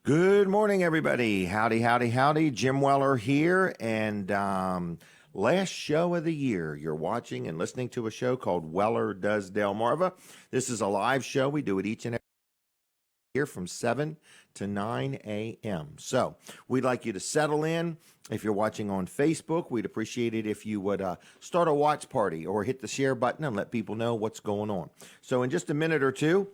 Good morning, everybody. Howdy, howdy, howdy. Jim Weller here. And last show of the year, you're watching and listening to a show called Weller Does Delmarva. This is a live show. We do it each and every year from 7 to 9 a.m. So we'd like you to settle in. If you're watching on Facebook, we'd appreciate it if you would start a watch party or hit the share button and let people know what's going on. So in just a minute or two,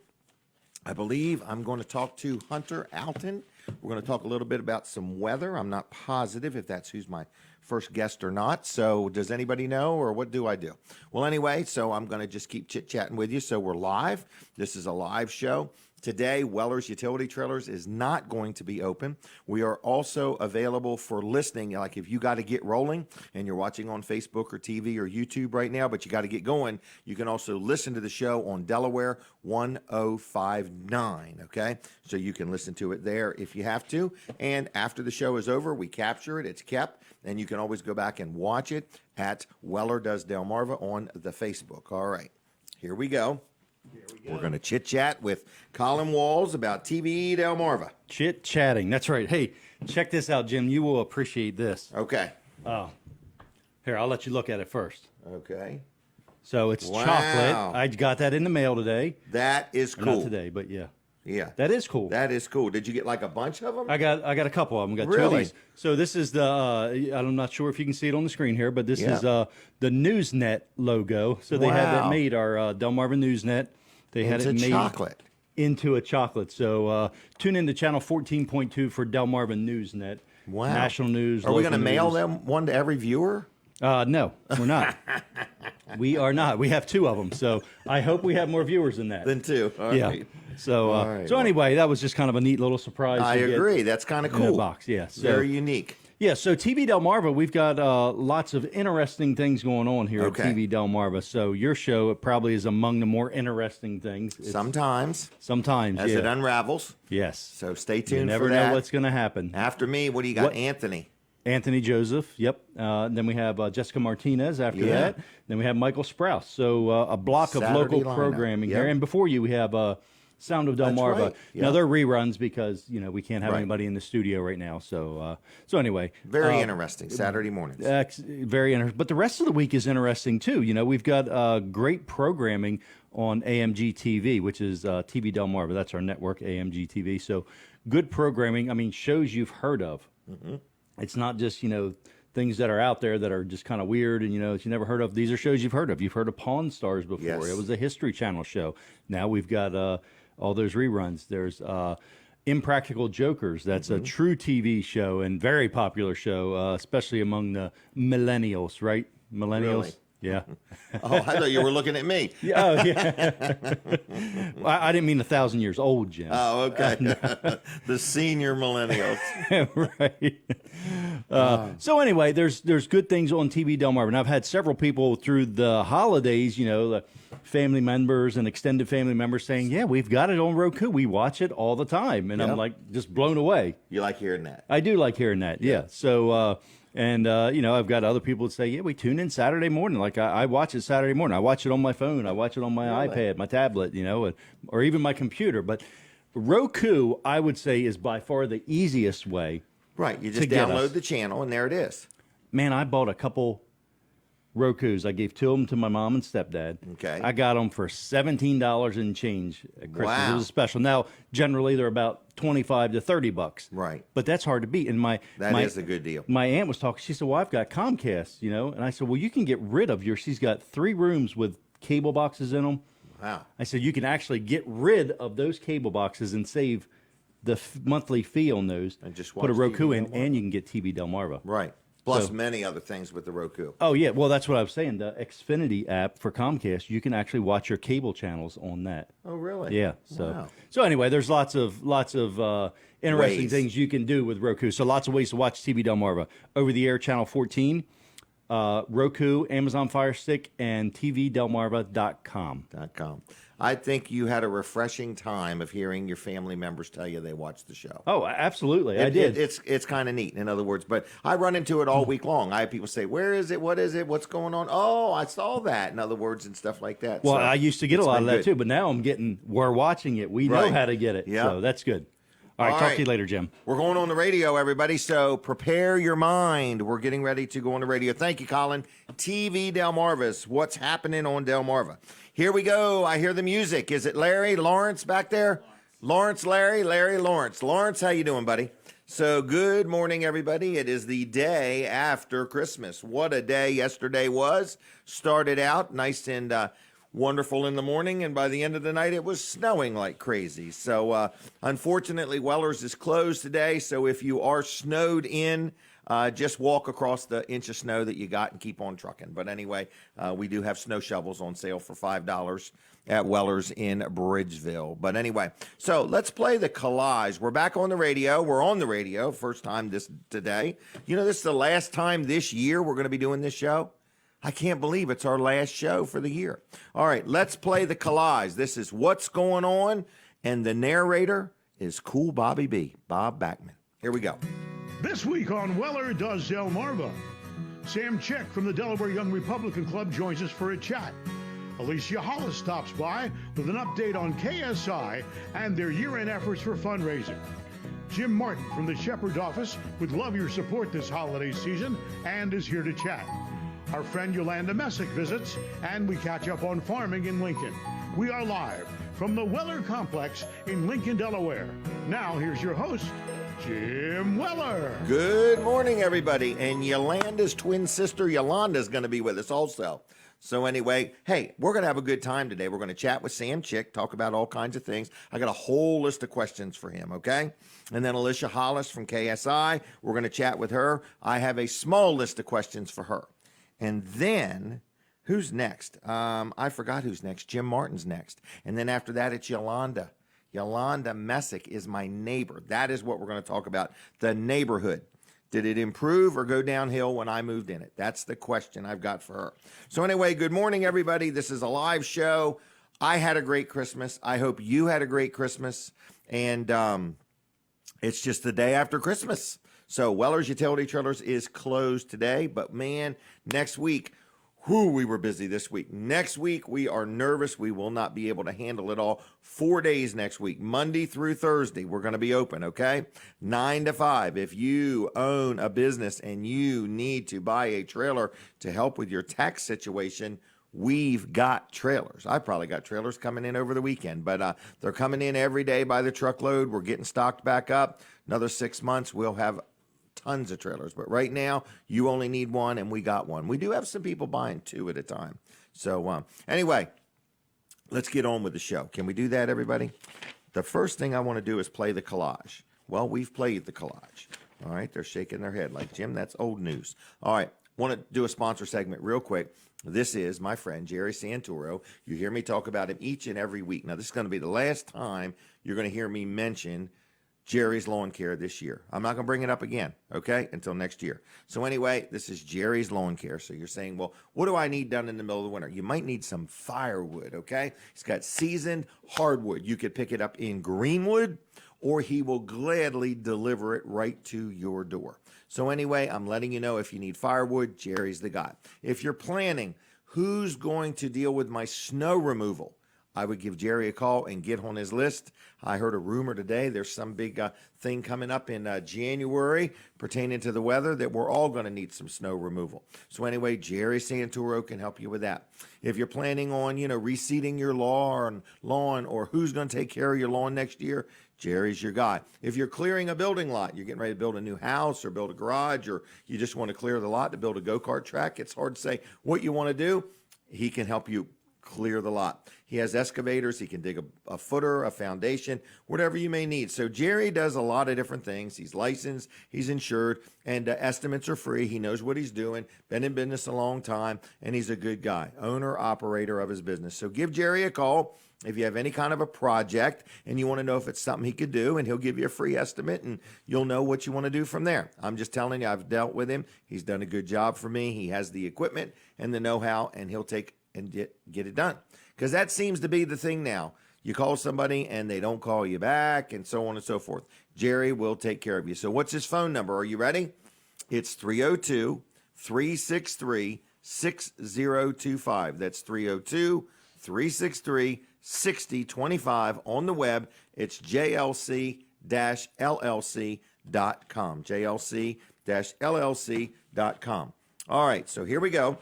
I believe I'm going to talk to Hunter Outten. We're going to talk a little bit about some weather. I'm not positive if that's who's my first guest or not. So does anybody know, or what do I do? Well, anyway, so I'm going to just keep chit-chatting with you. So we're live. This is a live show. Today, Weller's Utility Trailers is not going to be open. We are also available for listening. Like if you got to get rolling and you're watching on Facebook or TV or YouTube right now, but you got to get going, you can also listen to the show on Delaware 1059, okay? So you can listen to it there if you have to. And after the show is over, we capture it. It's kept, and you can always go back and watch it at Weller Does Delmarva on the Facebook. All right, here we go. We're going to chit-chat with Colin Walls about TV Delmarva. Chit-chatting. That's right. Hey, check this out, Jim. You will appreciate this. Okay. Oh. Here, I'll let you look at it first. Okay. So it's Wow. chocolate. I got that in the mail today. That is Or cool. not today, but yeah. Yeah. That is cool. That is cool. Did you get like a bunch of them? I got a couple of them. Got two Really? of these. So this is the I'm not sure if you can see it on the screen here, but this Yeah. is the Newsnet logo. So they had Wow. that made, our Delmarva Newsnet. They had Into it made chocolate. into a chocolate. So tune in to channel 14.2 for Delmarva Newsnet. Wow. National news. Are we going to local mail news. them one to every viewer? No, we're not. We are not. We have two of them. So I hope we have more viewers than that. Then two. All yeah. right. So, All right, so anyway, that was just kind of a neat little surprise. I to get agree. That's kind of in a cool. box. Yeah. So, Very unique. yeah. So TV Delmarva, we've got lots of interesting things going on here Okay. at TV Delmarva. So your show, it probably is among the more interesting things. Sometimes, as as it unravels. Yes. So stay tuned You never for know that. what's going to happen. After me, what do you got? What- Anthony. Anthony Joseph, yep. Then we have Jessica Martinez after Yeah. that. Then we have Michael Sprouse. So a block of Saturday local lineup. programming Yep. here. And before you, we have Sound of That's Delmarva. right. Now Yep. they're reruns because we can't have Right. anybody in the studio right now. So so anyway, Very interesting. Saturday mornings. very interesting. But the rest of the week is interesting too. We've got great programming on AMG TV, which is TV Delmarva. That's our network, AMG TV. So good programming. I mean, shows you've heard of. Mm-hmm. It's not just things that are out there that are just kind of weird and that you never heard of. These are shows you've heard of. You've heard of Pawn Stars before. Yes. It was a History Channel show. Now we've got all those reruns. There's Impractical Jokers. That's a true TV show and very popular show, especially among the millennials, right? Millennials. Really? Yeah. Oh, I thought you were looking at me. Oh, yeah. Well, I didn't mean 1,000 years old, Jim. Oh, okay. The senior millennials. Right. So anyway, there's good things on TV Delmarva. And I've had several people through the holidays, the family members and extended family members saying, yeah, we've got it on Roku. We watch it all the time. And Yep. I'm like just blown away. You like hearing that? I do like hearing that. Yeah. So, I've got other people that say, yeah, we tune in Saturday morning. Like I watch it Saturday morning. I watch it on my phone. I watch it on my Really? iPad, my tablet, or even my computer. But Roku, I would say, is by far the easiest way. Right. You just To get download us. the channel, and there it is. Man, I bought a couple Rokus. I gave two of them to my mom and stepdad. Okay. I got them for $17 and change at Christmas. Wow. It was a special. Now, generally, they're about $25 to $30. Right. But that's hard to beat. And That is a good deal. My aunt was talking. She said, well, I've got Comcast, And I said, well, you can get rid of she's got 3 rooms with cable boxes in them. Wow. I said, you can actually get rid of those cable boxes and save the monthly fee on those. And just put a watch Roku TV in, Delmarva. and you can get TV Delmarva. Right. Plus So- many other things with the Roku. Oh, yeah. Well, that's what I was saying. The Xfinity app for Comcast, you can actually watch your cable channels on that. Oh, really? Yeah. So, Wow. so anyway, there's lots of interesting Ways. things you can do with Roku. So lots of ways to watch TV Delmarva. Over the air, channel 14, Roku, Amazon Fire Stick, and tvdelmarva.com. .com. I think you had a refreshing time of hearing your family members tell you they watched the show. Oh, absolutely. I did. It's kind of neat, in other words. But I run into it all week long. I have people say, "Where is it? What is it? What's going on?" Oh, I saw that. In other words, and stuff like that. Well, So I used to get a it's lot been of that good. too, but now we're watching it. We know Right. how to get it. Yeah. So that's good. All right, All talk right. to you later, Jim. We're going on the radio, everybody, so prepare your mind. We're getting ready to go on the radio. Thank you, Colin. TV Delmarva's what's happening on Delmarva. Here we go. I hear the music. Is it Larry Lawrence back there? Lawrence, Larry, Lawrence. Lawrence, how you doing, buddy? So good morning, everybody. It is the day after Christmas. What a day yesterday was. Started out nice and wonderful in the morning, and by the end of the night, it was snowing like crazy. So unfortunately, Weller's is closed today. So if you are snowed in, just walk across the inch of snow that you got and keep on trucking. But anyway, we do have snow shovels on sale for $5 at Weller's in Bridgeville. But anyway, so let's play the collage. We're back on the radio. We're on the radio, first time today. You know, this is the last time this year we're going to be doing this show. I can't believe it's our last show for the year. All right, let's play the collage. This is What's Going On, and the narrator is Cool Bobby B, Bob Backman. Here we go. This week on Weller Does Delmarva, Sam Chick from the Delaware Young Republican Club joins us for a chat. Alicia Hollis stops by with an update on KSI and their year-end efforts for fundraising. Jim Martin from the Shepherd office would love your support this holiday season and is here to chat. Our friend Yolanda Messick visits, and we catch up on farming in Lincoln. We are live from the Weller Complex in Lincoln, Delaware. Now, here's your host, Jim Weller. Good morning, everybody. And Yolanda's twin sister, Yolanda, is going to be with us also. So anyway, hey, we're going to have a good time today. We're going to chat with Sam Chick, talk about all kinds of things. I got a whole list of questions for him, okay? And then Alicia Hollis from KSI, we're going to chat with her. I have a small list of questions for her. And then, who's next? I forgot who's next. Jim Martin's next. And then after that, it's Yolanda. Yolanda Messick is my neighbor. That is what we're going to talk about, the neighborhood. Did it improve or go downhill when I moved in it? That's the question I've got for her. So anyway, good morning, everybody. This is a live show. I had a great Christmas. I hope you had a great Christmas. And it's just the day after Christmas. So Weller's Utility Trailers is closed today, but man, next week, we were busy this week. Next week, we are nervous. We will not be able to handle it all. 4 days next week, Monday through Thursday, we're going to be open, okay? 9 to 5. If you own a business and you need to buy a trailer to help with your tax situation, we've got trailers. I probably got trailers coming in over the weekend, but they're coming in every day by the truckload. We're getting stocked back up. Another 6 months, we'll have tons of trailers, but right now you only need one, and we got one. We do have some people buying 2 at a time. So anyway, let's get on with the show. Can we do that, everybody? The first thing I want to do is play the collage. Well, we've played the collage. All right, they're shaking their head like, Jim, that's old news. All right, want to do a sponsor segment real quick. This is my friend Jerry Santoro. You hear me talk about him each and every week. Now, this is going to be the last time you're going to hear me mention Jerry's Lawn Care this year. I'm not going to bring it up again, okay, until next year. So anyway, this is Jerry's Lawn Care. So you're saying, well, what do I need done in the middle of the winter? You might need some firewood, okay? He's got seasoned hardwood. You could pick it up in Greenwood, or he will gladly deliver it right to your door. So anyway, I'm letting you know if you need firewood, Jerry's the guy. If you're planning who's going to deal with my snow removal, I would give Jerry a call and get on his list. I heard a rumor today there's some big thing coming up in January pertaining to the weather that we're all going to need some snow removal. So anyway, Jerry Santoro can help you with that. If you're planning on, reseeding your lawn or who's going to take care of your lawn next year, Jerry's your guy. If you're clearing a building lot, you're getting ready to build a new house or build a garage, or you just want to clear the lot to build a go-kart track, it's hard to say what you want to do. He can help you clear the lot. He has excavators. He can dig a footer, a foundation, whatever you may need. So Jerry does a lot of different things. He's licensed, he's insured, and estimates are free. He knows what he's doing, been in business a long time, and he's a good guy, owner, operator of his business. So give Jerry a call if you have any kind of a project and you want to know if it's something he could do, and he'll give you a free estimate, and you'll know what you want to do from there. I'm just telling you, I've dealt with him. He's done a good job for me. He has the equipment and the know-how, and he'll take and get it done. Because that seems to be the thing now. You call somebody and they don't call you back, and so on and so forth. Jerry will take care of you. So what's his phone number? Are you ready? It's 302-363-6025. That's 302-363-6025. On the web, it's jlc jlc-llc.com. jlc-llc.com. All right, so here we go.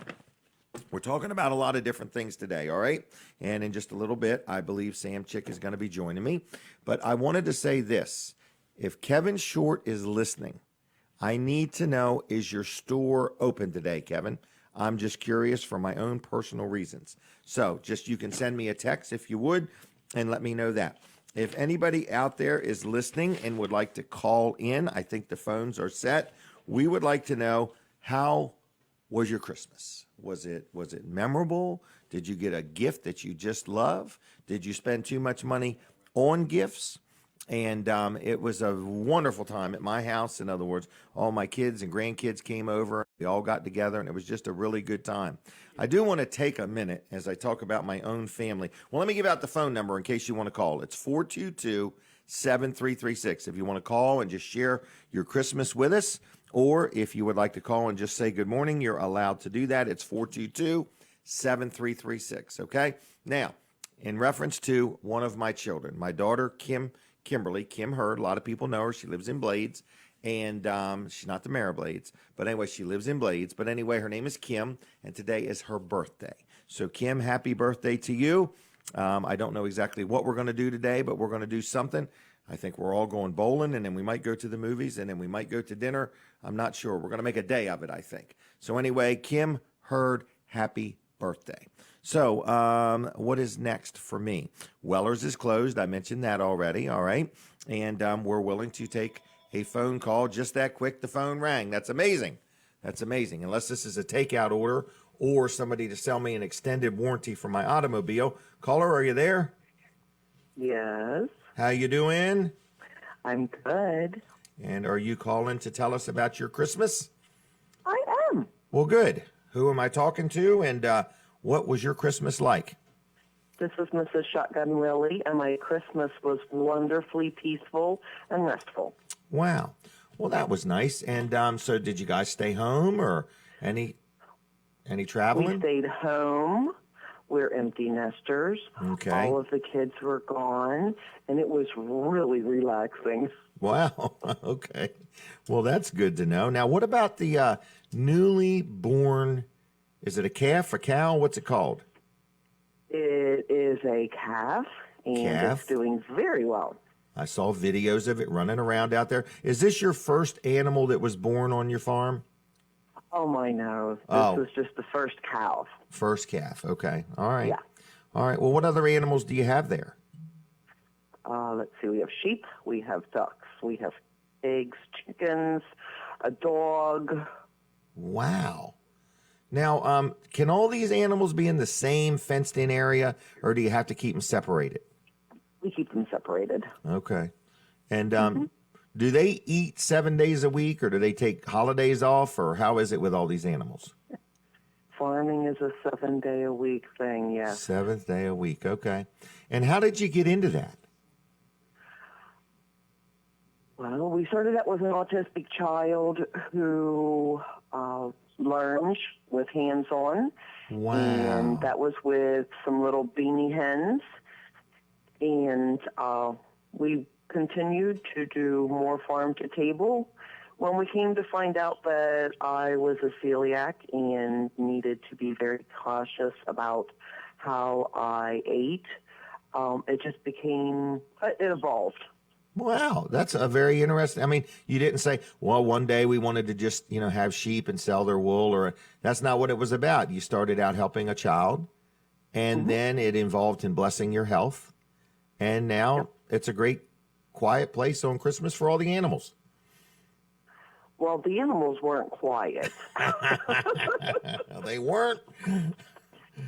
We're talking about a lot of different things today, all right? And in just a little bit, I believe Sam Chick is going to be joining me. But I wanted to say this. If Kevin Short is listening, I need to know, is your store open today, Kevin? I'm just curious for my own personal reasons. So just you can send me a text if you would and let me know that. If anybody out there is listening and would like to call in, I think the phones are set. We would like to know, how was your Christmas? Was it memorable? Did you get a gift that you just love? Did you spend too much money on gifts? And it was a wonderful time at my house. In other words, all my kids and grandkids came over. We all got together, and it was just a really good time. I do want to take a minute as I talk about my own family. Well, let me give out the phone number in case you want to call. It's 422-7336. If you want to call and just share your Christmas with us, or if you would like to call and just say good morning, you're allowed to do that. It's 422-7336, okay? Now, in reference to one of my children, my daughter, Kim Hurd, a lot of people know her. She lives in Blades, and she's not the mayor of Blades, but anyway, she lives in Blades. But anyway, her name is Kim, and today is her birthday. So, Kim, happy birthday to you. I don't know exactly what we're going to do today, but we're going to do something. I think we're all going bowling, and then we might go to the movies, and then we might go to dinner. I'm not sure. We're going to make a day of it, I think. So anyway, Kim Hurd, happy birthday. So what is next for me? Weller's is closed. I mentioned that already, all right? And we're willing to take a phone call just that quick. The phone rang. That's amazing. That's amazing. Unless this is a takeout order or somebody to sell me an extended warranty for my automobile. Caller, are you there? Yes. How you doing? I'm good. And are you calling to tell us about your Christmas? I am. Well, good. Who am I talking to, and what was your Christmas like? This is Mrs. Shotgun Willie, and my Christmas was wonderfully peaceful and restful. Wow. Well, that was nice. And so did you guys stay home or any traveling? We stayed home. We're empty nesters. Okay. All of the kids were gone, and it was really relaxing. Wow. Okay. Well, that's good to know. Now, what about the newly born, is it a calf, a cow? What's it called? It is a calf, and it's doing very well. I saw videos of it running around out there. Is this your first animal that was born on your farm? Oh, my no. This was just the first calf. First calf. Okay. All right. Yeah. All right. Well, what other animals do you have there? Let's see. We have sheep. We have ducks. We have pigs, chickens, a dog. Wow. Now, can all these animals be in the same fenced-in area, or do you have to keep them separated? We keep them separated. Okay. And do they eat 7 days a week, or do they take holidays off, or how is it with all these animals? Farming is a 7-day-a-week thing, yes. 7th day a week, okay. And how did you get into that? Well, we started out with an autistic child who learns with hands-on. Wow. And that was with some little beanie hens. And we continued to do more farm-to-table. When we came to find out that I was a celiac and needed to be very cautious about how I ate, it just became, it evolved. Wow, that's a very interesting. I mean, you didn't say, well, one day we wanted to just, have sheep and sell their wool, or that's not what it was about. You started out helping a child, and then it involved in blessing your health, and now it's a great quiet place on Christmas for all the animals. Well, the animals weren't quiet. They weren't?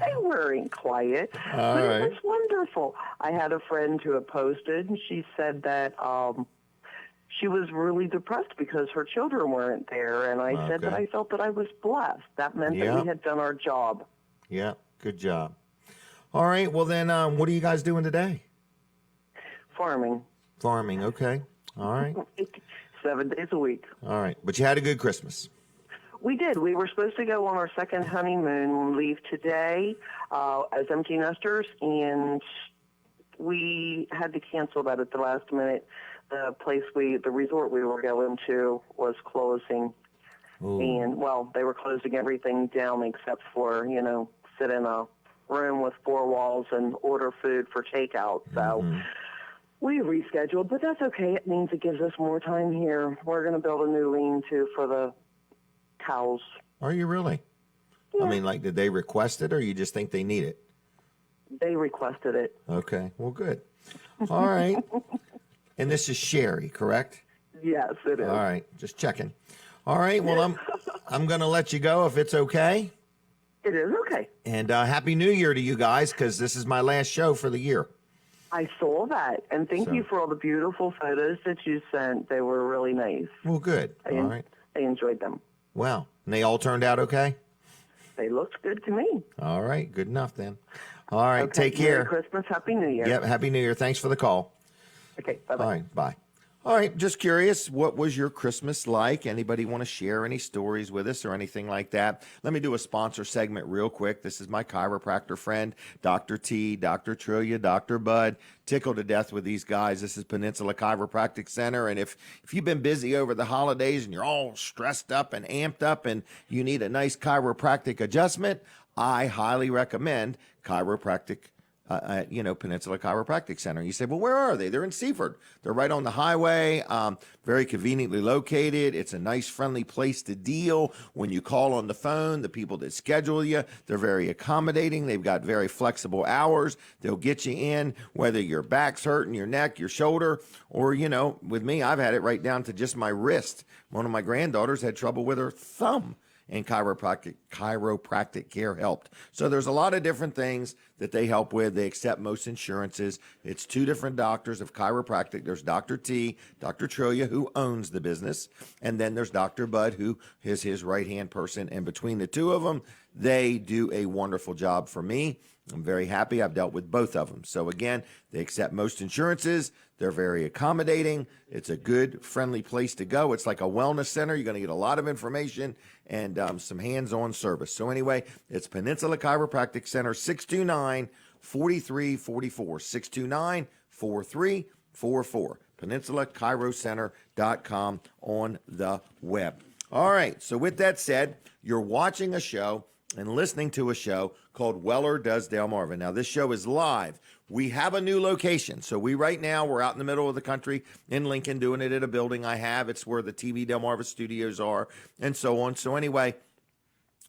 They weren't quiet. All right. It was wonderful. I had a friend who had posted, and she said that she was really depressed because her children weren't there, and I said that I felt that I was blessed. That meant that we had done our job. Yeah, good job. All right, well then, what are you guys doing today? Farming. Farming, okay. All right. 7 days a week. All right, but you had a good Christmas. We did. We were supposed to go on our second honeymoon, leave today as empty nesters, and we had to cancel that at the last minute the resort we were going to was closing. Ooh. And, well, they were closing everything down except for, sit in a room with four walls and order food for takeout. So we rescheduled, but that's okay. It means it gives us more time here. We're going to build a new lean-to for the cows. Are you really? Yeah. I mean, like, did they request it or you just think they need it? They requested it. Okay, well, good. All right. And this is Sherry, correct? Yes, it is. All right, just checking. All right, well, I'm going to let you go if it's okay. It is okay. And Happy New Year to you guys, because this is my last show for the year. I saw that, and thank you for all the beautiful photos that you sent. They were really nice. Well, good. All right. I enjoyed them. Wow. And they all turned out okay? They looked good to me. All right, good enough then. All right, Okay, take care. Merry Christmas, Happy New Year. Yep, Happy New Year. Thanks for the call. Okay, bye-bye. All right, bye. All right, just curious, what was your Christmas like? Anybody want to share any stories with us or anything like that? Let me do a sponsor segment real quick. This is my chiropractor friend, Dr. T, Dr. Trillia, Dr. Bud. Tickled to death with these guys. This is Peninsula Chiropractic Center. And if you've been busy over the holidays and you're all stressed up and amped up and you need a nice chiropractic adjustment, I highly recommend chiropractic Peninsula Chiropractic Center. You say, well, where are they? They're in Seaford. They're right on the highway, very conveniently located. It's a nice, friendly place to deal. When you call on the phone, the people that schedule you, they're very accommodating. They've got very flexible hours. They'll get you in, whether your back's hurting, your neck, your shoulder, or, with me, I've had it right down to just my wrist. One of my granddaughters had trouble with her thumb, and chiropractic care helped. So there's a lot of different things that they help with. They accept most insurances. It's two different doctors of chiropractic. There's Dr. T, Dr. Trillia, who owns the business, and then there's Dr. Bud, who is his right-hand person. And between the two of them, they do a wonderful job for me. I'm very happy. I've dealt with both of them. So again, they accept most insurances. They're very accommodating. It's a good, friendly place to go. It's like a wellness center. You're going to get a lot of information and some hands-on service. So anyway, it's Peninsula Chiropractic Center, 629-4344, 629-4344, PeninsulaChiroCenter.com on the web. All right, so with that said, you're watching a show and listening to a show called Weller Does Delmarva. Now, this show is live. We have a new location. So we're out in the middle of the country in Lincoln doing it at a building I have. It's where the TV Delmarva studios are and so on. So anyway,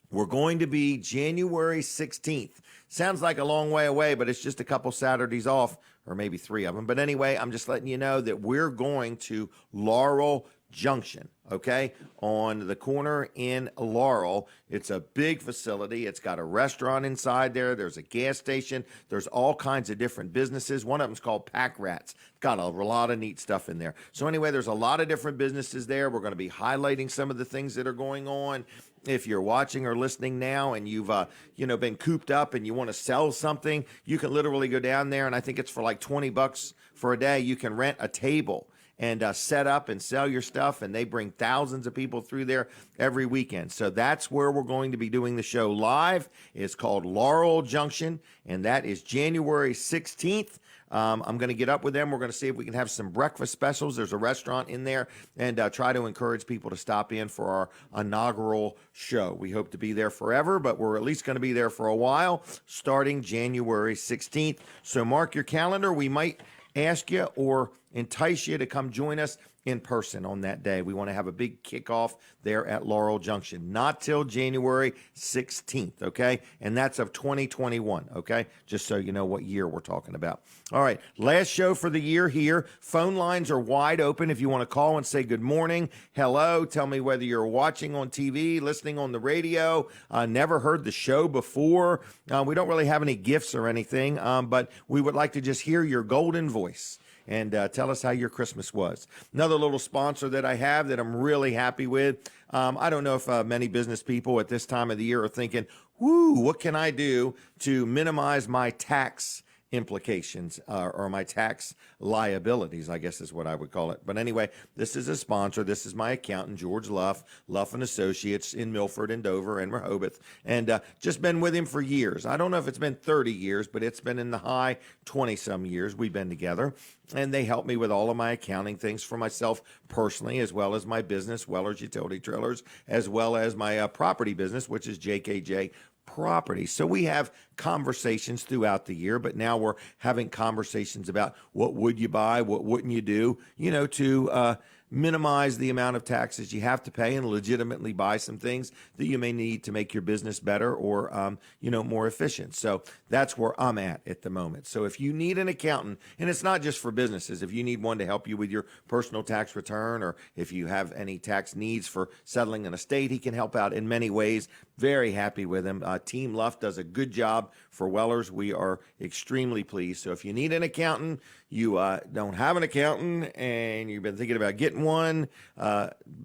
we're going to be January 16th. Sounds like a long way away, but it's just a couple Saturdays off, or maybe 3 of them. But anyway, I'm just letting you know that we're going to Laurel Junction, okay, on the corner in Laurel. It's a big facility. It's got a restaurant inside there. There's a gas station. There's all kinds of different businesses. One of them's called Pack Rats. It's got a lot of neat stuff in there. So anyway, there's a lot of different businesses there. We're going to be highlighting some of the things that are going on. If you're watching or listening now and you've been cooped up and you want to sell something, you can literally go down there, and I think it's for like $20 for a day. You can rent a table and set up and sell your stuff, and they bring thousands of people through there every weekend. So that's where we're going to be doing the show live. It's called Laurel Junction, and that is January 16th. I'm going to get up with them. We're going to see if we can have some breakfast specials. There's a restaurant in there, and try to encourage people to stop in for our inaugural show. We hope to be there forever, but we're at least going to be there for a while, starting January 16th. So mark your calendar. We might ask you or entice you to come join us in person on that day. We want to have a big kickoff there at Laurel Junction, not till January 16th, okay? And that's of 2021, okay? Just so you know what year we're talking about. All right, last show for the year here. Phone lines are wide open if you want to call and say good morning, hello, tell me whether you're watching on TV, listening on the radio, never heard the show before. We don't really have any gifts or anything, but we would like to just hear your golden voice and tell us how your Christmas was. Another little sponsor that I have that I'm really happy with. I don't know if many business people at this time of the year are thinking, whoo, what can I do to minimize my tax implications or my tax liabilities, I guess is what I would call it. But anyway, this is a sponsor. This is my accountant, George Luff and Associates in Milford and Dover and Rehoboth, and just been with him for years. I don't know if it's been 30 years, but it's been in the high 20-some years we've been together, and they help me with all of my accounting things for myself personally, as well as my business, Weller's Utility Trailers, as well as my property business, which is JKJ Property. So we have conversations throughout the year, but now we're having conversations about what would you buy, what wouldn't you do, to minimize the amount of taxes you have to pay and legitimately buy some things that you may need to make your business better or, more efficient. So that's where I'm at the moment. So if you need an accountant, and it's not just for businesses, if you need one to help you with your personal tax return, or if you have any tax needs for settling an estate, he can help out in many ways. Very happy with him. Team Luff does a good job for Wellers. We are extremely pleased. So if you need an accountant, you don't have an accountant, and you've been thinking about getting one,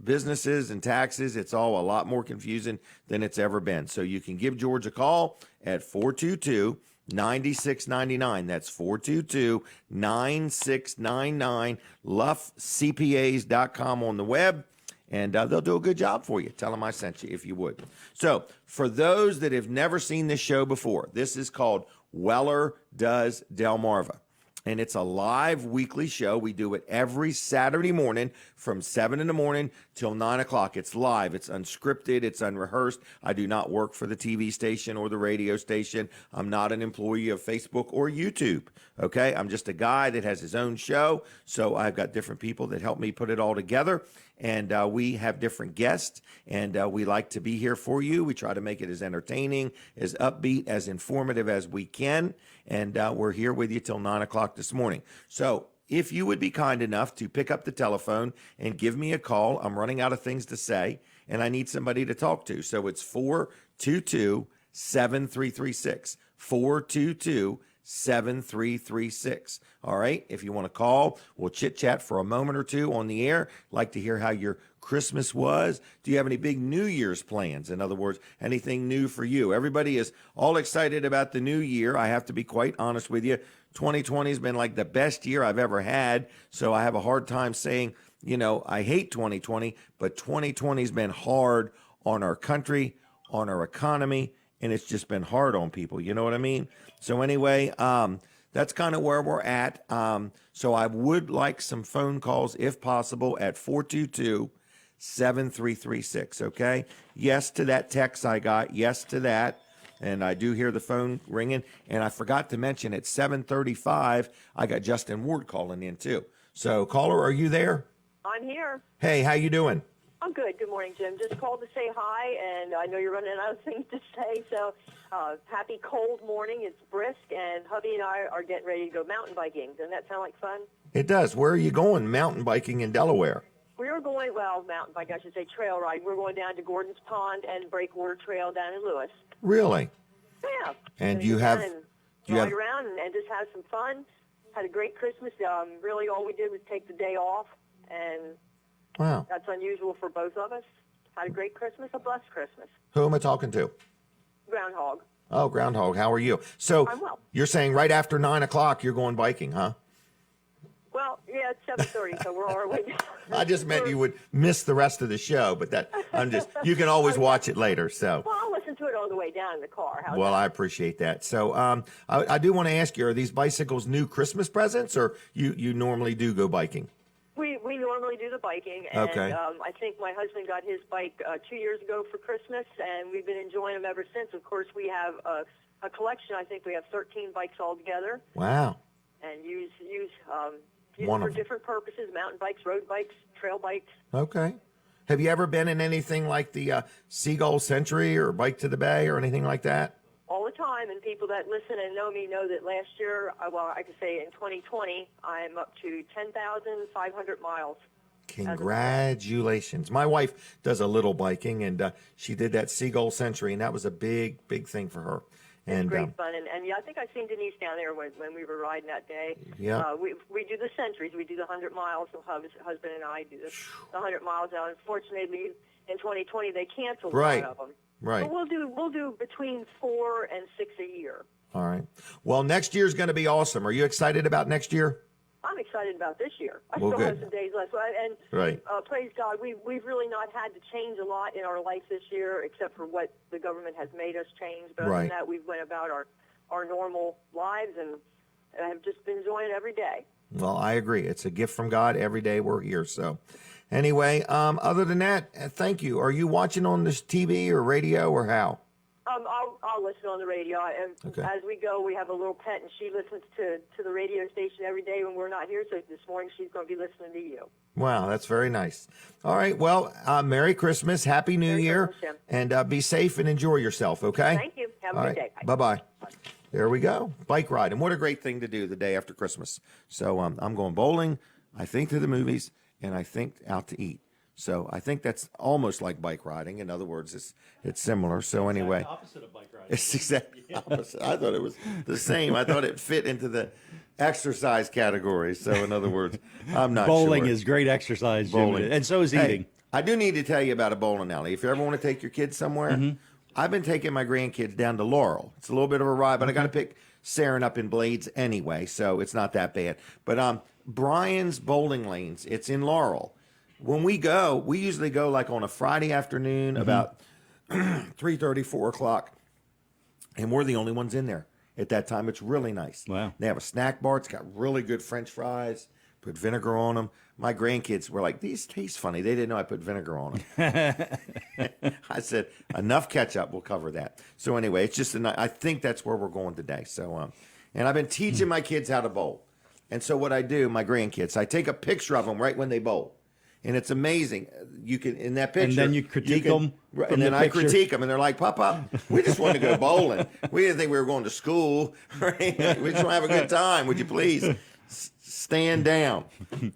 businesses and taxes, it's all a lot more confusing than it's ever been. So you can give George a call at 422-9699. That's 422-9699, luffcpas.com on the web. And they'll do a good job for you. Tell them I sent you if you would. So for those that have never seen this show before, this is called Weller Does Delmarva. And it's a live weekly show. We do it every Saturday morning from 7 in the morning till 9 o'clock. It's live. It's unscripted. It's unrehearsed. I do not work for the TV station or the radio station. I'm not an employee of Facebook or YouTube. Okay? I'm just a guy that has his own show. So I've got different people that help me put it all together. And we have different guests, and we like to be here for you. We try to make it as entertaining, as upbeat, as informative as we can. And we're here with you till 9 o'clock this morning. So if you would be kind enough to pick up the telephone and give me a call, I'm running out of things to say, and I need somebody to talk to. So it's 422-7336, 422-7336. All right. If you want to call, we'll chit chat for a moment or two on the air. Like to hear how your Christmas was. Do you have any big New Year's plans? In other words, anything new for you? Everybody is all excited about the new year. I have to be quite honest with you. 2020 has been like the best year I've ever had. So I have a hard time saying, I hate 2020, but 2020 has been hard on our country, on our economy, and it's just been hard on people. You know what I mean? So anyway, that's kind of where we're at. So I would like some phone calls, if possible, at 422-7336, okay? Yes to that text I got. Yes to that. And I do hear the phone ringing. And I forgot to mention at 7:35, I got Justin Ward calling in too. So, caller, are you there? I'm here. Hey, how you doing? I'm good. Good morning, Jim. Just called to say hi, and I know you're running out of things to say, so happy cold morning. It's brisk, and hubby and I are getting ready to go mountain biking. Doesn't that sound like fun? It does. Where are you going mountain biking in Delaware? We are going, mountain bike, I should say trail ride. We're going down to Gordon's Pond and Breakwater Trail down in Lewis. Really? Yeah. And so you have... ride around and just have some fun. Had a great Christmas. Really all we did was take the day off, and... Wow. That's unusual for both of us. Had a great Christmas, a blessed Christmas. Who am I talking to? Groundhog. Oh, Groundhog. How are you? So I'm well. You're saying right after 9 o'clock you're going biking, huh? Well, yeah, it's 7:30, so we're on our way down. I just meant you would miss the rest of the show, but you can always watch it later. So. Well, I'll listen to it on the way down in the car. Well, I appreciate that. So I do want to ask you, are these bicycles new Christmas presents, or you normally do go biking? We normally do the biking, and okay. I think my husband got his bike 2 years ago for Christmas, and we've been enjoying them ever since. Of course, we have a collection. I think we have 13 bikes altogether. Wow. And use for different purposes, mountain bikes, road bikes, trail bikes. Okay. Have you ever been in anything like the Seagull Century or Bike to the Bay or anything like that? All the time, and people that listen and know me know that last year, I could say in 2020, I'm up to 10,500 miles. Congratulations. My wife does a little biking, and she did that Seagull Century, and that was a big, big thing for her. And great fun, and yeah, I think I seen Denise down there when we were riding that day. Yeah. We do the centuries, we do the 100 miles. The husband and I do the 100 miles. Now, unfortunately, in 2020 they canceled a lot of them. Right. But we'll do between 4 and 6 a year. All right. Well, next year's going to be awesome. Are you excited about next year? I'm excited about this year. I Well, still good. have some days left. And Right. Praise God, we've really not had to change a lot in our life this year, except for what the government has made us change. But other Right. than that, we've went about our normal lives, and have just been enjoying it every day. Well, I agree. It's a gift from God. Every day we're here. So anyway, other than that, thank you. Are you watching on this TV or radio or how? I'll listen on the radio. And Okay. as we go, we have a little pet, and she listens to the radio station every day when we're not here. So this morning, she's going to be listening to you. Wow, that's very nice. All right. Well, Merry Christmas. Happy New Merry Year. Christmas, And be safe and enjoy yourself, okay? Thank you. Have a All good right. day. Bye-bye. There we go. Bike ride. And what a great thing to do the day after Christmas. So I'm going bowling, I think to the movies, and I think out to eat. So I think that's almost like bike riding. In other words, it's similar. So anyway, Opposite of bike riding. it's exactly opposite. I thought it was the same. I thought it fit into the exercise category. So in other words, I'm not Bowling sure. is great exercise, Jim, Bowling. and so is Hey, eating. I do need to tell you about a bowling alley. If you ever want to take your kids somewhere, I've been taking my grandkids down to Laurel. It's a little bit of a ride, but I got to pick Saren up in Blades anyway, so it's not that bad. But Brian's Bowling Lanes, it's in Laurel. When we go, we usually go like on a Friday afternoon about 3:30, 4 o'clock, and we're the only ones in there at that time. It's really nice. Wow. They have a snack bar. It's got really good French fries. Put vinegar on them. My grandkids were like, these taste funny. They didn't know I put vinegar on them. I said, enough ketchup will cover that. So anyway, it's just, I think that's where we're going today. So, and I've been teaching my kids how to bowl. And so what I do, my grandkids, I take a picture of them right when they bowl. And it's amazing. You can, in that picture. And then you critique them. Right, and then I critique them, and they're like, Papa, we just wanted to go bowling. We didn't think we were going to school. Right? We just want to have a good time. Would you please stand down?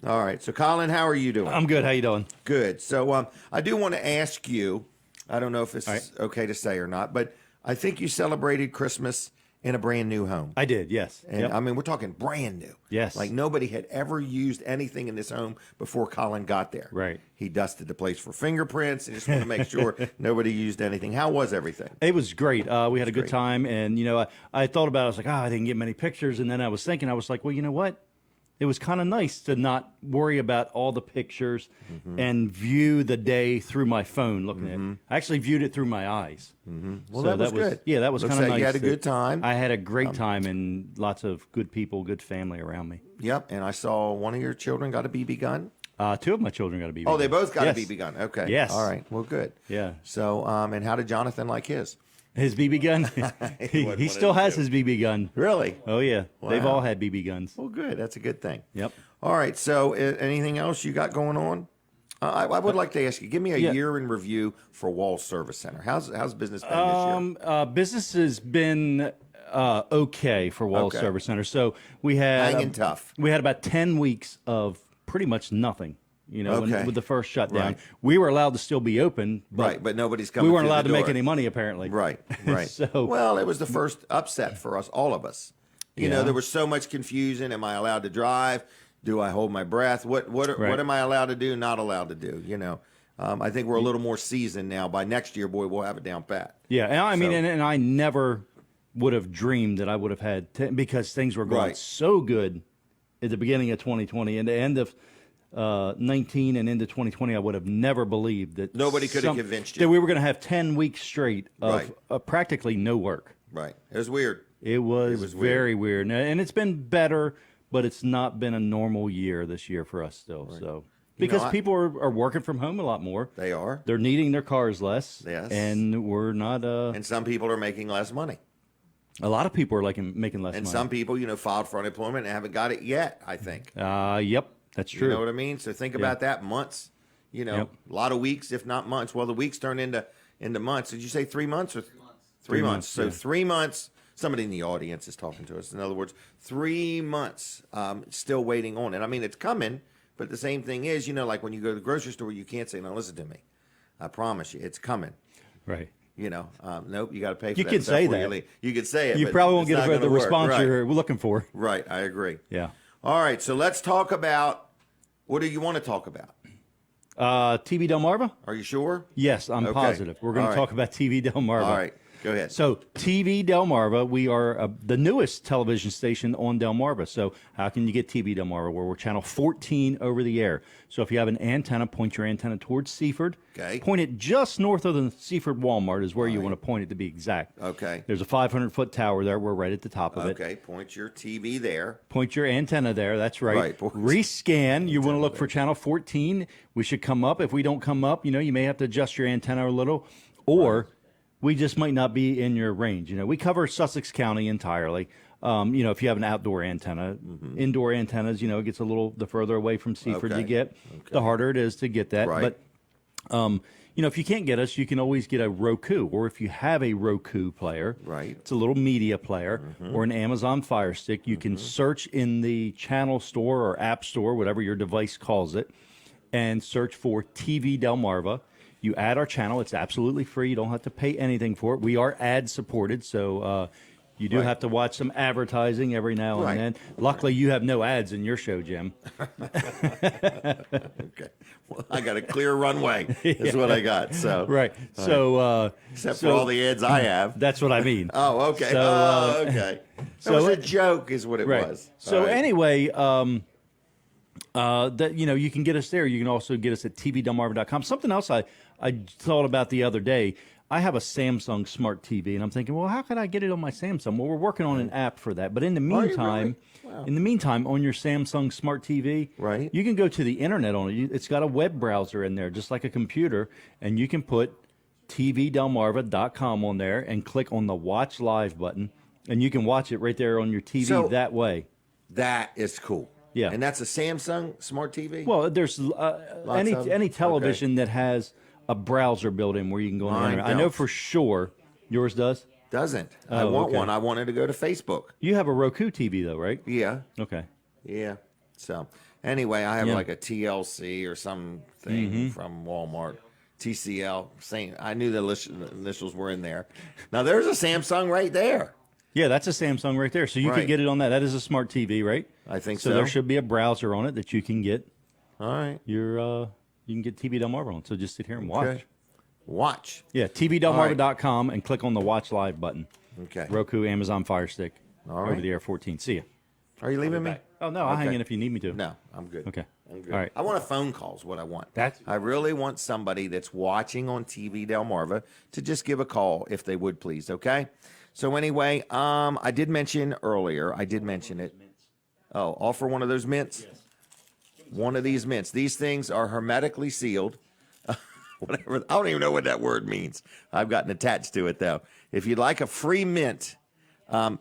All right. So, Colin, how are you doing? I'm good. How you doing? Good. So I do want to ask you, I don't know if this is okay to say or not, but I think you celebrated Christmas in a brand new home. I did, yes. And Yep. I mean, we're talking brand new. Yes. Like nobody had ever used anything in this home before Colin got there. Right. He dusted the place for fingerprints and just wanted to make sure nobody used anything. How was everything? It was great. We had a good great. time, and I thought about it. I was like, I didn't get many pictures, and then I was thinking, I was like, well, you know what? It was kind of nice to not worry about all the pictures and view the day through my phone. Looking at it, I actually viewed it through my eyes. Well, So that was good. Yeah, that was Looks kind of like nice. you had a to- good time. I had a great time, and lots of good people, good family around me. Yep. And I saw one of your children got a BB gun. Two of my children got a BB. Oh, they both got Yes. a BB gun. Okay. Yes. All right. Well, good. Yeah. So, and how did Jonathan like his? His BB gun. wasn't he one still of the has two. his BB gun. Really? Oh yeah, they've Wow. all had BB guns. Well, good. That's a good thing. Yep. All right. So, anything else you got going on? I would like to ask you. Give me a Yeah. year in review for Wall Service Center. How's business been this year? Business has been okay for Wall Okay. Service Center. So we had Hanging tough. We had about 10 weeks of pretty much nothing. Okay. With the first shutdown, Right. we were allowed to still be open, but Right, but nobody's coming. we weren't through allowed the to make door. any money. Apparently, Right, right. So- well, it was the first upset for us, all of us. You know, Yeah. there was so much confusion. Am I allowed to drive? Do I hold my breath? What Right. am I allowed to do? Not allowed to do? You know, I think we're a little more seasoned now. By next year, boy, we'll have it down pat. Yeah, and I mean, So- and I never would have dreamed that I would have had because things were going Right. so good at the beginning of 2020 and the end of 19 and into 2020. I would have never believed that Nobody could have convinced you. that we were going to have 10 weeks straight of Right. practically no work. Right. It was weird. It was, was very weird, and it's been better, but it's not been a normal year this year for us still. So because people are working from home a lot more, They are. they're needing their cars less, Yes. and we're not. And some people are making less money. A lot of people are making less And money. some people, filed for unemployment and haven't got it yet, I think. Yep, that's true. You know what I mean? So think about that. Months, Yep. a lot of weeks, if not months. Well, the weeks turn into months. Did you say 3 months or 3 months? So yeah. 3 months. Somebody in the audience is talking to us. In other words, 3 months still waiting on it. I mean, it's coming, but the same thing is, like when you go to the grocery store, you can't say, "No, listen to me. I promise you, it's coming." Right. Nope, you got to pay for You that can stuff say before that. you leave. You could say it. You but probably won't it's get not the gonna work. response Right. you're looking for. Right, I agree. Yeah. All right, so let's talk about, what do you want to talk about? TV Delmarva? Are you sure? Yes, I'm Okay. positive. We're going All to right. talk about TV Delmarva. All right. Go ahead. So TV Delmarva, we are the newest television station on Delmarva. So how can you get TV Delmarva? We're channel 14 over the air. So if you have an antenna, point your antenna towards Seaford. Okay. Point it just north of the Seaford Walmart is where you want to point it to be exact. Okay. There's a 500-foot tower there. We're right at the top of it. Okay, point your TV there. Point your antenna there. That's right. Right. Rescan. You want to look for channel 14. We should come up. If we don't come up, you may have to adjust your antenna a little, or we just might not be in your range. We cover Sussex County entirely. If you have an outdoor antenna, indoor antennas, it gets a little, the further away from Seaford you get, the harder it is to get that. Right. But, if you can't get us, you can always get a Roku, or if you have a Roku player, Right. it's a little media player, or an Amazon Fire Stick. You can search in the channel store or app store, whatever your device calls it, and search for TV Delmarva. You add our channel. It's absolutely free. You don't have to pay anything for it. We are ad supported, so you do have to watch some advertising every now and then. Luckily, you have no ads in your show, Jim. Okay. Well, I got a clear runway. Is what I got. So Right. So except for all the ads I have. that's what I mean. Oh, okay. So, Okay. so That was a joke, is what it Right. was. So All right. anyway, that you can get us there. You can also get us at tvdelmarva.com. Something else I thought about the other day. I have a Samsung Smart TV, and I'm thinking, well, how can I get it on my Samsung? Well, we're working on an app for that. But in the meantime, on your Samsung Smart TV, Right. you can go to the internet on it. It's got a web browser in there, just like a computer, and you can put tvdelmarva.com on there and click on the Watch Live button, and you can watch it right there on your TV that way. That is cool. Yeah. And that's a Samsung Smart TV? Well, there's any television Okay. that has a browser built in where you can go on the Mine internet. I know don't. for sure yours does. Doesn't. I Oh, want okay. one. I wanted to go to Facebook. You have a Roku TV though, right? Yeah. Okay. Yeah. So anyway, I have Yeah. like a TLC or something from Walmart. TCL. Same. I knew the initials were in there. Now there's a Samsung right there. Yeah, that's a Samsung right there. So you Right. can get it on that. That is a smart TV, right? I think So so. there should be a browser on it that you can get All right. your you can get TV Delmarva on. So just sit here and watch. Okay. Watch. Yeah, tvdelmarva.com and click on the Watch Live button. Okay. Roku, Amazon Fire Stick, All over right. the air 14. See ya. Are you leaving me? Oh no, I'll hang Okay. in if you need me to. No, I'm good. Okay. I'm good. All right. I want a phone call is what I want. That's- I really want somebody that's watching on TV Delmarva to just give a call if they would please, okay? So anyway, I did mention earlier, it. Oh, offer one of those mints? Yes. One of these mints. These things are hermetically sealed. Whatever. I don't even know what that word means. I've gotten attached to it though. If you'd like a free mint,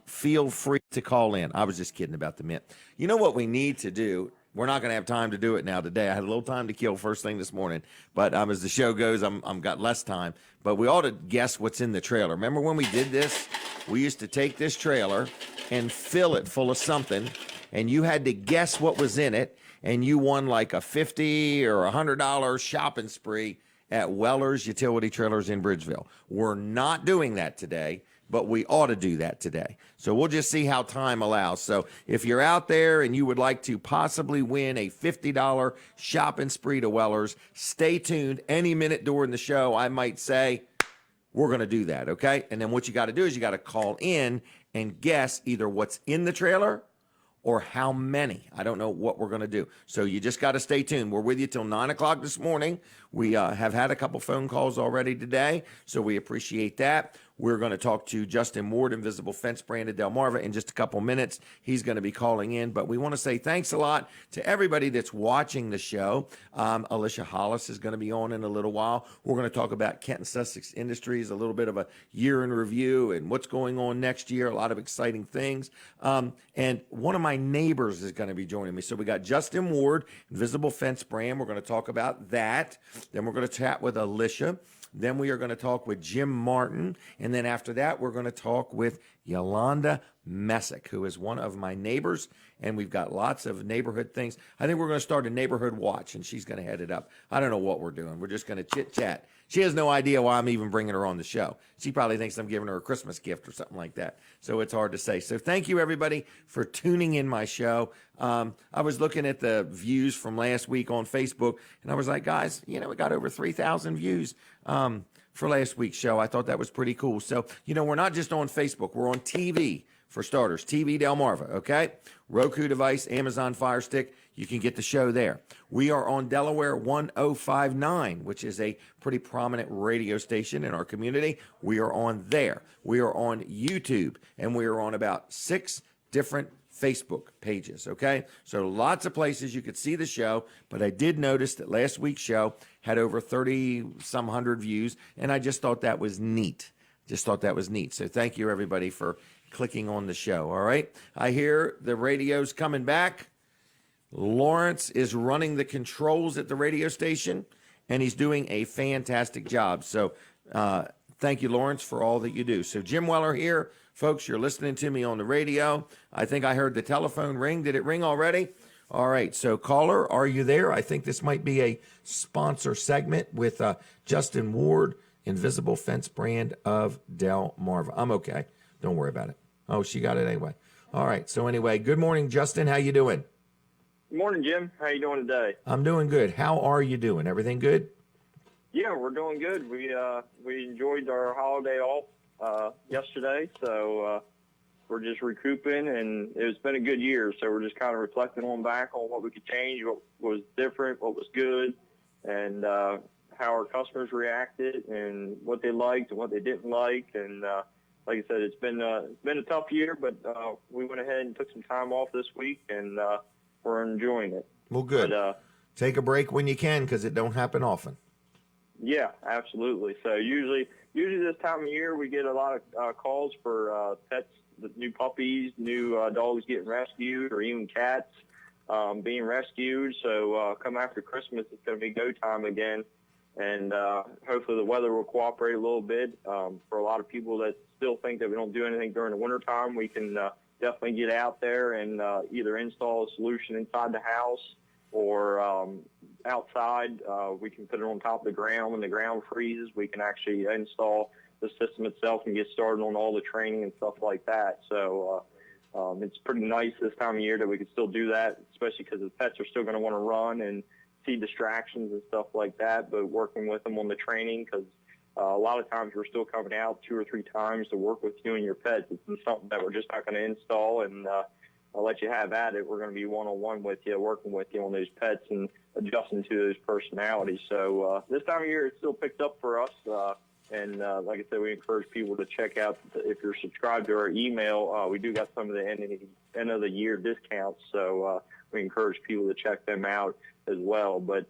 feel free to call in. I was just kidding about the mint. You know what we need to do? We're not going to have time to do it now today. I had a little time to kill first thing this morning, but as the show goes, I'm got less time. But we ought to guess what's in the trailer. Remember when we did this? We used to take this trailer and fill it full of something, and you had to guess what was in it, and you won like a $50 or $100 shopping spree at Weller's Utility Trailers in Bridgeville. We're not doing that today, but we ought to do that today. So we'll just see how time allows. So if you're out there and you would like to possibly win a $50 shopping spree to Weller's, stay tuned. Any minute during the show, I might say, we're going to do that, okay? And then what you got to do is you got to call in and guess either what's in the trailer or how many. I don't know what we're going to do. So you just got to stay tuned. We're with you till 9 o'clock this morning. We have had a couple phone calls already today, so we appreciate that. We're going to talk to Justin Ward, Invisible Fence Brand at Delmarva, in just a couple minutes. He's going to be calling in, but we want to say thanks a lot to everybody that's watching the show. Alicia Hollis is going to be on in a little while. We're going to talk about Kenton Sussex Industries, a little bit of a year in review and what's going on next year, a lot of exciting things. And one of my neighbors is going to be joining me. So we got Justin Ward, Invisible Fence Brand. We're going to talk about that. Then we're going to chat with Alicia. Then we are going to talk with Jim Martin. And then after that, we're going to talk with Yolanda Messick, who is one of my neighbors. And we've got lots of neighborhood things. I think we're going to start a neighborhood watch, and she's going to head it up. I don't know what we're doing. We're just going to chit-chat. She has no idea why I'm even bringing her on the show. She probably thinks I'm giving her a Christmas gift or something like that. So it's hard to say. So thank you, everybody, for tuning in my show. I was looking at the views from last week on Facebook, and I was like, guys, we got over 3,000 views for last week's show. I thought that was pretty cool. So, we're not just on Facebook. We're on TV, for starters. TV Delmarva, okay? Roku device, Amazon Fire Stick. You can get the show there. We are on Delaware 1059, which is a pretty prominent radio station in our community. We are on there. We are on YouTube, and we are on about 6 different Facebook pages, okay? So lots of places you could see the show, but I did notice that last week's show had over 30-some hundred views, and I just thought that was neat. So thank you, everybody, for clicking on the show, all right? I hear the radio's coming back. Lawrence is running the controls at the radio station, and he's doing a fantastic job. So thank you, Lawrence, for all that you do. So Jim Weller here. Folks, you're listening to me on the radio. I think I heard the telephone ring. Did it ring already? All right. So caller, are you there? I think this might be a sponsor segment with Justin Ward, Invisible Fence brand of Delmarva. I'm okay. Don't worry about it. Oh, she got it anyway. All right. So anyway, good morning, Justin. How you doing? Good morning, Jim. How you doing today? I'm doing good. How are you doing? Everything good? Yeah, we're doing good. We enjoyed our holiday off yesterday, so we're just recouping, and it's been a good year. So we're just kind of reflecting back on what we could change, what was different, what was good, and how our customers reacted, and what they liked and what they didn't like. And like I said, it's been a tough year, but we went ahead and took some time off this week, and we're enjoying it. Well, good. But, take a break when you can, because it don't happen often. Yeah, absolutely. So usually this time of year, we get a lot of calls for pets, the new puppies, new dogs getting rescued, or even cats being rescued. So come after Christmas, it's going to be go time again. And hopefully the weather will cooperate a little bit. For a lot of people that still think that we don't do anything during the wintertime, we can definitely get out there and either install a solution inside the house or outside. We can put it on top of the ground. When the ground freezes, we can actually install the system itself and get started on all the training and stuff like that. So it's pretty nice this time of year that we can still do that, especially because the pets are still going to want to run and see distractions and stuff like that, but working with them on the training, because a lot of times we're still coming out 2 or 3 times to work with you and your pets. It's something that we're just not going to install, and I'll let you have at it. We're going to be one-on-one with you, working with you on those pets and adjusting to those personalities. So this time of year, it's still picked up for us. And like I said, we encourage people to check out, if you're subscribed to our email, we do got some of the end of the year discounts. So we encourage people to check them out as well. But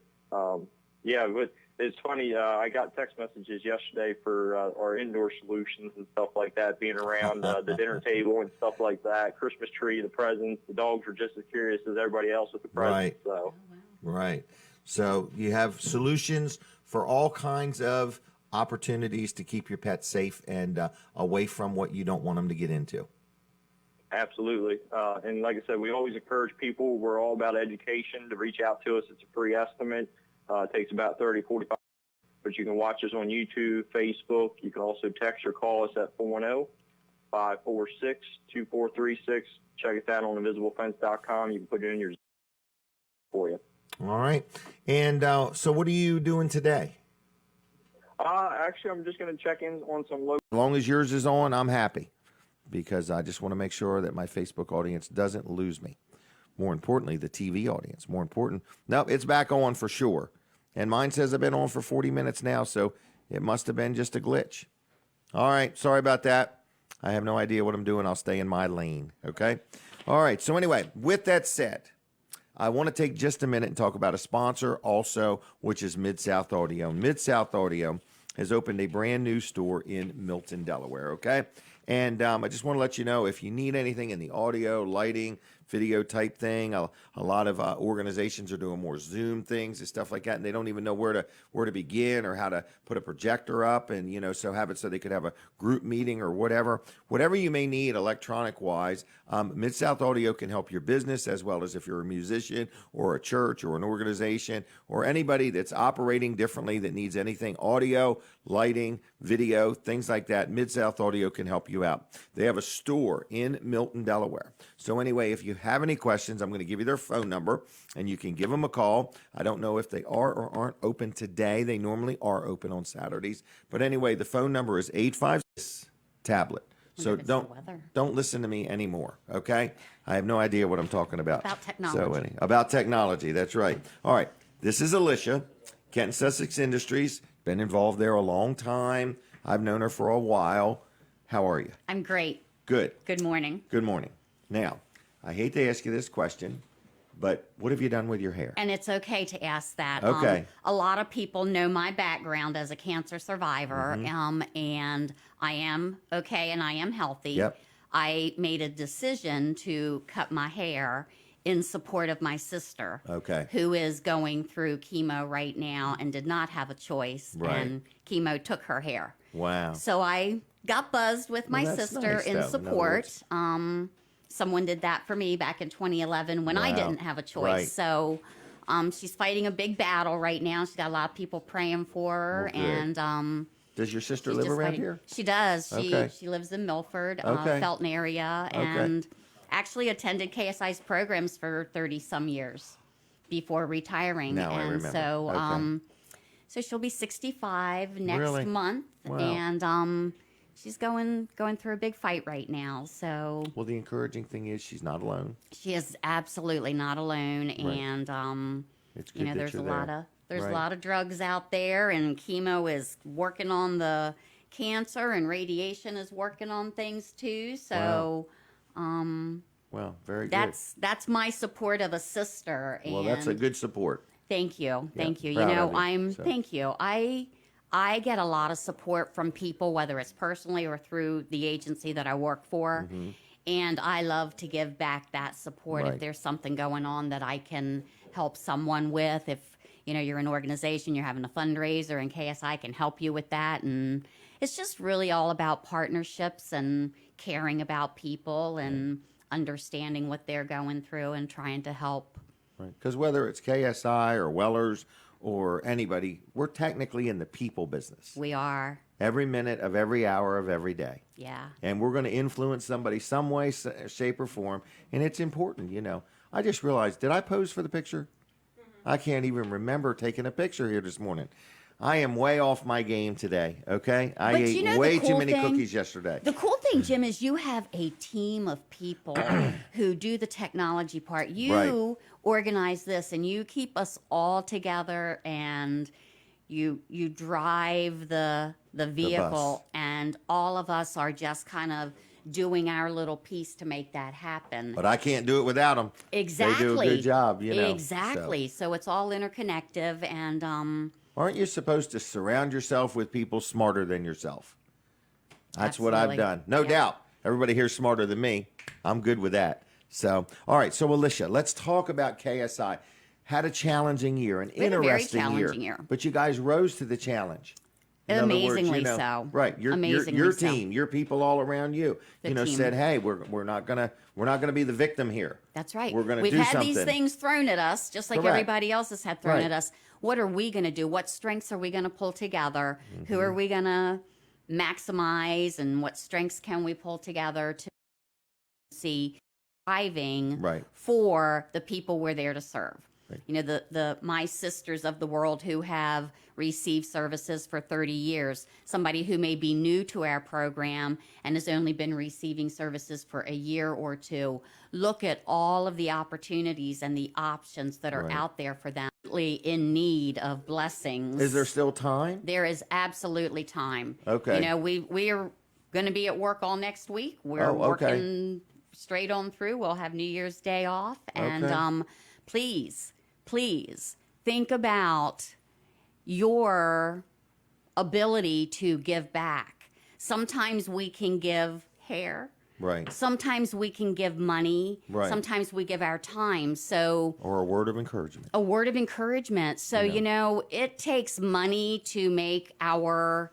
yeah, but it's funny. I got text messages yesterday for our indoor solutions and stuff like that, being around the dinner table and stuff like that, Christmas tree, the presents. The dogs were just as curious as everybody else with the presents. Right. So. Right. So you have solutions for all kinds of opportunities to keep your pet safe and away from what you don't want them to get into. Absolutely. And like I said, we always encourage people, we're all about education, to reach out to us. It's a free estimate. It takes about 30, 45 minutes, but you can watch us on YouTube, Facebook. You can also text or call us at 410-546-2436. Check us out on invisiblefence.com. You can put it in your for you. All right. And so what are you doing today? Actually, I'm just going to check in on some local. As long as yours is on, I'm happy, because I just want to make sure that my Facebook audience doesn't lose me. More importantly, the TV audience. More important. No, it's back on for sure. And mine says I've been on for 40 minutes now, so it must have been just a glitch. All right. Sorry about that. I have no idea what I'm doing. I'll stay in my lane. Okay. All right. So anyway, with that said, I want to take just a minute and talk about a sponsor also, which is Mid-South Audio. Mid-South Audio has opened a brand new store in Milton, Delaware, okay? And I just want to let you know, if you need anything in the audio, lighting, video type thing, a lot of organizations are doing more Zoom things and stuff like that, and they don't even know where to begin or how to put a projector up and, so have it so they could have a group meeting or whatever. Whatever you may need electronic-wise, Mid-South Audio can help your business, as well as if you're a musician or a church or an organization or anybody that's operating differently that needs anything audio, lighting, video, things like that. Mid-South Audio can help you out. They have a store in Milton, Delaware. So anyway, if you have any questions, I'm going to give you their phone number, and you can give them a call. I don't know if they are or aren't open today. They normally are open on Saturdays. But anyway, the phone number is 856 tablet. So don't listen to me anymore, okay? I have no idea what I'm talking about. About technology. About technology, that's right. All right, this is Alicia, Kenton Sussex Industries. Been involved there a long time. I've known her for a while. How are you? I'm great. Good. Good morning. Good morning. Now, I hate to ask you this question, but what have you done with your hair? And it's okay to ask that. Okay. A lot of people know my background as a cancer survivor, Mm-hmm. And I am okay and I am healthy. Yep. I made a decision to cut my hair in support of my sister, Okay. who is going through chemo right now and did not have a choice, Right. and chemo took her hair. Wow. So I got buzzed with my Well, that's sister nice, in though, in other support. words. Someone did that for me back in 2011 when I Wow. didn't have a choice. Right. So she's fighting a big battle right now. She's got a lot of people praying for her, Well, good. and Does your sister she's live just around fighting. here? She does. Okay. She lives in Milford, Okay. Felton area, Okay. and actually attended KSI's programs for 30 some years before retiring. Now I and remember. so Okay. so she'll be 65 next Really? month, Wow. and she's going through a big fight right now. So Well, the encouraging thing is she's not alone. she is absolutely not alone, and It's good you know, that there's you're a there. lot of Right. a lot of drugs out there, and chemo is working on the cancer, and radiation is working on things too. So Well, very that's my support of a sister. good. Well, and that's a good support. Thank you. Thank you. You proud know, of you, so. thank you. I get a lot of support from people, whether it's personally or through the agency that I work for. And I love to give back that support Right. if there's something going on that I can help someone with. If, you know, you're an organization, you're having a fundraiser, and KSI can help you with that. And it's just really all about partnerships and caring about people and understanding what they're going through and trying to help. Right. Because whether it's KSI or Wellers or anybody, we're technically in the people business. We are. Every minute of every hour of every day. Yeah. And we're going to influence somebody some way, shape, or form. And it's important, you know. I just realized, did I pose for the picture? I can't even remember taking a picture here this morning. I am way off my game today, okay? I But ate you know way the too cool many thing? cookies yesterday. The cool thing, Jim, is you have a team of people who do the technology part. You Right. organize this, and you keep us all together, and you drive the vehicle, and all of us are just kind of doing our little piece to make that happen. But I can't do it without them. Exactly. They do a good job, you know. Exactly. So it's all interconnective, and Aren't you supposed to surround yourself with people smarter than yourself? That's what I've Absolutely. done. No Yeah. doubt. Everybody here's smarter than me. I'm good with that. So, all right. So, Alicia, let's talk about KSI. Had a challenging year, an We had a very interesting challenging year. But you guys rose to the challenge. In other words, Amazingly so. Right. Your Amazingly so. team, your people all around you, The you know, team. said, hey, we're not gonna be the victim here. That's right. We're gonna We've do had something. these things thrown at us, just like Correct. everybody else has had thrown Right. at us. What are we going to do? What strengths are we going to pull together? Who Mm-hmm. are we going to maximize, and what strengths can we pull together to see thriving Right. for the people we're there to serve? Right. You know, the my sisters of the world who have received services for 30 years, somebody who may be new to our program and has only been receiving services for a year or two. Look at all of the opportunities and the options that are Right. out there for them in need of blessings. Is there still time? There is absolutely time. Okay. You know, we are going to be at work all next week. We're Oh, okay. working straight on through. We'll have New Year's Day off. And Okay. please think about your ability to give back. Sometimes we can give hair. Right. Sometimes we can give money. Right. Sometimes we give our time. So Or a word of encouragement. a word of encouragement. So, you know, it takes money to make our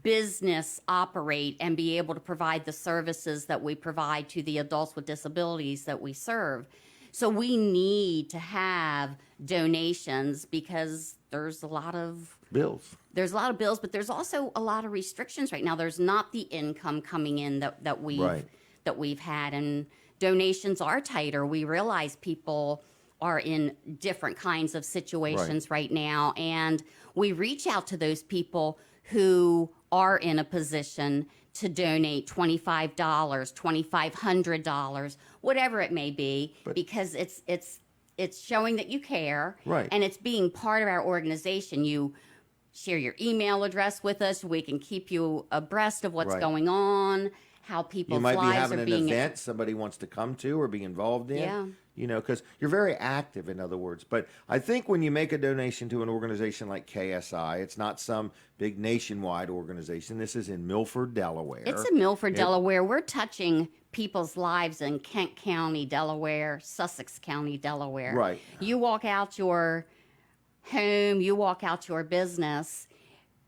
business operate and be able to provide the services that we provide to the adults with disabilities that we serve. So we need to have donations because there's a lot of Bills. bills, but there's also a lot of restrictions right now. There's not the income coming in that we've Right. that we've had, and donations are tighter. We realize people are in different kinds of situations right now, and we reach out to those people who are in a position to donate $25, $2,500, whatever it may be, because it's showing that you care, and it's being part of our organization. You share your email address with us. We can keep you abreast of what's going on, how people's lives are being. You might be having an event somebody wants to come to or be involved in. Yeah. You know, because you're very active, in other words. But I think when you make a donation to an organization like KSI, it's not some big nationwide organization. This is in Milford, Delaware. It's in Milford, Delaware. We're touching people's lives in Kent County, Delaware, Sussex County, Delaware. Right. You walk out your home, you walk out your business.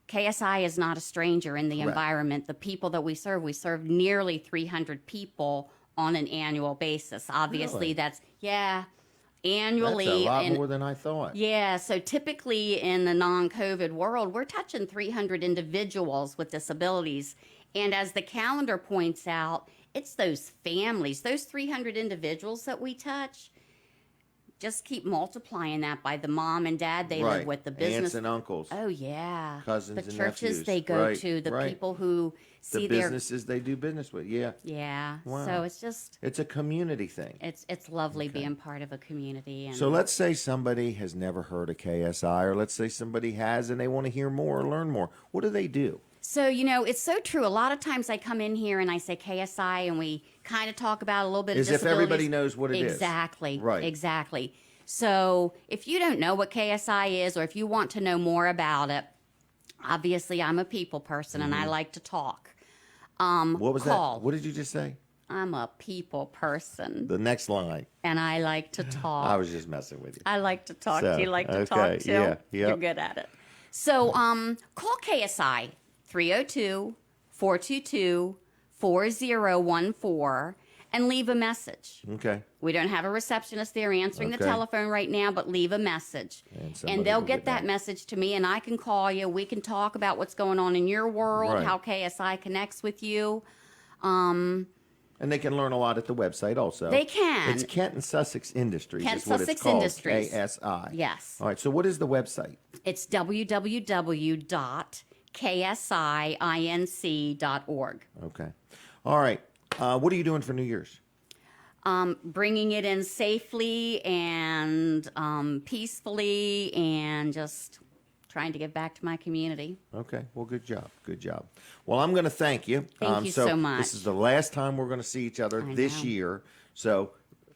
KSI is not a stranger in the environment. The people that we serve nearly 300 people on an annual basis. Obviously, that's annually. That's a lot more than I thought. Yeah, so typically in the non-COVID world, we're touching 300 individuals with disabilities. And as the calendar points out, it's those families, those 300 individuals that we touch. Just keep multiplying that by the mom and dad they live with, the business. Aunts and uncles. Oh, yeah. Cousins the and churches nephews. they go to, the people who see the businesses they do business with. Yeah. Yeah. Wow. So it's just. It's a community thing. It's lovely being part of a community. And so let's say somebody has never heard of KSI, or let's say somebody has and they want to hear more or learn more. What do they do? So, you know, it's so true. A lot of times I come in here and I say KSI and we kind of talk about a little bit of disabilities. As if everybody knows what it is. Exactly. Right. Exactly. So if you don't know what KSI is, or if you want to know more about it, obviously I'm a people person and I like to talk. What was call. that? What did you just say? I'm a people person. The next line. And I like to talk. I was just messing with you. I like to talk. So, Do you like to talk too? Yeah. Yep. You're good at it. So call KSI 302-422-4014 and leave a message. Okay. We don't have a receptionist there answering the telephone right now, but leave a message. And they'll get that message to me, and I can call you. We can talk about what's going on in your world, how KSI connects with you. And they can learn a lot at the website also. They can. It's Kenton Sussex Industries. Kent is what Sussex it's called. Industries. KSI. Yes. All right. So what is the website? It's www.ksiinc.org. Okay. All right. What are you doing for New Year's? Bringing it in safely and peacefully, and just trying to give back to my community. Okay. Well, good job. Good job. Well, I'm going to thank you. Thank you so much. This is the last time we're going to see each other this year. So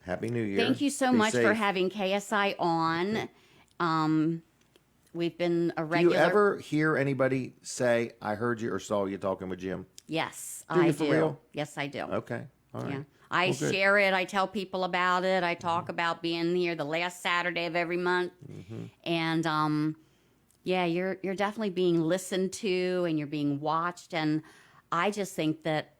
Happy New Year. Thank you so much for having KSI on. We've been a regular. Do you ever hear anybody say, I heard you or saw you talking with Jim? Yes, Do you I for do. real? Yes, I do. Okay. All right. Yeah. I Well, good. share it. I tell people about it. I talk about being here the last Saturday of every month. And yeah, you're definitely being listened to and you're being watched. And I just think that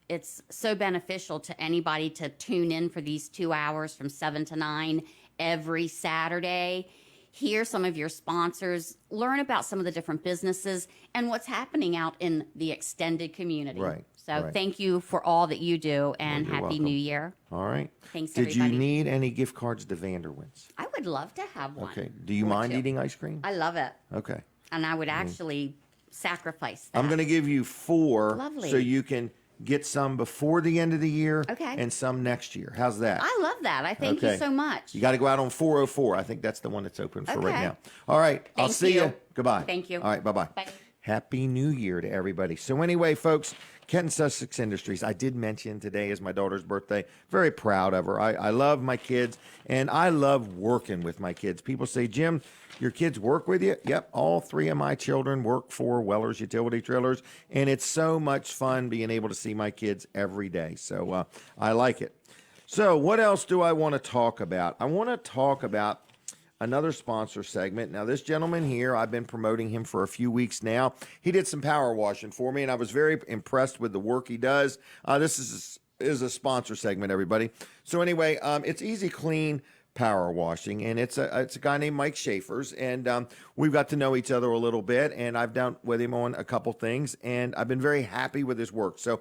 it's so beneficial to anybody to tune in for these 2 hours from 7 to 9 every Saturday. Hear some of your sponsors, learn about some of the different businesses and what's happening out in the extended community. Right. So thank you for all that you do, and You're Happy welcome. New Year. All right. Thanks, Did everybody. you need any gift cards to Vanderwin's? I would love to have one. Okay. Do you Or mind two. eating ice cream? I love it. Okay. And I would actually sacrifice that. I'm going to give you 4 Lovely. so you can get some before the end of the year Okay. and some next year. How's that? I love that. I thank you Okay. so much. You got to go out on 404. I think that's the one that's open for right Okay. now. All right. I'll Thank see you. you. Goodbye. Thank you. All right. Bye-bye. Bye. Happy New Year to everybody. So anyway, folks, Kenton Sussex Industries, I did mention today is my daughter's birthday. Very proud of her. I love my kids, and I love working with my kids. People say, Jim, your kids work with you? Yep, all 3 of my children work for Weller's Utility Trailers, and it's so much fun being able to see my kids every day. So I like it. So what else do I want to talk about? I want to talk about another sponsor segment. Now, this gentleman here, I've been promoting him for a few weeks now. He did some power washing for me, and I was very impressed with the work he does. This is a sponsor segment, everybody. So anyway, it's Easy Clean Power Washing, and it's a guy named Mike Schaefer's, and we've got to know each other a little bit, and I've dealt with him on a couple things, and I've been very happy with his work. So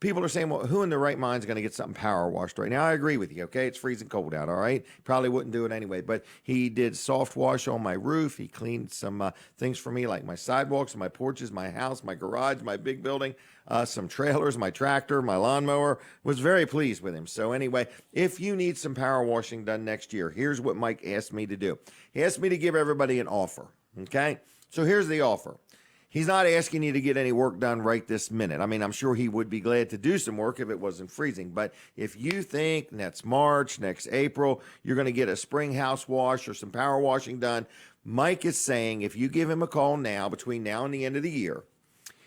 people are saying, well, who in their right mind is going to get something power washed right now? I agree with you, okay? It's freezing cold out, all right? Probably wouldn't do it anyway, but he did soft wash on my roof. He cleaned some things for me, like my sidewalks, my porches, my house, my garage, my big building, some trailers, my tractor, my lawnmower. Was very pleased with him. So anyway, if you need some power washing done next year, here's what Mike asked me to do. He asked me to give everybody an offer, okay? So here's the offer. He's not asking you to get any work done right this minute. I mean, I'm sure he would be glad to do some work if it wasn't freezing. But if you think next March, next April, you're going to get a spring house wash or some power washing done, Mike is saying if you give him a call now, between now and the end of the year,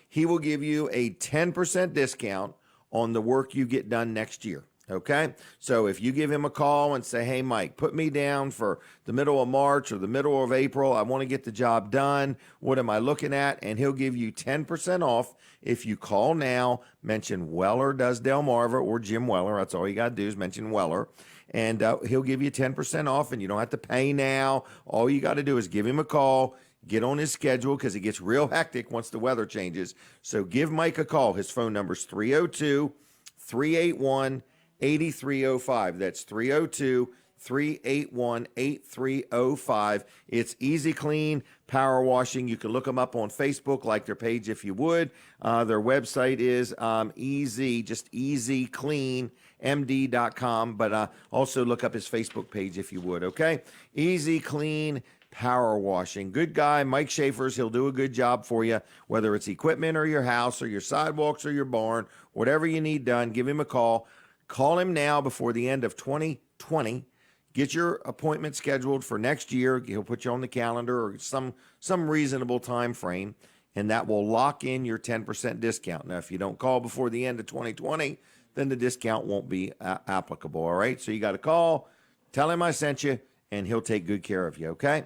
he will give you a 10% discount on the work you get done next year. Okay, so if you give him a call and say, hey, Mike, put me down for the middle of March or the middle of April. I want to get the job done. What am I looking at? And he'll give you 10% off if you call now, mention Weller Does Delmarva or Jim Weller. That's all you got to do is mention Weller. And he'll give you 10% off, and you don't have to pay now. All you got to do is give him a call. Get on his schedule because it gets real hectic once the weather changes. So give Mike a call. His phone number is 302-381-8305. That's 302-381-8305. It's Easy Clean Power Washing. You can look them up on Facebook, like their page if you would. Their website is easycleanmd.com, but also look up his Facebook page if you would, okay? Easy Clean Power Washing. Good guy, Mike Schaefer's. He'll do a good job for you, whether it's equipment or your house or your sidewalks or your barn, whatever you need done, give him a call. Call him now before the end of 2020. Get your appointment scheduled for next year. He'll put you on the calendar or some reasonable time frame, and that will lock in your 10% discount. Now, if you don't call before the end of 2020, then the discount won't be applicable, all right? So you got to call, tell him I sent you, and he'll take good care of you, okay?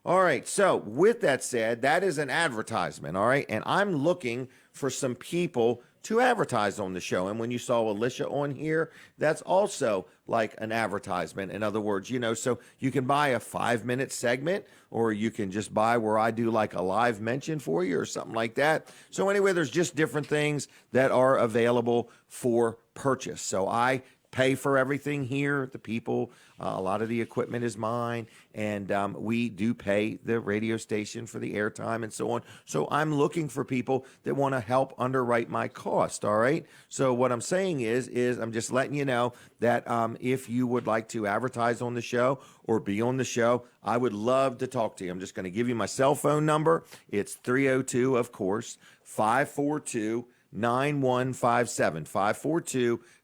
All right, so with that said, that is an advertisement, all right? And I'm looking for some people to advertise on the show. And when you saw Alicia on here, that's also like an advertisement. In other words, you know, so you can buy a 5-minute segment, or you can just buy where I do like a live mention for you or something like that. So anyway, there's just different things that are available for purchase. So I pay for everything here. The people, a lot of the equipment is mine, and we do pay the radio station for the airtime and so on. So I'm looking for people that want to help underwrite my cost, all right? So what I'm saying is I'm just letting you know that if you would like to advertise on the show or be on the show, I would love to talk to you. I'm just going to give you my cell phone number. It's 302, of course, 542 9157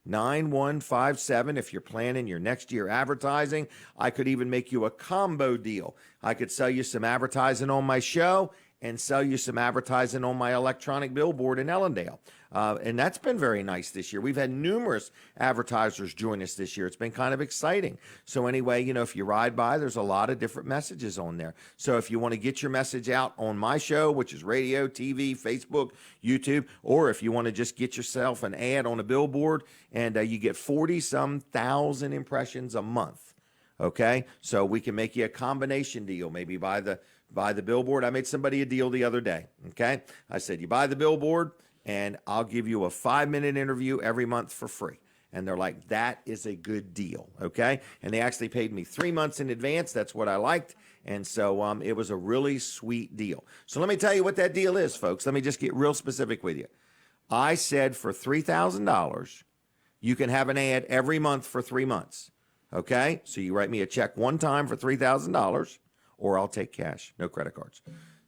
542-9157. If you're planning your next year advertising, I could even make you a combo deal. I could sell you some advertising on my show and sell you some advertising on my electronic billboard in Ellendale. And that's been very nice this year. We've had numerous advertisers join us this year. It's been kind of exciting. So anyway, you know, if you ride by, there's a lot of different messages on there. So if you want to get your message out on my show, which is radio, TV, Facebook, YouTube, or if you want to just get yourself an ad on a billboard, and you get 40-some thousand impressions a month. Okay, so we can make you a combination deal, maybe buy the billboard. I made somebody a deal the other day, okay? I said, you buy the billboard, and I'll give you a 5-minute interview every month for free. And they're like, that is a good deal, okay? And they actually paid me 3 months in advance. That's what I liked. And so it was a really sweet deal. So let me tell you what that deal is, folks. Let me just get real specific with you. I said for $3,000, you can have an ad every month for 3 months. Okay, so you write me a check one time for $3,000, or I'll take cash, no credit cards.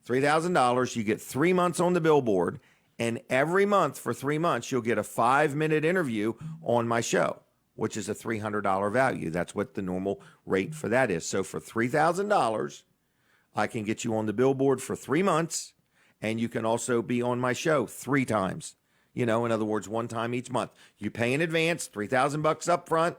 $3,000, you get 3 months on the billboard, and every month for 3 months, you'll get a 5-minute interview on my show, which is a $300 value. That's what the normal rate for that is. So for $3,000, I can get you on the billboard for 3 months, and you can also be on my show 3 times. You know, in other words, one time each month. You pay in advance, $3,000 up front.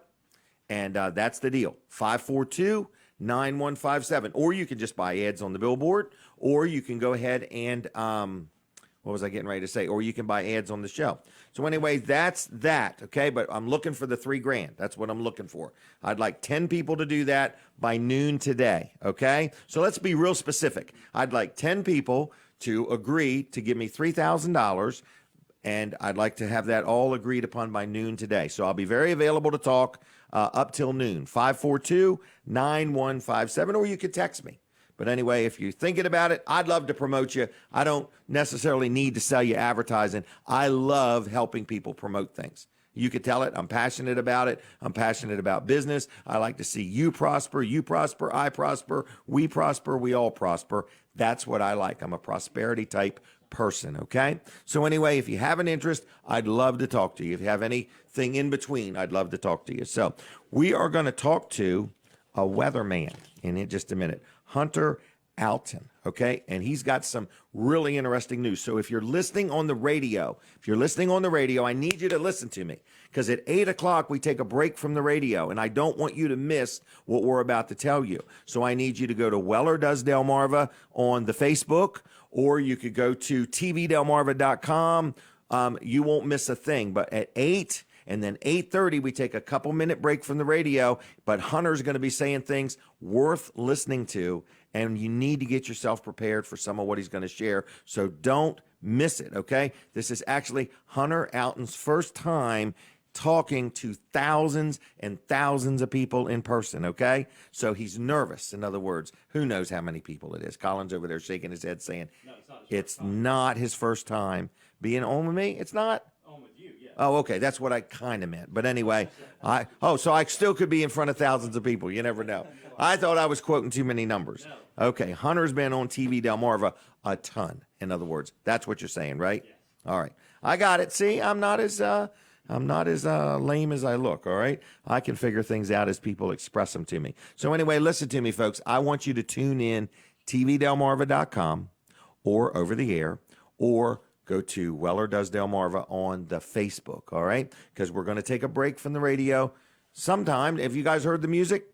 And that's the deal, 542-9157. Or you can just buy ads on the billboard, or you can go ahead and, what was I getting ready to say? Or you can buy ads on the show. So anyway, that's that, okay? But I'm looking for the $3,000. That's what I'm looking for. I'd like 10 people to do that by noon today, okay? So let's be real specific. I'd like 10 people to agree to give me $3,000 and I'd like to have that all agreed upon by noon today. So I'll be very available to talk up till noon, 542-9157, or you could text me. But anyway, if you're thinking about it, I'd love to promote you. I don't necessarily need to sell you advertising. I love helping people promote things. You could tell it. I'm passionate about it. I'm passionate about business. I like to see you prosper, I prosper, we all prosper. That's what I like. I'm a prosperity type person, okay? So anyway, if you have an interest, I'd love to talk to you. If you have anything in between, I'd love to talk to you. So we are going to talk to a weatherman in just a minute, Hunter Outten, okay? And he's got some really interesting news. So if you're listening on the radio, I need you to listen to me, because at 8 o'clock we take a break from the radio, and I don't want you to miss what we're about to tell you. So I need you to go to Weller Does Delmarva on the Facebook, or you could go to tvdelmarva.com. You won't miss a thing. But at 8 and then 8:30, we take a couple-minute break from the radio, but Hunter's going to be saying things worth listening to, and you need to get yourself prepared for some of what he's going to share. So don't miss it, okay? This is actually Hunter Outten's first time talking to thousands and thousands of people in person, okay? So he's nervous. In other words, who knows how many people it is? Colin's over there shaking his head saying, no, it's not his first time being on with me. It's not? On with you, yeah. Oh, okay. That's what I kind of meant. But anyway, so I still could be in front of thousands of people. You never know. I thought I was quoting too many numbers. Okay, Hunter's been on TV Delmarva a ton. In other words, that's what you're saying, right? Yes. All right. I got it. See, I'm not as lame as I look, all right? I can figure things out as people express them to me. So anyway, listen to me, folks. I want you to tune in tvdelmarva.com or over the air, or go to Weller Does Delmarva on the Facebook, all right? Because we're going to take a break from the radio sometime. Have you guys heard the music?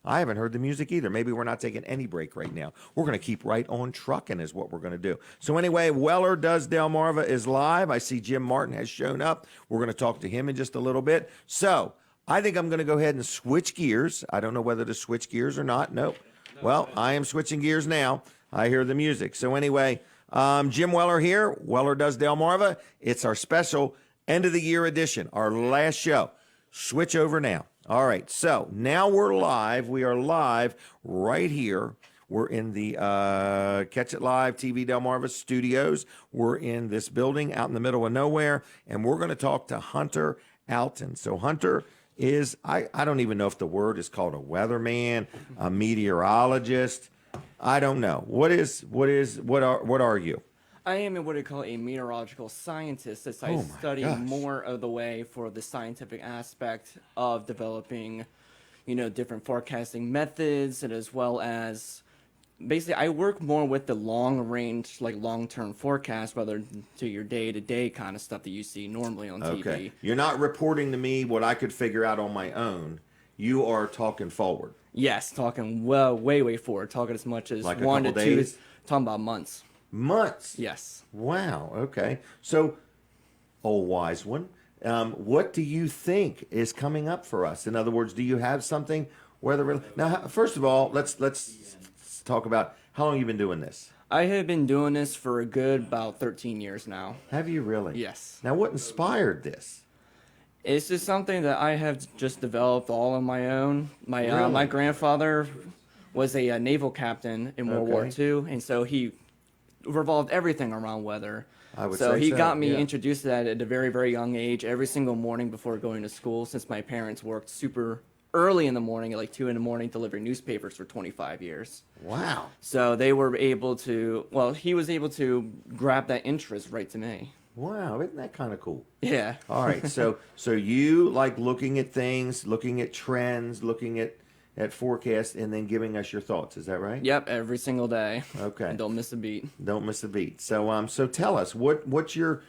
I haven't heard the music either. Maybe we're not taking any break right now. We're going to keep right on trucking is what we're going to do. So anyway, Weller Does Delmarva is live. I see Jim Martin has shown up. We're going to talk to him in just a little bit. So I think I'm going to go ahead and switch gears. I don't know whether to switch gears or not. Nope. Well, I am switching gears now. I hear the music. So anyway, Jim Weller here, Weller Does Delmarva. It's our special end of the year edition, our last show. Switch over now. All right, so now we're live. We are live right here. We're in the Catch It Live TV Delmarva studios. We're in this building out in the middle of nowhere, and we're going to talk to Hunter Outten. So Hunter is, I don't even know if the word is called a weatherman, a meteorologist. I don't know. What are you? I am what I call a meteorological scientist, as I study more of the way for the scientific aspect of developing, different forecasting methods, and as well as basically I work more with the long range, like long-term forecast, whether to your day-to-day kind of stuff that you see normally on TV. Okay. You're not reporting to me what I could figure out on my own. You are talking forward. Yes, talking way forward, talking as much as like 1 to 2 days? Talking about months. Months? Yes. Wow, okay. So, old wise one, what do you think is coming up for us? In other words, do you have something? Now, first of all, let's talk about how long you've been doing this. I have been doing this for a good about 13 years now. Have you really? Yes. Now, what inspired this? It's just something that I have just developed all on my own. My grandfather was a naval captain in World War II, and so he revolved everything around weather. So he got me introduced to that at a very, very young age, every single morning before going to school, since my parents worked super early in the morning, at like 2 in the morning, delivering newspapers for 25 years. Wow. So they were able to, he was able to grab that interest right to me. Wow, isn't that kind of cool? Yeah. All right, so you like looking at things, looking at trends, looking at forecasts, and then giving us your thoughts. Is that right? Yep, every single day. Okay. And don't miss a beat. Don't miss a beat. So so tell us what's your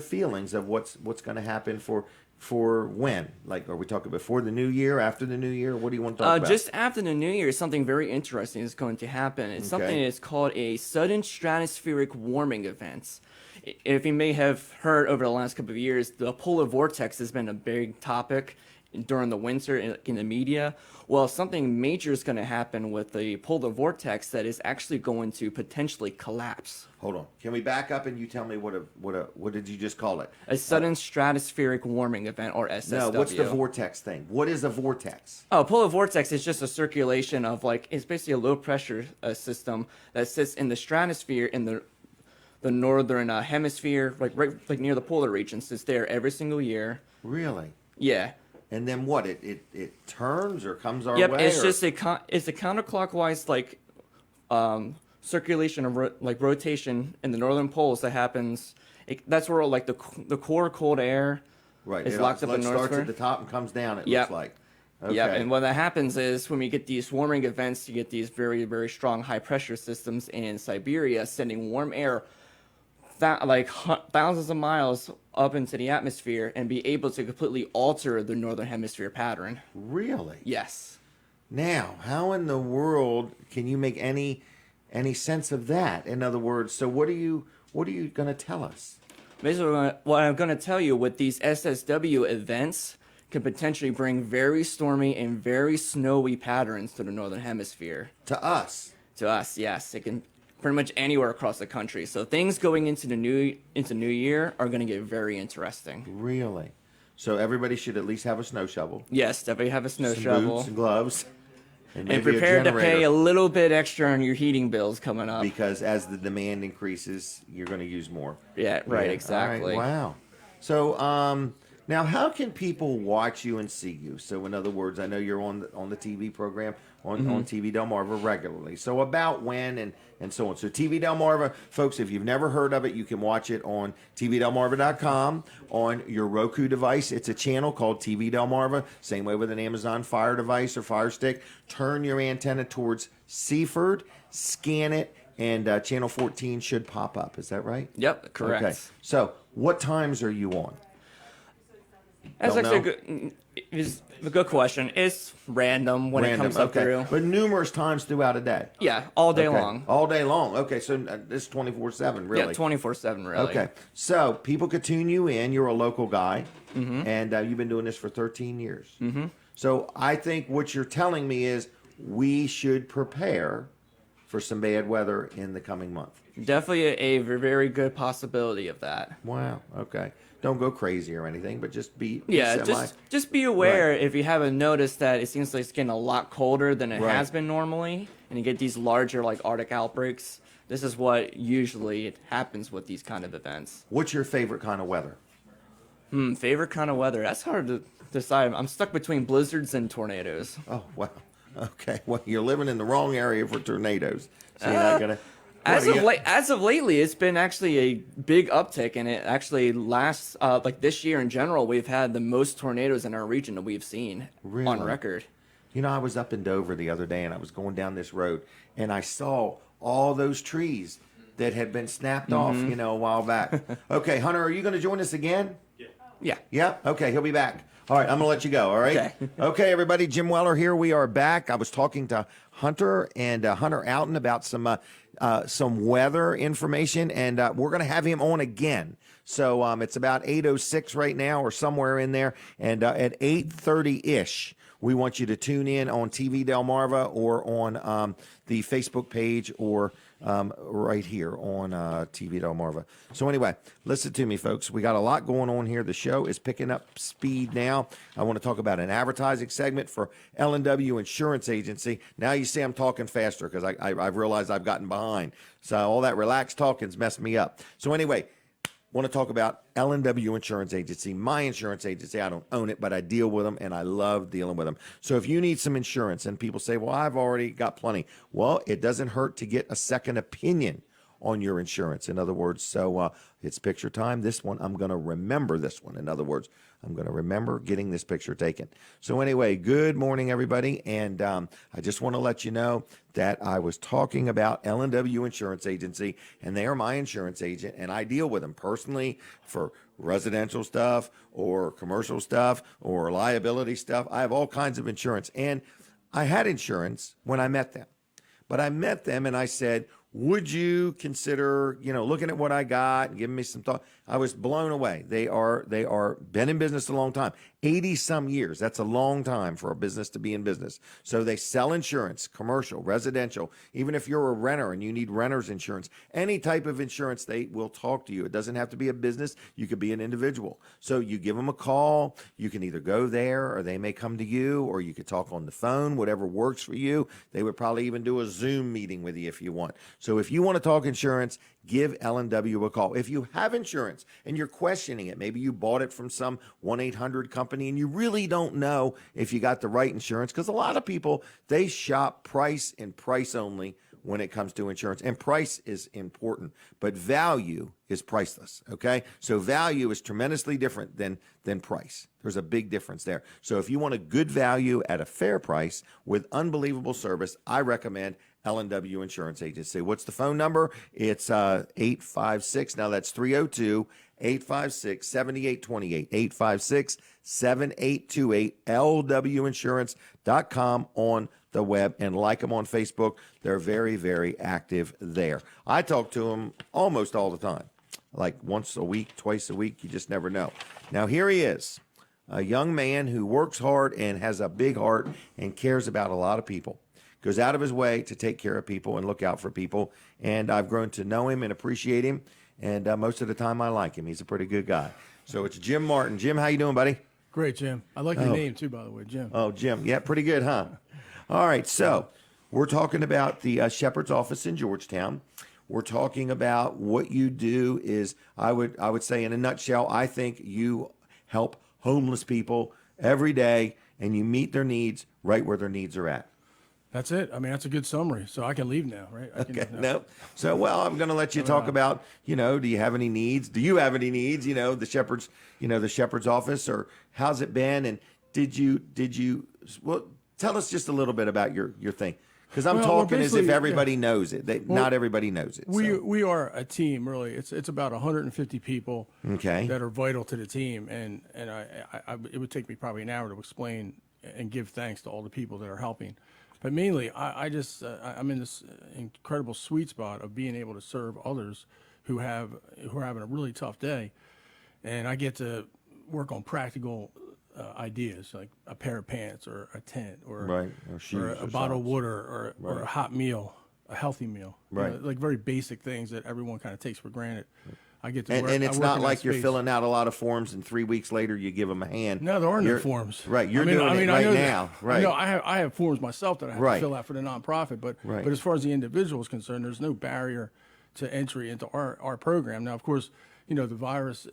feelings of what's going to happen for when? Like, are we talking before the new year, after the new year? What do you want to talk about? Just after the new year, something very interesting is going to happen. It's something that's called a sudden stratospheric warming event. If you may have heard over the last couple of years, the polar vortex has been a big topic during the winter in the media. Well, something major is going to happen with the polar vortex that is actually going to potentially collapse. Hold on. Can we back up and you tell me what did you just call it? A sudden stratospheric warming event, or SSW. No, what's the vortex thing? What is a vortex? Oh, polar vortex is just a circulation of it's basically a low pressure system that sits in the stratosphere in the northern hemisphere, right near the polar regions. It's there every single year. Really? Yeah. And then what? It turns or comes our way? Yep, it's just it's a counterclockwise circulation of rotation in the northern poles that happens. That's where the core cold air is locked up in the north. Starts at the top and comes down. It looks like. Okay. Yeah, and what that happens is when we get these warming events, you get these very, very strong high pressure systems in Siberia sending warm air thousands of miles up into the atmosphere and be able to completely alter the northern hemisphere pattern. Really? Yes. Now, how in the world can you make any sense of that? In other words, so what are you going to tell us? Basically, what I'm going to tell you with these SSW events can potentially bring very stormy and very snowy patterns to the northern hemisphere. To us? To us, yes. It can pretty much anywhere across the country. So things going into New Year are going to get very interesting. Really? So everybody should at least have a snow shovel. Yes, definitely have a snow some shovel. Boots and gloves. And prepare to pay a little bit extra on your heating bills coming up. Because as the demand increases, you're going to use more. Yeah, right, exactly. All right, wow. So now how can people watch you and see you? So in other words, I know you're on the TV program, on TV Delmarva regularly. So about when and so on. So TV Delmarva, folks, if you've never heard of it, you can watch it on tvdelmarva.com on your Roku device. It's a channel called TV Delmarva. Same way with an Amazon Fire device or Fire Stick. Turn your antenna towards Seaford, scan it, and channel 14 should pop up. Is that right? Yep, correct. Okay. So what times are you on? That's actually a good question. It's random when it comes up through. But numerous times throughout a day? Yeah, all day long. All day long. Okay, so this 24/7, really? Yeah, 24/7, really. Okay, so people could tune you in. You're a local guy, and you've been doing this for 13 years. So I think what you're telling me is we should prepare for some bad weather in the coming month. Definitely a very good possibility of that. Wow, okay. Don't go crazy or anything, but just be just be aware if you haven't noticed that it seems like it's getting a lot colder than it has been normally, and you get these larger Arctic outbreaks. This is what usually happens with these kind of events. What's your favorite kind of weather? Favorite kind of weather? That's hard to decide. I'm stuck between blizzards and tornadoes. Oh, wow. Okay, well, you're living in the wrong area for tornadoes, so you're not gonna. As of lately, it's been actually a big uptick, and it actually lasts this year in general. We've had the most tornadoes in our region that we've seen on record. You know, I was up in Dover the other day, and I was going down this road, and I saw all those trees that had been snapped off, a while back. Okay, Hunter, are you going to join us again? Yeah. Yeah. Okay, he'll be back. All right, I'm going to let you go, all right? Okay. Okay, everybody, Jim Weller here. We are back. I was talking to Hunter and Hunter Outten about some weather information, and we're going to have him on again. So it's about 8:06 right now or somewhere in there, and at 8:30-ish, we want you to tune in on TV Delmarva or on the Facebook page or right here on TV Delmarva. So anyway, listen to me, folks. We got a lot going on here. The show is picking up speed now. I want to talk about an advertising segment for L&W Insurance Agency. Now you see I'm talking faster because I've realized I've gotten behind. So all that relaxed talking's messed me up. So anyway, want to talk about L&W Insurance Agency, my insurance agency. I don't own it, but I deal with them, and I love dealing with them. So if you need some insurance, and people say, well, I've already got plenty. Well, it doesn't hurt to get a second opinion on your insurance. In other words, so it's picture time. This one, I'm going to remember this one. In other words, I'm going to remember getting this picture taken. So anyway, good morning, everybody. And I just want to let you know that I was talking about L&W Insurance Agency, and they are my insurance agent, and I deal with them personally for residential stuff or commercial stuff or liability stuff. I have all kinds of insurance, and I had insurance when I met them. But I met them and I said, would you consider, looking at what I got and giving me some thought? I was blown away. They are been in business a long time, 80 some years. That's a long time for a business to be in business. So they sell insurance, commercial, residential. Even if you're a renter and you need renter's insurance, any type of insurance, they will talk to you. It doesn't have to be a business. You could be an individual. So you give them a call. You can either go there or they may come to you, or you could talk on the phone, whatever works for you. They would probably even do a Zoom meeting with you if you want. So if you want to talk insurance, give L&W a call. If you have insurance and you're questioning it, maybe you bought it from some 1-800 company and you really don't know if you got the right insurance, because a lot of people, they shop price and price only when it comes to insurance. And price is important, but value is priceless, okay? So value is tremendously different than price. There's a big difference there. So if you want a good value at a fair price with unbelievable service, I recommend L&W Insurance Agency. What's the phone number? It's 856. Now that's 302-856-7828. 856-7828. LWinsurance.com on the web, and like them on Facebook. They're very, very active there. I talk to them almost all the time, like once a week, twice a week. You just never know. Now here he is, a young man who works hard and has a big heart and cares about a lot of people. Goes out of his way to take care of people and look out for people. And I've grown to know him and appreciate him. And most of the time I like him. He's a pretty good guy. So it's Jim Martin. Jim, how you doing, buddy? Great, Jim. I like your name too, by the way, Jim. Oh, Jim. Yeah, pretty good, huh? All right. So we're talking about the Shepherd's office in Georgetown. We're talking about what you do is, I would say in a nutshell, I think you help homeless people every day and you meet their needs right where their needs are at. That's it. I mean, that's a good summary. So I can leave now, right? Okay. No. So, well, I'm going to let you talk about, do you have any needs? Do you have any needs? The Shepherd's office, or how's it been? And did you, well, tell us just a little bit about your thing. Because I'm talking as if everybody knows it. Not everybody knows it. We are a team, really. It's about 150 people that are vital to the team. And it would take me probably an hour to explain and give thanks to all the people that are helping. But mainly, I'm in this incredible sweet spot of being able to serve others who are having a really tough day, and I get to work on practical ideas like a pair of pants or a tent or shoes or a bottle of water or a hot meal, a healthy meal, like very basic things that everyone kind of takes for granted. I get to work, and it's not like you're filling out a lot of forms and 3 weeks later you give them a hand. No, there are no forms. Right, you're doing it right now. Right. I have forms myself that I have to fill out for the nonprofit, but as far as the individual is concerned, there's no barrier to entry into our program. Now, of course, the virus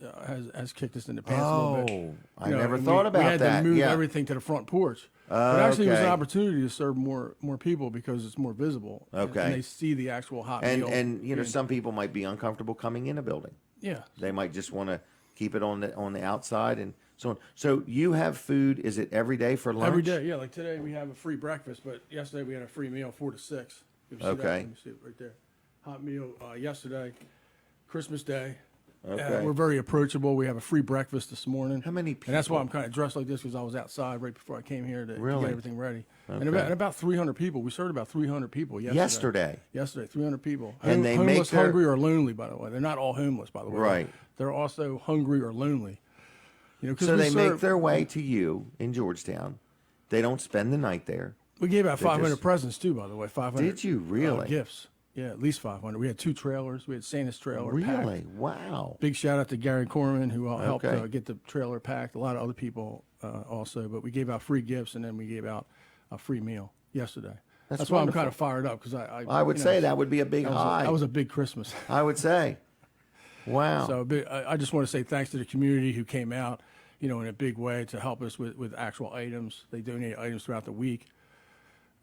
has kicked us in the pants a little bit. I never thought about that. We had to move everything to the front porch. But actually, it was an opportunity to serve more people because it's more visible. Okay. And they see the actual hot meal. And some people might be uncomfortable coming in a building. Yeah. They might just want to keep it on the outside and so on. So you have food, is it every day for lunch? Every day, yeah. Like today we have a free breakfast, but yesterday we had a free meal 4 to 6. Okay. Let me see it right there. Hot meal yesterday, Christmas Day. Okay. We're very approachable. We have a free breakfast this morning. How many people? And that's why I'm kind of dressed like this, because I was outside right before I came here to get everything ready. Okay. And about 300 people. We served about 300 people yesterday. Yesterday, 300 people. And they homeless, hungry, or lonely, by the way. They're not all homeless, by the way. Right. They're also hungry or lonely. So they make their way to you in Georgetown. They don't spend the night there. We gave out 500 presents, too, by the way. 500. Did you really? Gifts. Yeah, at least 500. We had 2 trailers. We had Santa's trailer Really? packed. Wow. Big shout out to Gary Corman, who helped get the trailer packed. A lot of other people also. But we gave out free gifts, and then we gave out a free meal yesterday. That's why I'm kind of fired up, because I would say that would be a big high. That was a big Christmas. I would say. Wow. So I just want to say thanks to the community who came out, in a big way to help us with actual items. They donate items throughout the week.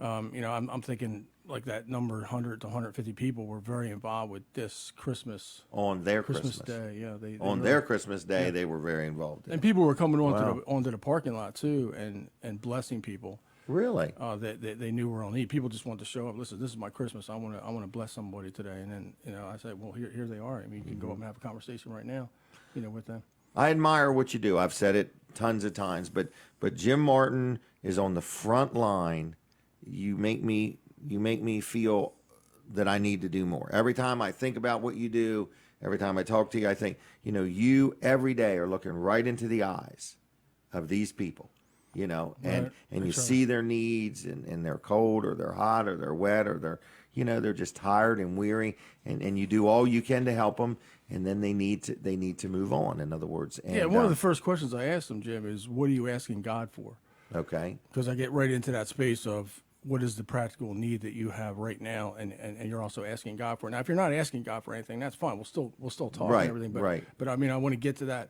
I'm thinking like that number, 100 to 150 people were very involved with this Christmas. On their Christmas Day, yeah. They their Christmas Day, they were very involved. And people were coming onto the parking lot too, and blessing people. Really? They knew we were on need. People just wanted to show up. Listen, this is my Christmas. I want to bless somebody today. And then I said, well, here they are. I mean, you can go up and have a conversation right now, with them. I admire what you do. I've said it tons of times, but Jim Martin is on the front line. You make me feel that I need to do more. Every time I think about what you do, every time I talk to you, I think, you every day are looking right into the eyes of these people, and you see their needs, and they're cold or they're hot or they're wet or they're just tired and weary, and you do all you can to help them, and then they need to move on, in other words. And, one of the first questions I asked them, Jim, is what are you asking God for? Okay. Because I get right into that space of what is the practical need that you have right now, and you're also asking God for it. Now, if you're not asking God for anything, that's fine. We'll still talk and everything. But, but I mean, I want to get to that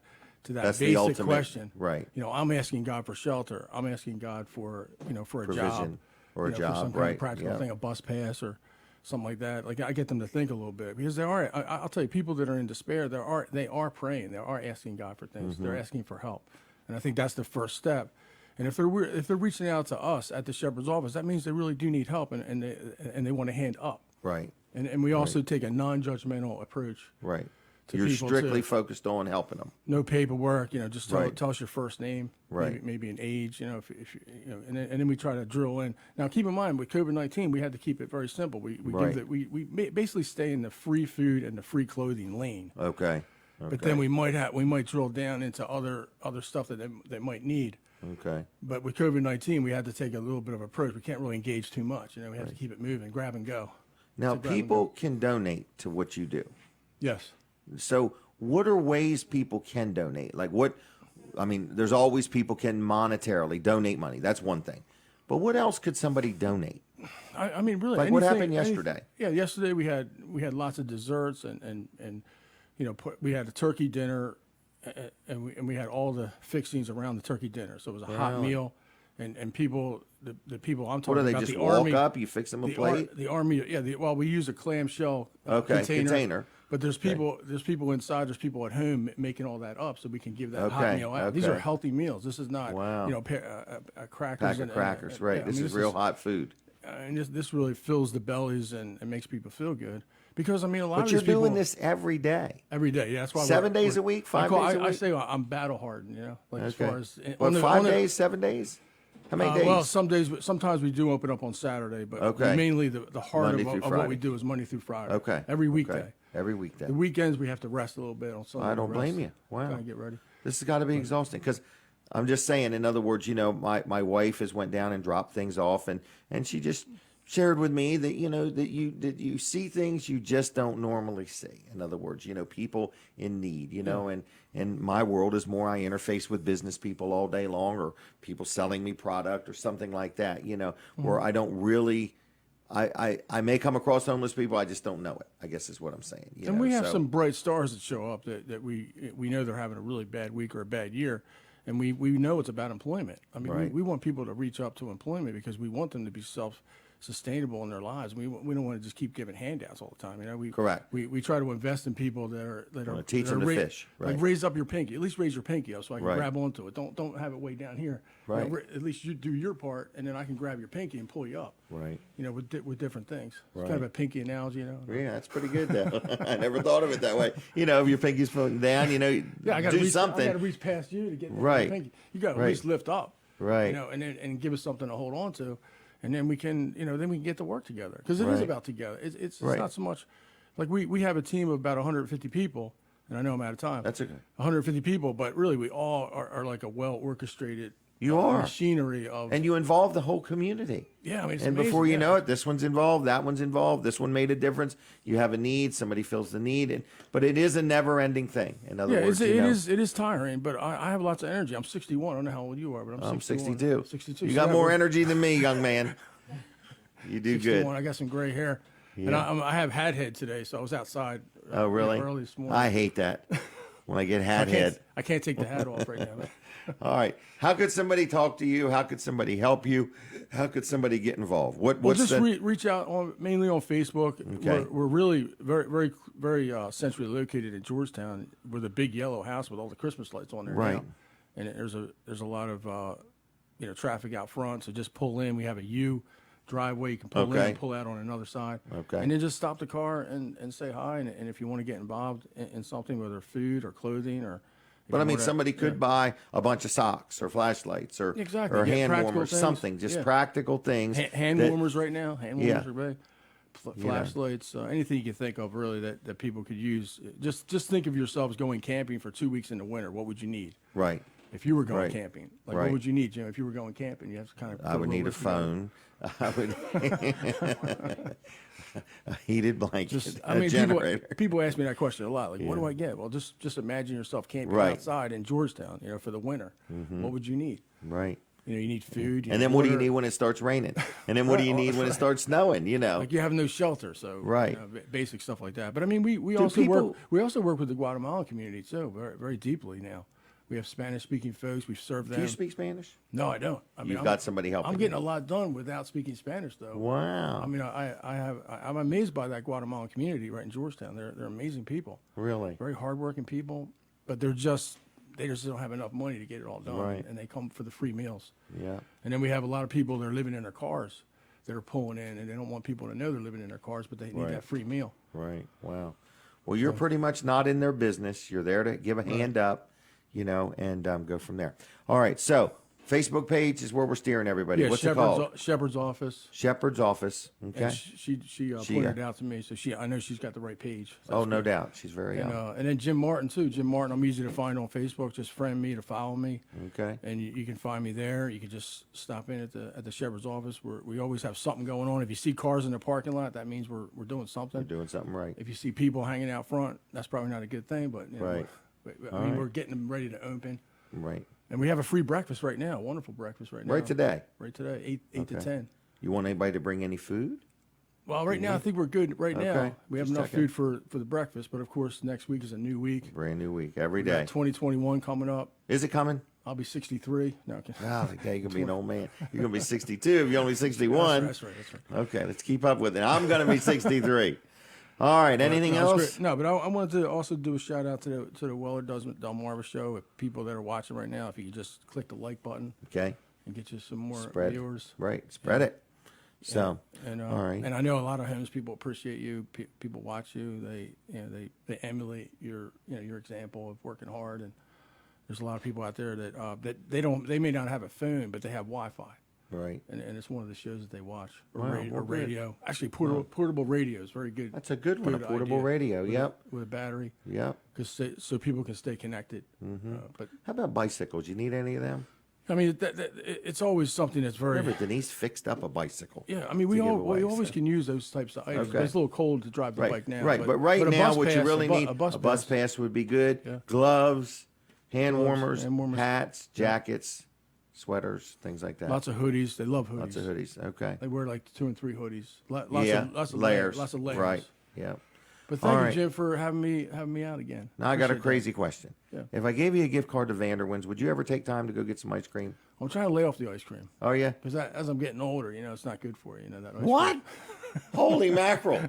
that's basic ultimate question. Right. I'm asking God for shelter. I'm asking God for for a Provision job or a job, for some kind of practical thing, a bus pass or something like that. Like, I get them to think a little bit, because I'll tell you, people that are in despair, they are praying, they are asking God for things, they're asking for help, and I think that's the first step. And if they're reaching out to us at the Shepherd's office, that means they really do need help, and they want a hand up. Right. And we also take a non-judgmental approach. Right. To You're people strictly focused on helping them. No paperwork. Just tell us your first name. Right. Maybe an age. If and then we try to drill in. Now, keep in mind, with COVID-19, we had to keep it very simple. We basically stay in the free food and the free clothing lane. Okay. But then we might drill down into other stuff that they might need. Okay. But with COVID-19, we had to take a little bit of approach. We can't really engage too much. We have to keep it moving, grab and go. Now, people can donate to what you do. Yes. So what are ways people can donate? There's always people can monetarily donate money. That's one thing. But what else could somebody donate? I mean, really. Like what happened yesterday? Yesterday we had lots of desserts and we had a turkey dinner. And we had all the fixings around the turkey dinner, so it was a hot meal, and people, the people I'm talking about, the just Army, walk up, you fix them a plate. The Army, we use a clamshell container. But there's people inside. There's people at home making all that up, so we can give that hot meal out. These are healthy meals. This is not a crackers. Pack of crackers, right? This is real hot food. And this really fills the bellies and makes people feel good. Because, a lot of these people... But you're doing this every day. Every day, yeah. That's why 7 days a week, 5 days a week? I say I'm battle hardened, as far as... But 5 days, 7 days? How many days? Well, sometimes we do open up on Saturday, but mainly the heart of what we do is Monday through Friday. Okay. Every weekday. Every weekday. The weekends, we have to rest a little bit on Sunday. I don't blame you. Wow. Gotta get ready. This has got to be exhausting, because I'm just saying, in other words, my wife has went down and dropped things off, and she just... shared with me that that you see things you just don't normally see. In other words, people in need. And my world is more, I interface with business people all day long, or people selling me product or something like that. Where I don't really, I may come across homeless people, I just don't know it, I guess is what I'm saying. And we have some bright stars that show up that we know they're having a really bad week or a bad year. And we know it's about employment. We want people to reach up to employment, because we want them to be sustainable in their lives. We don't want to just keep giving handouts all the time. Correct. We try to invest in people that are teach them to fish. Right. Like, raise up your pinky. At least raise your pinky up so I can grab onto it. Don't have it way down here. Right. At least you do your part, and then I can grab your pinky and pull you up. Right. With different things. Right. It's kind of a pinky analogy. Yeah, that's pretty good though. I never thought of it that way. If your pinky's floating down, I gotta do something. I got to reach past you to get your pinky. You got to at least lift up. Right. And give us something to hold on to. And then we can, get to work together, because it is about together. It's not so much like we have a team of about 150 people, and I know I'm out of time. That's okay. 150 people, but really we all are like a well orchestrated machinery of. And you involve the whole community. Yeah, it's and amazing, before you know it, this one's involved, that one's involved, this one made a difference. You have a need, somebody fills the need, but it is a never-ending thing. In other words, it is tiring, but I have lots of energy. I'm 61. I don't know how old you are, but I'm 62. 62. You got more energy than me, young man. You do 61, good. I got some gray hair, and I have hat head today, so I was outside. Oh, really? Early this morning. I hate that when I get hat head. I can't take the hat off right now. All right. How could somebody talk to you? How could somebody help you? How could somebody get involved? Reach out mainly on Facebook. Okay. We're really very, very, very centrally located in Georgetown. We're the big yellow house with all the Christmas lights on there now. And there's a lot of traffic out front. So just pull in. We have a U driveway. You can pull in and pull out on another side. Okay. And then just stop the car and say hi. And if you want to get involved in something, whether food or clothing or. But somebody could buy a bunch of socks or flashlights or hand warmers, something, just practical things. Hand warmers right now. Hand warmers are big. flashlights, anything you can think of really that people could use. Just think of yourselves going camping for 2 weeks in the winter. What would you need? Right. If you were going camping, what would you need, Jim? If you were going camping, you have to kind of. I would need a phone. I would a heated blanket. A generator. People ask me that question a lot. Like, what do I get? Well, just imagine yourself camping outside in Georgetown, for the winter. What would you need? Right. You need food. And then what do you need when it starts raining? And then what do you need when it starts snowing? Like you have no shelter, so basic stuff like that. But I mean, we also work with the Guatemalan community too, very very deeply now. We have Spanish-speaking folks. We've served them. Do you speak Spanish? No, I don't. I mean, You've got somebody helping. I'm getting a lot done without speaking Spanish, though. Wow. I mean, I'm amazed by that Guatemalan community right in Georgetown. They're amazing people. Really? Very hardworking people, but they just don't have enough money to get it all done. Right. And they come for the free meals. Yeah. And then we have a lot of people that are living in their cars that are pulling in, and they don't want people to know they're living in their cars, but they need that free meal. Right. Wow. Well, you're pretty much not in their business. You're there to give a hand up. And go from there. All right, so Facebook page is where we're steering everybody. Yeah, What's it called? Shepherd's Office. Shepherd's Office. Okay. And she pointed it out to me, so I know she's got the right page. So no doubt, she's very. And then Jim Martin too. Jim Martin, I'm easy to find on Facebook. Just friend me to follow me. Okay. And you can find me there. You can just stop in at the Shepherd's Office. We always have something going on. If you see cars in the parking lot, that means we're doing something. We're doing something right. If you see people hanging out front, that's probably not a good thing. But right. We're getting them ready to open. Right. And we have a free breakfast right now. Wonderful breakfast right now. Right today. Right today. 8 to 10. You want anybody to bring any food? Well, right now I think we're good. Right now we have enough food for the breakfast. But of course, next week is a new week. Brand new week every day. 2021 coming up. Is it coming? I'll be 63. No, you're gonna be an old man. You're gonna be 62 if you're only 61. That's right. Okay, let's keep up with it. I'm gonna be 63. All right. Anything else? No, but I wanted to also do a shout out to the Weller Does Delmarva show. If people that are watching right now, if you could just click the like button, and get you some more viewers. Right, spread it. So, all right. And I know a lot of homes people appreciate you. People watch you. They emulate your example of working hard. And there's a lot of people out there that they may not have a phone, but they have Wi-Fi. Right. And it's one of the shows that they watch. Or radio. Actually, portable radio is very good. That's a good one, a portable radio. Yep. With a battery. Yep. So people can stay connected. Mm-hmm. But how about bicycles? You need any of them? I mean, it's always something that's very. Remember, Denise fixed up a bicycle. Yeah, I mean, we always can use those types of items. Okay. But it's a little cold to drive the bike now. Right, but right now, what you really need, a bus pass would be good. Yeah. Gloves, hand warmers, hats, jackets. Sweaters, things like that. Lots of hoodies. They love hoodies. Lots of hoodies. Okay. They wear like 2 and 3 hoodies. Lots of layers. Lots of layers. Right. Yeah. But thank you, Jim, for having me out again. Now I got a crazy question. Yeah. If I gave you a gift card to Vanderwin's, would you ever take time to go get some ice cream? I'm trying to lay off the ice cream. Oh yeah. Because as I'm getting older, it's not good for you. That ice what? Cream. Holy mackerel!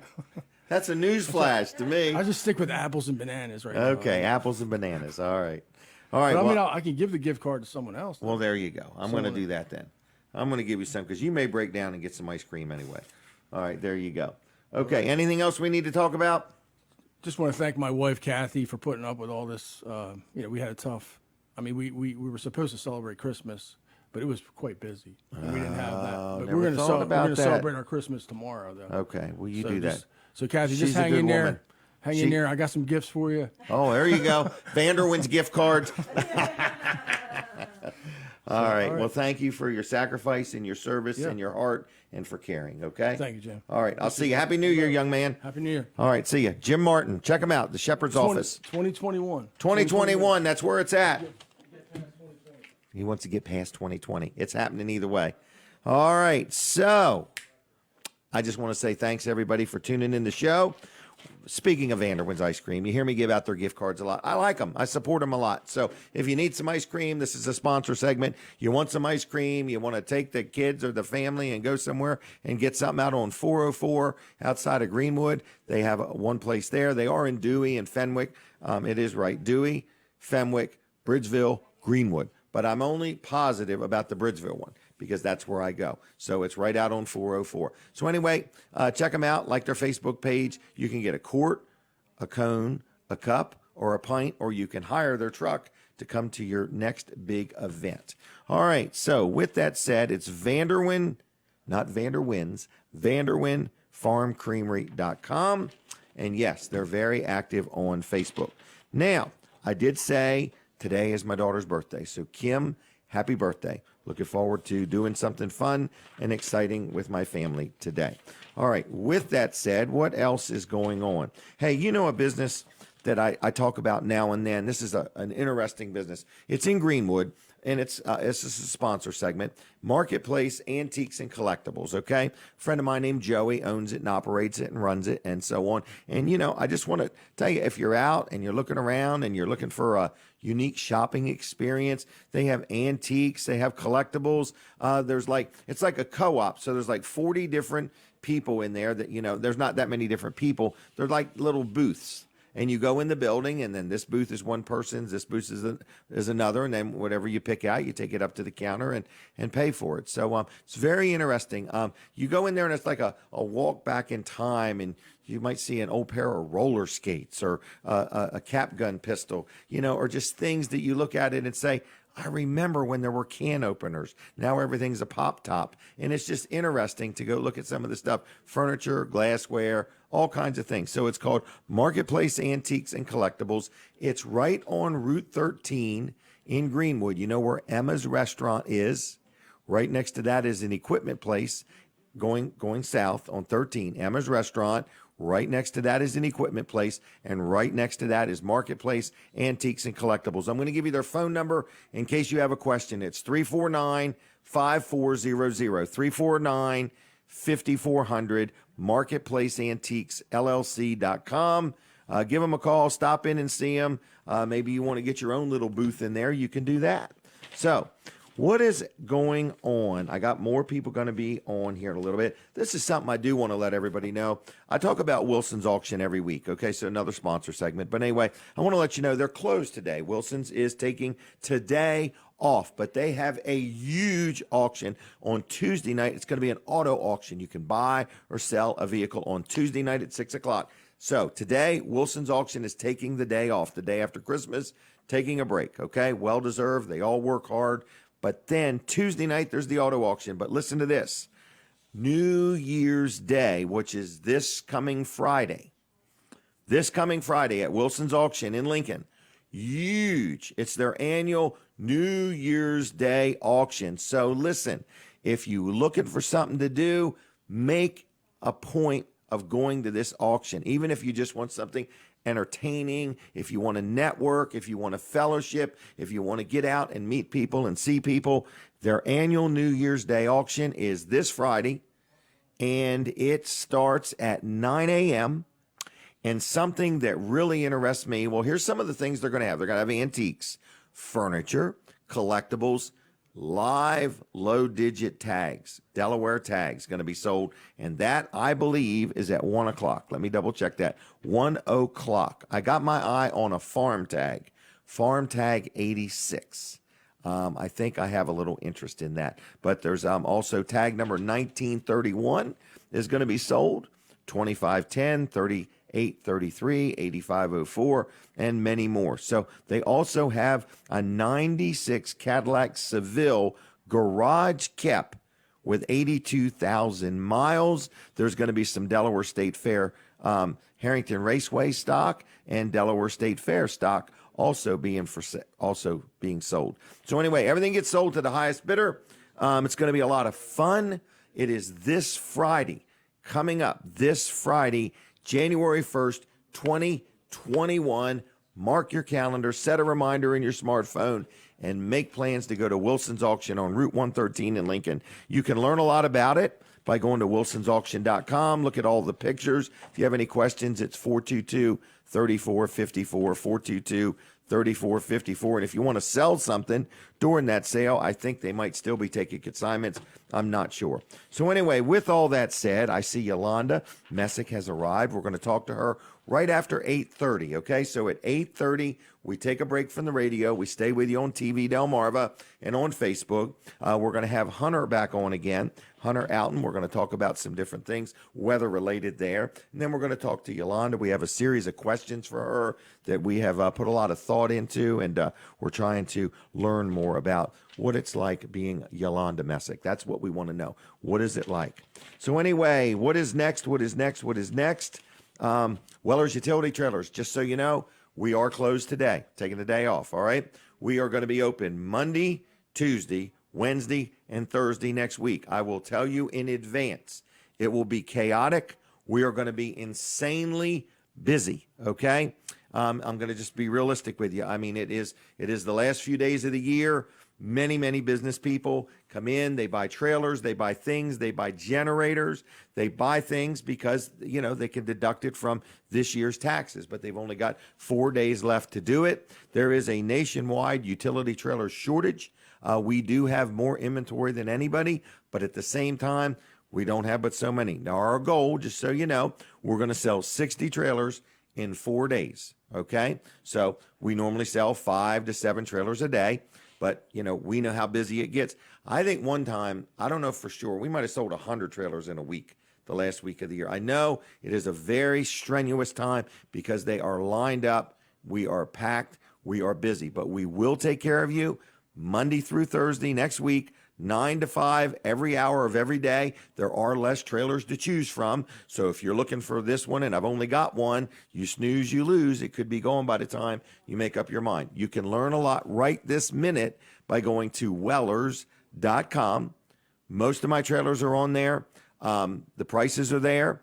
That's a news flash to me. I just stick with apples and bananas right now. Okay, apples and bananas. All right. All right. But I can give the gift card to someone else. Well, there you go. I'm going to do that then. I'm going to give you some because you may break down and get some ice cream anyway. All right, there you go. Okay, anything else we need to talk about? Just want to thank my wife Kathy for putting up with all this. We had a tough. I mean, we were supposed to celebrate Christmas, but it was quite busy. And we didn't have that. But we're going to celebrate our Christmas tomorrow, though. Okay, well you do that. So Kathy, just hang in there. Hang in there. I got some gifts for you. Oh, there you go. Vanderwin's gift cards. All right. Well, thank you for your sacrifice and your service and your heart and for caring, okay? Thank you, Jim. All right. I'll see you. Happy New Year, young man. Happy New Year. All right. See you. Jim Martin. Check him out. The Shepherd's Office. 2021. 2021. That's where it's at. He wants to get past 2020. It's happening either way. All right. So I just want to say thanks, everybody, for tuning in the show. Speaking of Vanderwin's ice cream, you hear me give out their gift cards a lot. I like them. I support them a lot. So if you need some ice cream, this is a sponsor segment. You want some ice cream, you want to take the kids or the family and go somewhere and get something out on 404 outside of Greenwood. They have one place there. They are in Dewey and Fenwick. It is right. Dewey, Fenwick, Bridgeville, Greenwood. But I'm only positive about the Bridgeville one because that's where I go. So it's right out on 404. So anyway, check them out. Like their Facebook page. You can get a quart, a cone, a cup, or a pint, or you can hire their truck to come to your next big event. All right. So with that said, it's Vanderwin, not Vanderwin's, Vanderwin farmcreamery.com. And yes, they're very active on Facebook. Now, I did say today is my daughter's birthday. So, Kim, happy birthday. Looking forward to doing something fun and exciting with my family today. All right, with that said, what else is going on? Hey, you know a business that I talk about now and then. This is an interesting business. It's in Greenwood, and it's a sponsor segment. Marketplace Antiques and Collectibles, okay? A friend of mine named Joey owns it and operates it and runs it and so on. And, you know, I just want to tell you, if you're out and you're looking around and you're looking for a unique shopping experience, they have antiques, they have collectibles. It's like a co-op. So there's like 40 different people in there that, you know, there's not that many different people. They're like little booths. And you go in the building, and then this booth is one person's, this booth is another, and then whatever you pick out, you take it up to the counter and pay for it. So it's very interesting. You go in there, and it's like a walk back in time, and you might see an old pair of roller skates or a cap gun pistol, you know, or just things that you look at it and say, I remember when there were can openers. Now everything's a pop top. And it's just interesting to go look at some of the stuff, furniture, glassware, all kinds of things. So it's called Marketplace Antiques and Collectibles. It's right on Route 13 in Greenwood. You know where Emma's Restaurant is? Right next to that is an equipment place going south on 13. Emma's Restaurant. Right next to that is an equipment place, and right next to that is Marketplace Antiques and Collectibles. I'm going to give you their phone number in case you have a question. It's 349-5400, 349-5400, marketplaceantiquesllc.com. Give them a call, stop in and see them. Maybe you want to get your own little booth in there. You can do that. So, what is going on? I got more people going to be on here in a little bit. This is something I do want to let everybody know. I talk about Wilson's Auction every week, okay? So another sponsor segment. But anyway, I want to let you know they're closed today. Wilson's is taking today off, but they have a huge auction on Tuesday night. It's going to be an auto auction. You can buy or sell a vehicle on Tuesday night at 6 o'clock. So today, Wilson's Auction is taking the day off, the day after Christmas, taking a break, okay? Well-deserved. They all work hard. But then Tuesday night, there's the auto auction. But listen to this. New Year's Day, which is this coming Friday at Wilson's Auction in Lincoln. Huge. It's their annual New Year's Day auction. So listen, if you're looking for something to do, make a point of going to this auction. Even if you just want something entertaining, if you want to network, if you want to fellowship, if you want to get out and meet people and see people, their annual New Year's Day auction is this Friday, and it starts at 9 a.m. And something that really interests me, well, here's some of the things they're going to have. They're going to have antiques, furniture, collectibles, live low-digit tags, Delaware tags going to be sold, and that, I believe, is at 1 o'clock. Let me double-check that. 1 o'clock. I got my eye on a farm tag 86. I think I have a little interest in that. But there's also tag number 1931 is going to be sold, 2510, 3833, 8504, and many more. So they also have a 96 Cadillac Seville garage kept with 82,000 miles. There's going to be some Delaware State Fair Harrington Raceway stock and Delaware State Fair stock also being sold. So anyway, everything gets sold to the highest bidder. It's going to be a lot of fun. It is this Friday, coming up this Friday, January 1st, 2021. Mark your calendar, set a reminder in your smartphone, and make plans to go to Wilson's Auction on Route 113 in Lincoln. You can learn a lot about it by going to wilsonsauction.com. Look at all the pictures. If you have any questions, it's 422-3454, 422-3454. And if you want to sell something during that sale, I think they might still be taking consignments. I'm not sure. So anyway, with all that said, I see Yolanda Messick has arrived. We're going to talk to her right after 8:30, okay? So at 8:30, we take a break from the radio. We stay with you on TV Delmarva and on Facebook. We're going to have Hunter back on again. Hunter Outten. We're going to talk about some different things, weather-related there. And then we're going to talk to Yolanda. We have a series of questions for her that we have put a lot of thought into, and we're trying to learn more more about what it's like being Yolanda Messick. That's what we want to know. What is it like? So anyway, what is next? What is next? What is next? Weller's Utility Trailers. Just so you know, we are closed today, taking the day off, all right? We are going to be open Monday, Tuesday, Wednesday, and Thursday next week. I will tell you in advance, it will be chaotic. We are going to be insanely busy, okay? I'm going to just be realistic with you. I mean, it is the last few days of the year. Many business people come in, they buy trailers, they buy things, they buy generators, they buy things because, you know, they can deduct it from this year's taxes, but they've only got 4 days left to do it. There is a nationwide utility trailer shortage. We do have more inventory than anybody, but at the same time, we don't have but so many. Now, our goal, just so you know, we're going to sell 60 trailers in 4 days, okay? So we normally sell 5 to 7 trailers a day. But, you know, we know how busy it gets. I think one time, I don't know for sure, we might have sold 100 trailers in a week, the last week of the year. I know it is a very strenuous time because they are lined up. We are packed. We are busy. But we will take care of you Monday through Thursday next week, 9 to 5, every hour of every day. There are less trailers to choose from. So if you're looking for this one and I've only got one, you snooze, you lose. It could be gone by the time you make up your mind. You can learn a lot right this minute by going to wellers.com. Most of my trailers are on there. The prices are there.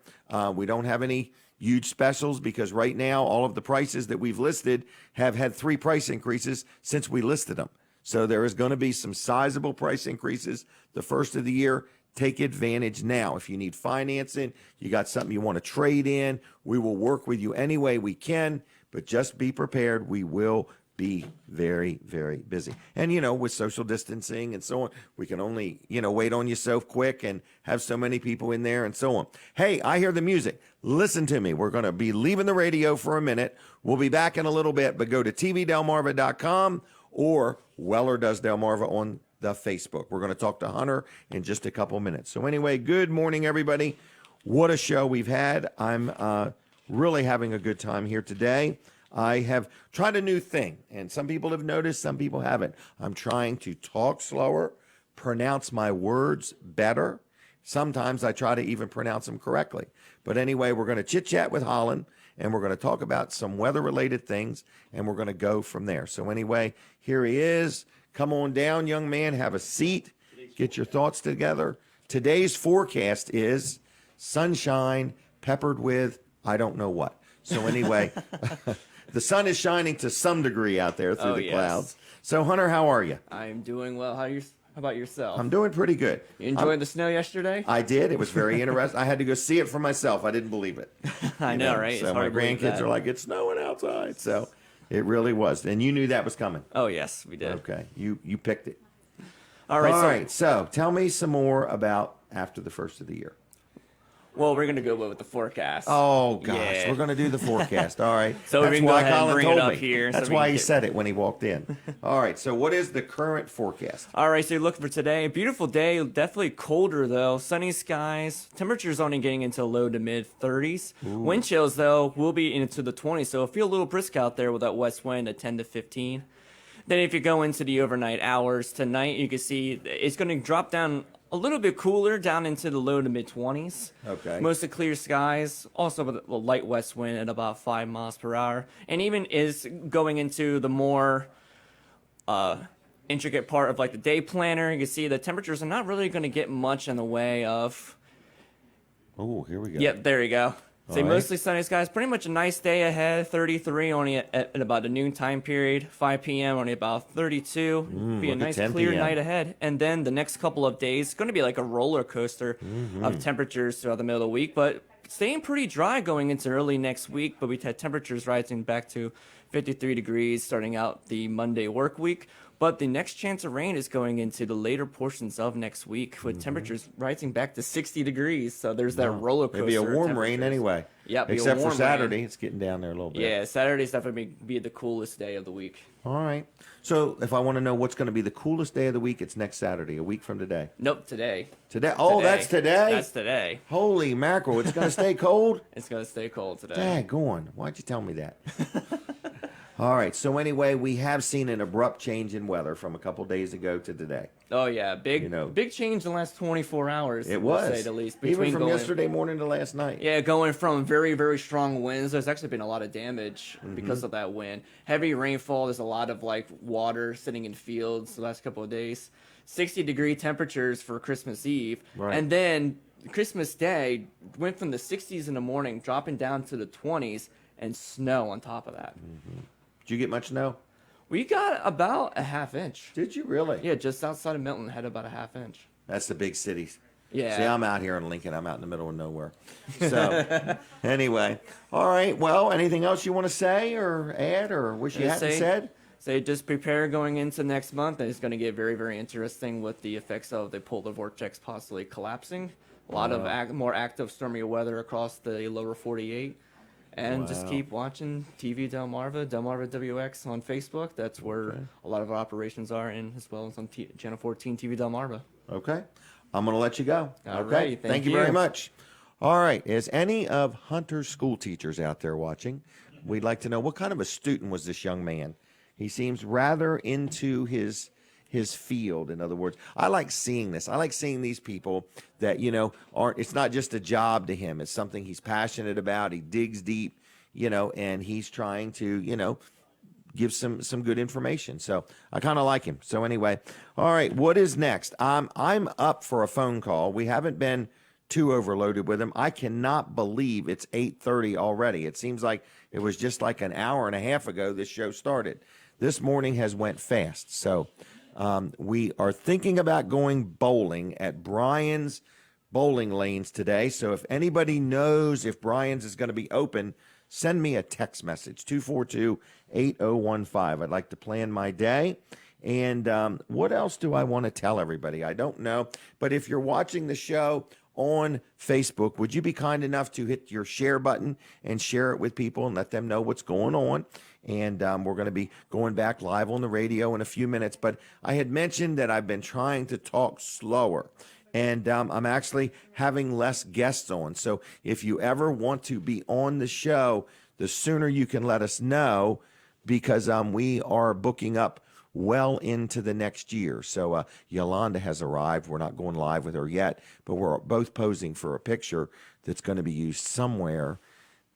We don't have any huge specials because right now all of the prices that we've listed have had 3 price increases since we listed them. So there is going to be some sizable price increases the first of the year. Take advantage now. If you need financing, you got something you want to trade in, we will work with you any way we can, but just be prepared. We will be very busy. And, you know, with social distancing and so on, we can only, you know, wait on you so quick and have so many people in there and so on. Hey, I hear the music. Listen to me. We're going to be leaving the radio for a minute. We'll be back in a little bit, but go to tvdelmarva.com or Weller Does Delmarva on the Facebook. We're going to talk to Hunter in just a couple minutes. So anyway, good morning, everybody. What a show we've had. I'm really having a good time here today. I have tried a new thing, and some people have noticed, some people haven't. I'm trying to talk slower, pronounce my words better. Sometimes I try to even pronounce them correctly. But anyway, we're going to chit-chat with Colin, and we're going to talk about some weather-related things, and we're going to go from there. So anyway, here he is. Come on down, young man. Have a seat. Get your thoughts together. Today's forecast is sunshine peppered with I don't know what. So anyway, the sun is shining to some degree out there through the clouds. So, Hunter, how are you? I'm doing well. How about yourself? I'm doing pretty good. You enjoyed the snow yesterday? I did. It was very interesting. I had to go see it for myself. I didn't believe it. I know, right? So my grandkids are like, it's snowing outside. So it really was. And you knew that was coming. Oh, yes, we did. Okay. You picked it. All right. So tell me some more about after the first of the year. Well, we're going to go with the forecast. Oh, gosh. Yeah. We're going to do the forecast. All right. So that's we can go why ahead and Colin bring told it up me. here. That's why he said it when he walked in. All right. So what is the current forecast? All right. So you're looking for today. Beautiful day. Definitely colder, though. Sunny skies. Temperatures only getting into low to mid 30s. Ooh. Wind chills, though, will be into the 20s. So feel a little brisk out there with that west wind at 10 to 15. Then if you go into the overnight hours tonight, you can see it's going to drop down a little bit cooler, down into the low to mid 20s. Okay. Mostly clear skies, also with a light west wind at about 5 miles per hour. And even is going into the more intricate part of like the day planner. You can see the temperatures are not really going to get much in the way of. Oh, here we go. Yep, there you go. So right. Mostly sunny skies. Pretty much a nice day ahead. 33 only at about the noon time period. 5 p.m. only about 32. Be a nice clear night ahead. And then the next couple of days, going to be like a roller coaster of temperatures throughout the middle of the week. But staying pretty dry going into early next week. But we've had temperatures rising back to 53 degrees starting out the Monday work week. But the next chance of rain is going into the later portions of next week with temperatures rising back to 60 degrees. So there's that roller coaster. It'll be a warm rain anyway. Yep. Except for Saturday, it's getting down there a little bit. Yeah, Saturday's definitely be the coolest day of the week. All right. So if I want to know what's going to be the coolest day of the week, it's next Saturday, a week from today. Nope, today. Today? Oh, today. That's today? That's today. Holy mackerel. It's going to stay cold? It's going to stay cold today. Daggone. Why'd you tell me that? All right. So anyway, we have seen an abrupt change in weather from a couple days ago to today. Oh yeah, big change in the last 24 hours. It was, to say the least. Even from yesterday morning to last night. Yeah, going from very, very strong winds. There's actually been a lot of damage because of that wind. Heavy rainfall. There's a lot of like water sitting in fields the last couple of days. 60-degree temperatures for Christmas Eve, and then Christmas Day went from the 60s in the morning, dropping down to the 20s, and snow on top of that. Did you get much snow? We got about a half inch. Did you really? Yeah, just outside of Milton, had about a half inch. That's the big cities. Yeah. See, I'm out here in Lincoln. I'm out in the middle of nowhere. So, anyway. All right. Well, anything else you want to say or add or wish you hadn't said? Say, just prepare going into next month. And it's going to get very, very interesting with the effects of the polar vortex possibly collapsing. A lot of more active stormy weather across the lower 48. And just keep watching TV Delmarva, DelmarvaWx on Facebook. That's where a lot of our operations are, and as well as on Channel 14 TV Delmarva. Okay. I'm going to let you go. All right. Thank you very much. All right. Is any of Hunter's school teachers out there watching? We'd like to know, what kind of a student was this young man? He seems rather into his field. In other words, I like seeing this. I like seeing these people that, aren't, it's not just a job to him. It's something he's passionate about. He digs deep, and he's trying to, give some good information. So I kind of like him. So anyway, all right, what is next? I'm up for a phone call. We haven't been too overloaded with him. I cannot believe it's 8:30 already. It seems like it was just like an hour and a half ago this show started. This morning has went fast. So we are thinking about going bowling at Brian's Bowling Lanes today. So if anybody knows if Brian's is going to be open, send me a text message, 242-8015. I'd like to plan my day. And what else do I want to tell everybody? I don't know. But if you're watching the show on Facebook, would you be kind enough to hit your share button and share it with people and let them know what's going on? And we're going to be going back live on the radio in a few minutes. But I had mentioned that I've been trying to talk slower. And I'm actually having less guests on. So if you ever want to be on the show, the sooner you can let us know, because we are booking up well into the next year. So Yolanda has arrived. We're not going live with her yet, but we're both posing for a picture that's going to be used somewhere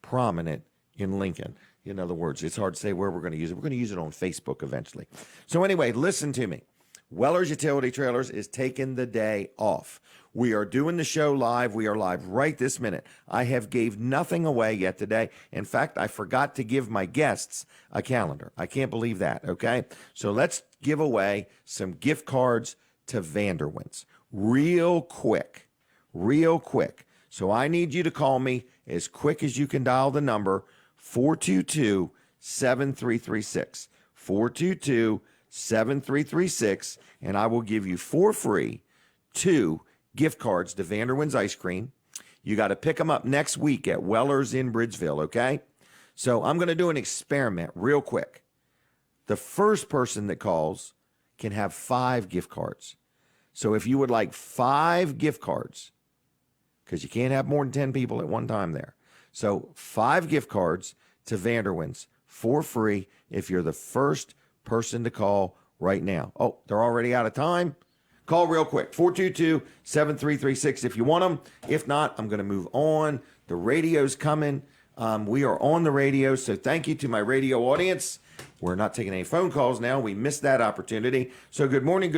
prominent in Lincoln. In other words, it's hard to say where we're going to use it. We're going to use it on Facebook eventually. So anyway, listen to me. Weller's Utility Trailers is taking the day off. We are doing the show live. We are live right this minute. I have gave nothing away yet today. In fact, I forgot to give my guests a calendar. I can't believe that, okay? So let's give away some gift cards to Vanderwin's real quick. So I need you to call me as quick as you can dial the number 422-7336. 422-7336, and I will give you for free 2 gift cards to Vanderwin's Ice Cream. You got to pick them up next week at Weller's in Bridgeville, okay? So I'm going to do an experiment real quick. The first person that calls can have 5 gift cards. So if you would like 5 gift cards, because you can't have more than 10 people at one time there. So 5 gift cards to Vanderwin's for free if you're the first person to call right now. Oh, they're already out of time. Call real quick, 422-7336 if you want them. If not, I'm going to move on. The radio's coming. We are on the radio, so thank you to my radio audience. We're not taking any phone calls now. We missed that opportunity. So good morning.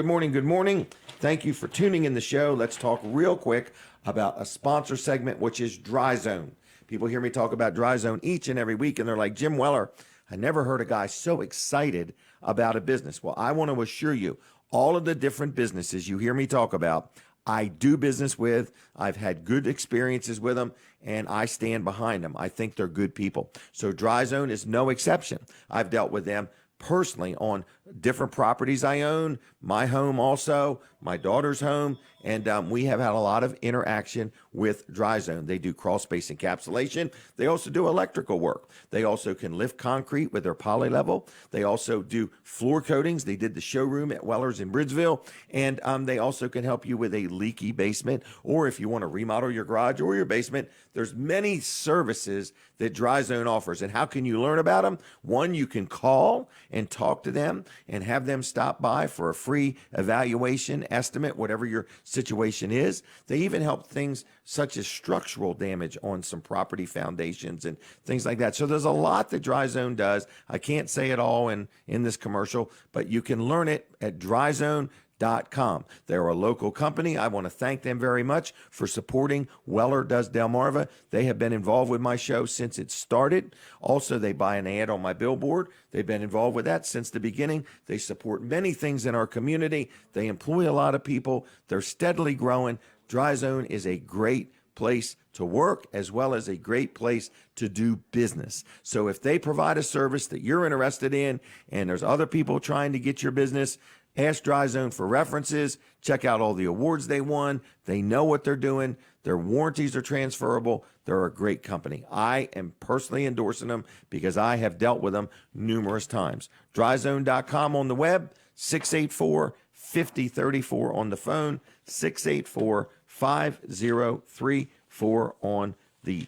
Thank you for tuning in the show. Let's talk real quick about a sponsor segment, which is Dry Zone. People hear me talk about Dry Zone each and every week, and they're like, Jim Weller, I never heard a guy so excited about a business. Well, I want to assure you, all of the different businesses you hear me talk about, I do business with. I've had good experiences with them, and I stand behind them. I think they're good people. So Dry Zone is no exception. I've dealt with them personally on different properties I own, my home also, my daughter's home, and we have had a lot of interaction with Dry Zone. They do crawl space encapsulation. They also do electrical work. They also can lift concrete with their poly level. They also do floor coatings. They did the showroom at Weller's in Bridgeville, and they also can help you with a leaky basement, or if you want to remodel your garage or your basement. There's many services that Dry Zone offers. And how can you learn about them? One, you can call and talk to them and have them stop by for a free evaluation, estimate, whatever your situation is. They even help things such as structural damage on some property foundations and things like that. So there's a lot that Dry Zone does. I can't say it all in this commercial, but you can learn it at dryzone.com. They're a local company. I want to thank them very much for supporting Weller Does Delmarva. They have been involved with my show since it started. Also, they buy an ad on my billboard. They've been involved with that since the beginning. They support many things in our community. They employ a lot of people. They're steadily growing. Dry Zone is a great place to work as well as a great place to do business. So if they provide a service that you're interested in and there's other people trying to get your business, ask Dry Zone for references. Check out all the awards they won. They know what they're doing. Their warranties are transferable. They're a great company. I am personally endorsing them because I have dealt with them numerous times. Dryzone.com on the web, 684-5034 on the phone, 684-5034 on the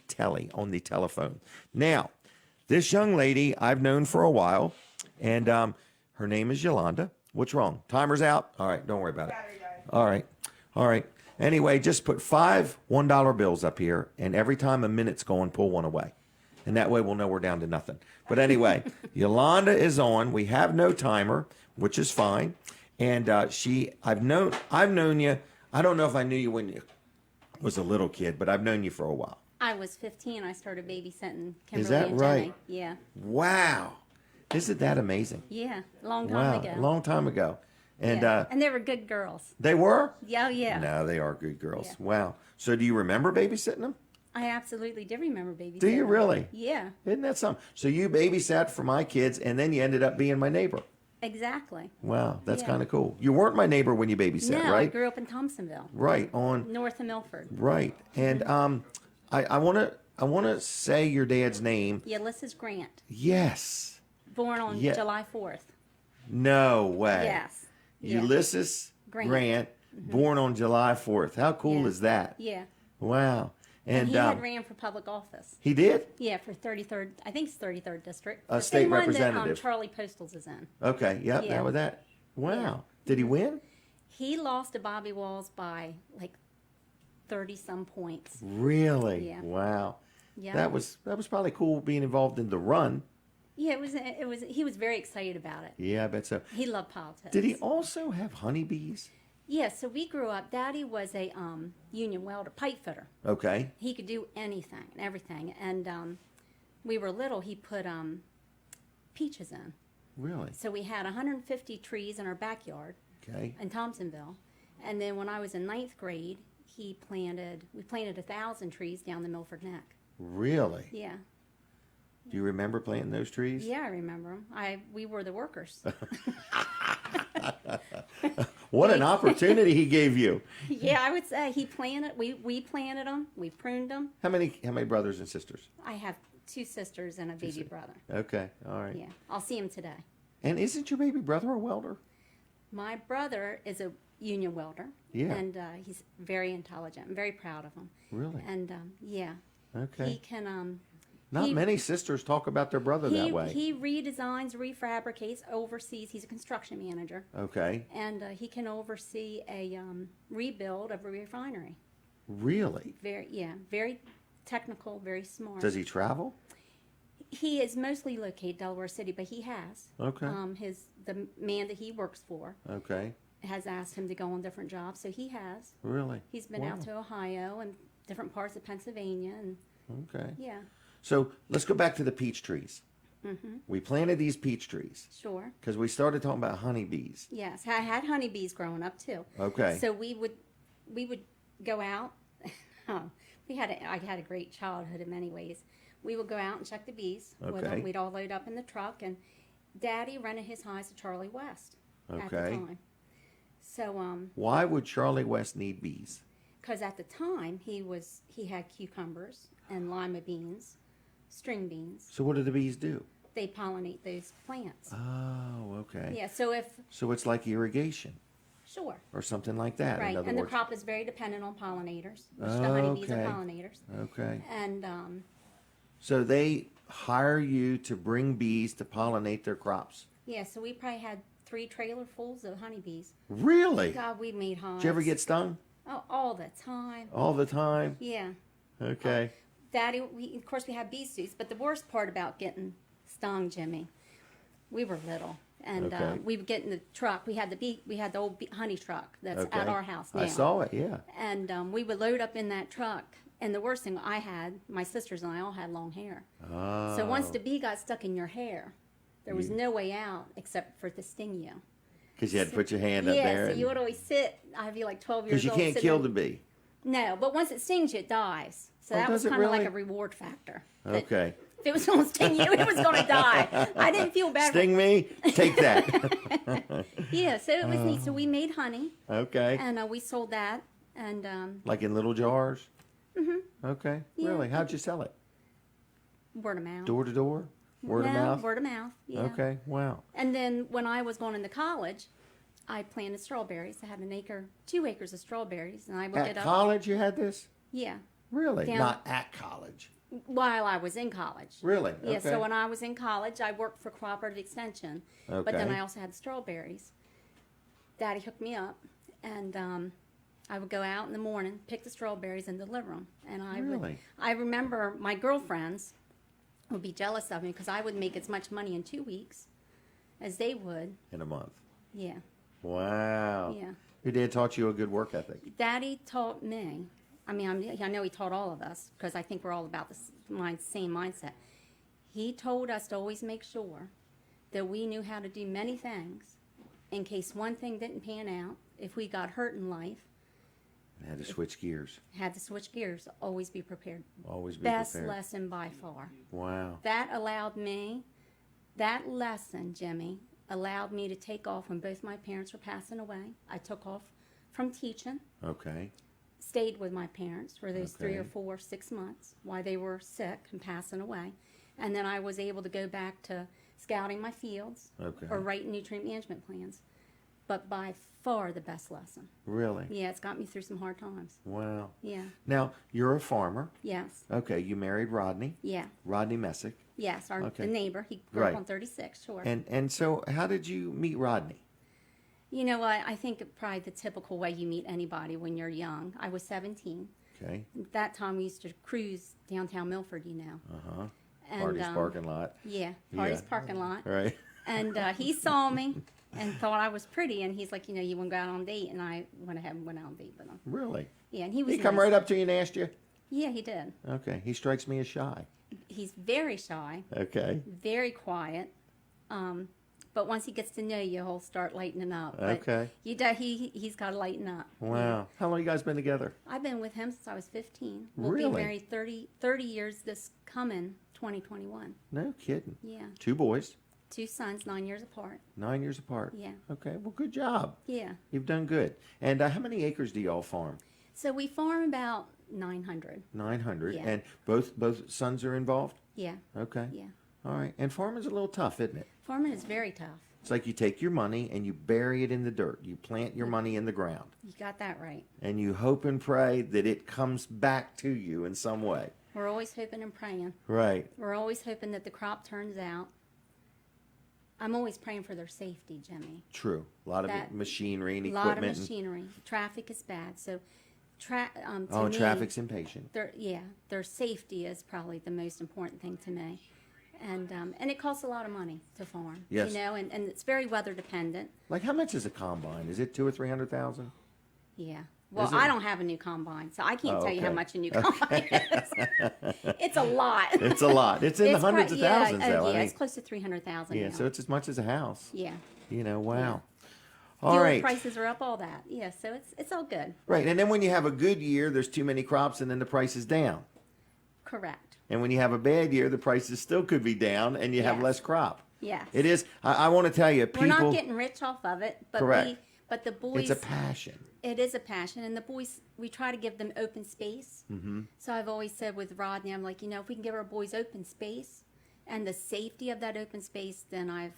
telephone. Now, this young lady I've known for a while, and her name is Yolanda. What's wrong? Timer's out? All right, don't worry about it. All right. Anyway, just put 5 $1 bills up here, and every time a minute's going, pull one away. And that way we'll know we're down to nothing. But anyway, Yolanda is on. We have no timer, which is fine. And I've known you. I don't know if I knew you when you was a little kid, but I've known you for a while. I was 15. I started babysitting Kimberly Is that and right? Jenny. Yeah. Wow. Isn't that amazing? Yeah. Long time ago. Long time ago. And and they were good girls. They were? Yeah, yeah. No, they are good girls. Yeah. Wow. So do you remember babysitting them? I absolutely did remember babysitting. Do you really? Yeah. Isn't that something? So you babysat for my kids, and then you ended up being my neighbor. Exactly. Wow, that's Yeah. kind of cool. You weren't my neighbor when you babysat, No, right? I grew up in Thompsonville. Right, on North of Milford. right. And I wanna say your dad's name. Ulysses Grant. Yes. Born on Yeah. July 4th. No way. Yes. Yeah. Ulysses Grant, born on July 4th. How cool Yeah. is that? Yeah. Wow. And And he had ran for public office. he did? Yeah, for 33rd, I think it's 33rd District. A The state same one representative. that Charlie Postles is in. Okay, yep, Yeah. that was that. Wow. Yeah. Did he win? He lost to Bobby Walls by like 30-some points. Really? Yeah. Wow. Yeah. That was probably cool being involved in the run. Yeah, he was very excited about it. Yeah, I bet so. He loved politics. Did he also have honeybees? Yeah, so we grew up, Daddy was a union welder, pipe fitter. Okay. He could do anything and everything. And we were little, he put peaches in. Really? So we had 150 trees in our backyard Okay. in Thompsonville. And then when I was in 9th grade, we planted 1,000 trees down the Milford Neck. Really? Yeah. Do you remember planting those trees? Yeah, I remember them. We were the workers. What an opportunity he gave you. Yeah, I would say he planted. We planted them. We pruned them. How many brothers and sisters? I have 2 sisters and a baby brother. Okay. All right. Yeah, I'll see him today. And isn't your baby brother a welder? My brother is a union welder. Yeah. And he's very intelligent. I'm very proud of him. Really? And yeah. Okay. He can. Not many sisters talk about their brother that way. He redesigns, refabricates, oversees. He's a construction manager. Okay. And he can oversee a rebuild of a refinery. Really? Very technical, very smart. Does he travel? He is mostly located Delaware City, but he has. Okay. The man that he works for Okay. has asked him to go on different jobs, so he has. Really? He's been out to Ohio and different parts of Pennsylvania, and Okay. yeah. So let's go back to the peach trees. Mm-hmm. We planted these peach trees. Sure. Because we started talking about honeybees. Yes, I had honeybees growing up too. Okay. So we would go out. I had a great childhood in many ways. We would go out and check the bees with Okay. them. We'd all load up in the truck, and Daddy rented his hives to Charlie West at the Okay. time. So, Why would Charlie West need bees? because at the time he had cucumbers and lima beans, string beans. So what do the bees do? They pollinate those plants. Oh, okay. Yeah. So So it's like irrigation sure. or something like that. Right, In other and the words. crop is very dependent on pollinators, which the honeybees are Okay. pollinators. Okay. And So they hire you to bring bees to pollinate their crops. yeah, so we probably had 3 trailerfuls of honeybees. Really? God, we made hives. Did you ever get stung? Oh, all the time. All the time? Yeah. Okay. Daddy, of course, we had bee suits, but the worst part about getting stung, Jimmy, we were little, and Okay. we would get in the truck. We had the old honey truck that's Okay. at our house now. I saw it, yeah. And we would load up in that truck. And the worst thing I had, my sisters and I all had long hair. Oh. So once the bee got stuck in your hair, there was no way out except for to sting you. Because you had to put your hand up Yeah, there. so you would always sit. I'd be like 12 years Because you old. can't sitting kill there. the bee. No, but once it stings you, it dies. So Oh, that was does it kind of like really? a reward factor. That Okay. If it was going to sting you, it was going to die. I didn't feel bad. Sting me? Take that. Yeah, so it was neat. So we made honey, Okay. and we sold that. And Like in little jars? Mm-hmm. Okay. Yeah. Really? How'd you sell it? word of mouth. Door to door? Word of mouth? Word of mouth. Yeah. Okay. Wow. And then when I was going into college, I planted strawberries. I had 2 acres of strawberries, and I would At get up. college you had this? Yeah, Really? Down- Not at college. while I was in college. Really? Yeah. Okay. So when I was in college, I worked for Cooperative Extension, but then Okay. I also had strawberries. Daddy hooked me up, and I would go out in the morning, pick the strawberries, and deliver them. And Really? I remember my girlfriends would be jealous of me because I would make as much money in 2 weeks as they would. In a month. Yeah. Wow. Yeah. Your dad taught you a good work ethic. Daddy taught me. I mean, I know he taught all of us because I think we're all about the same mindset. He told us to always make sure that we knew how to do many things in case one thing didn't pan out. If we got hurt in life, Had to switch gears. had to switch gears. Always be prepared. Always be Best prepared. lesson by far. Wow. That lesson, Jimmy, allowed me to take off when both my parents were passing away. I took off from teaching. Okay. Stayed with my parents for those 3 or Okay. 4, 6 months while they were sick and passing away. And then I was able to go back to scouting my fields Okay. or writing nutrient management plans. But by far the best lesson. Really? Yeah, it's got me through some hard times. Wow. Yeah. Now, you're a farmer. Yes. Okay, you married Rodney. Yeah. Rodney Messick. Yes. Okay. The neighbor. He grew Right. up on 36, sure. And so how did you meet Rodney? You know what? I think probably the typical way you meet anybody when you're young. I was 17. Okay. At that time, we used to cruise downtown Milford, you know. Uh-huh. And, Party's parking lot. Yeah, Party's Yeah. parking lot. Right. And he saw me and thought I was pretty, and he's like, you know, you want to go out on a date? And I went ahead and went out on a date with him. Really? Yeah, and he was He come nice. right up to you and asked you? Yeah, he did. Okay. He strikes me as shy. He's very shy, Okay. very quiet. But once he gets to know you, he'll start lightening up. But Okay. he's got to lighten up. Wow. How long you guys been together? I've been with him since I was 15. We'll Really? be married 30 years this coming 2021. No kidding. Yeah. 2 boys, 2 sons, 9 years apart. 9 years apart. Yeah. Okay. Well, good job. Yeah. You've done good. And how many acres do y'all farm? So we farm about 900. 900. Yeah. And both sons are involved? Yeah. Okay. Yeah. All right. And farming's a little tough, isn't it? Farming is very tough. It's like you take your money and you bury it in the dirt. You plant your money in the ground. You got that right. And you hope and pray that it comes back to you in some way. We're always hoping and praying. Right. We're always hoping that the crop turns out. I'm always praying for their safety, Jimmy. True. A lot of That- machinery and A equipment. lot of machinery. Traffic is bad. So, and me, traffic's impatient. their safety is probably the most important thing to me. And it costs a lot of money to farm. Yes. You know, and it's very weather dependent. Like how much is a combine? Is it 200,000 or 300,000? Yeah. Well, Is it? I don't have a new combine, so I can't Oh, tell you how okay. much a new combine is. It's a lot. It's a lot. It's in the hundreds of thousands, though. Yeah, I it's mean, close to 300,000. yeah. now. So it's as much as a house. Yeah. You know. Wow. All Fuel right. prices are up, all that. Yeah, so it's all good. Right. And then when you have a good year, there's too many crops, and then the price is down. Correct. And when you have a bad year, the prices still could be down, and you have Yes. less crop. Yes. It is. I want to tell you, We're people. not getting rich off of it, but Correct. but the boys. It's a passion. It is a passion, and the boys, we try to give them open space. Mm-hmm. So I've always said with Rodney, I'm like, if we can give our boys open space and the safety of that open space, then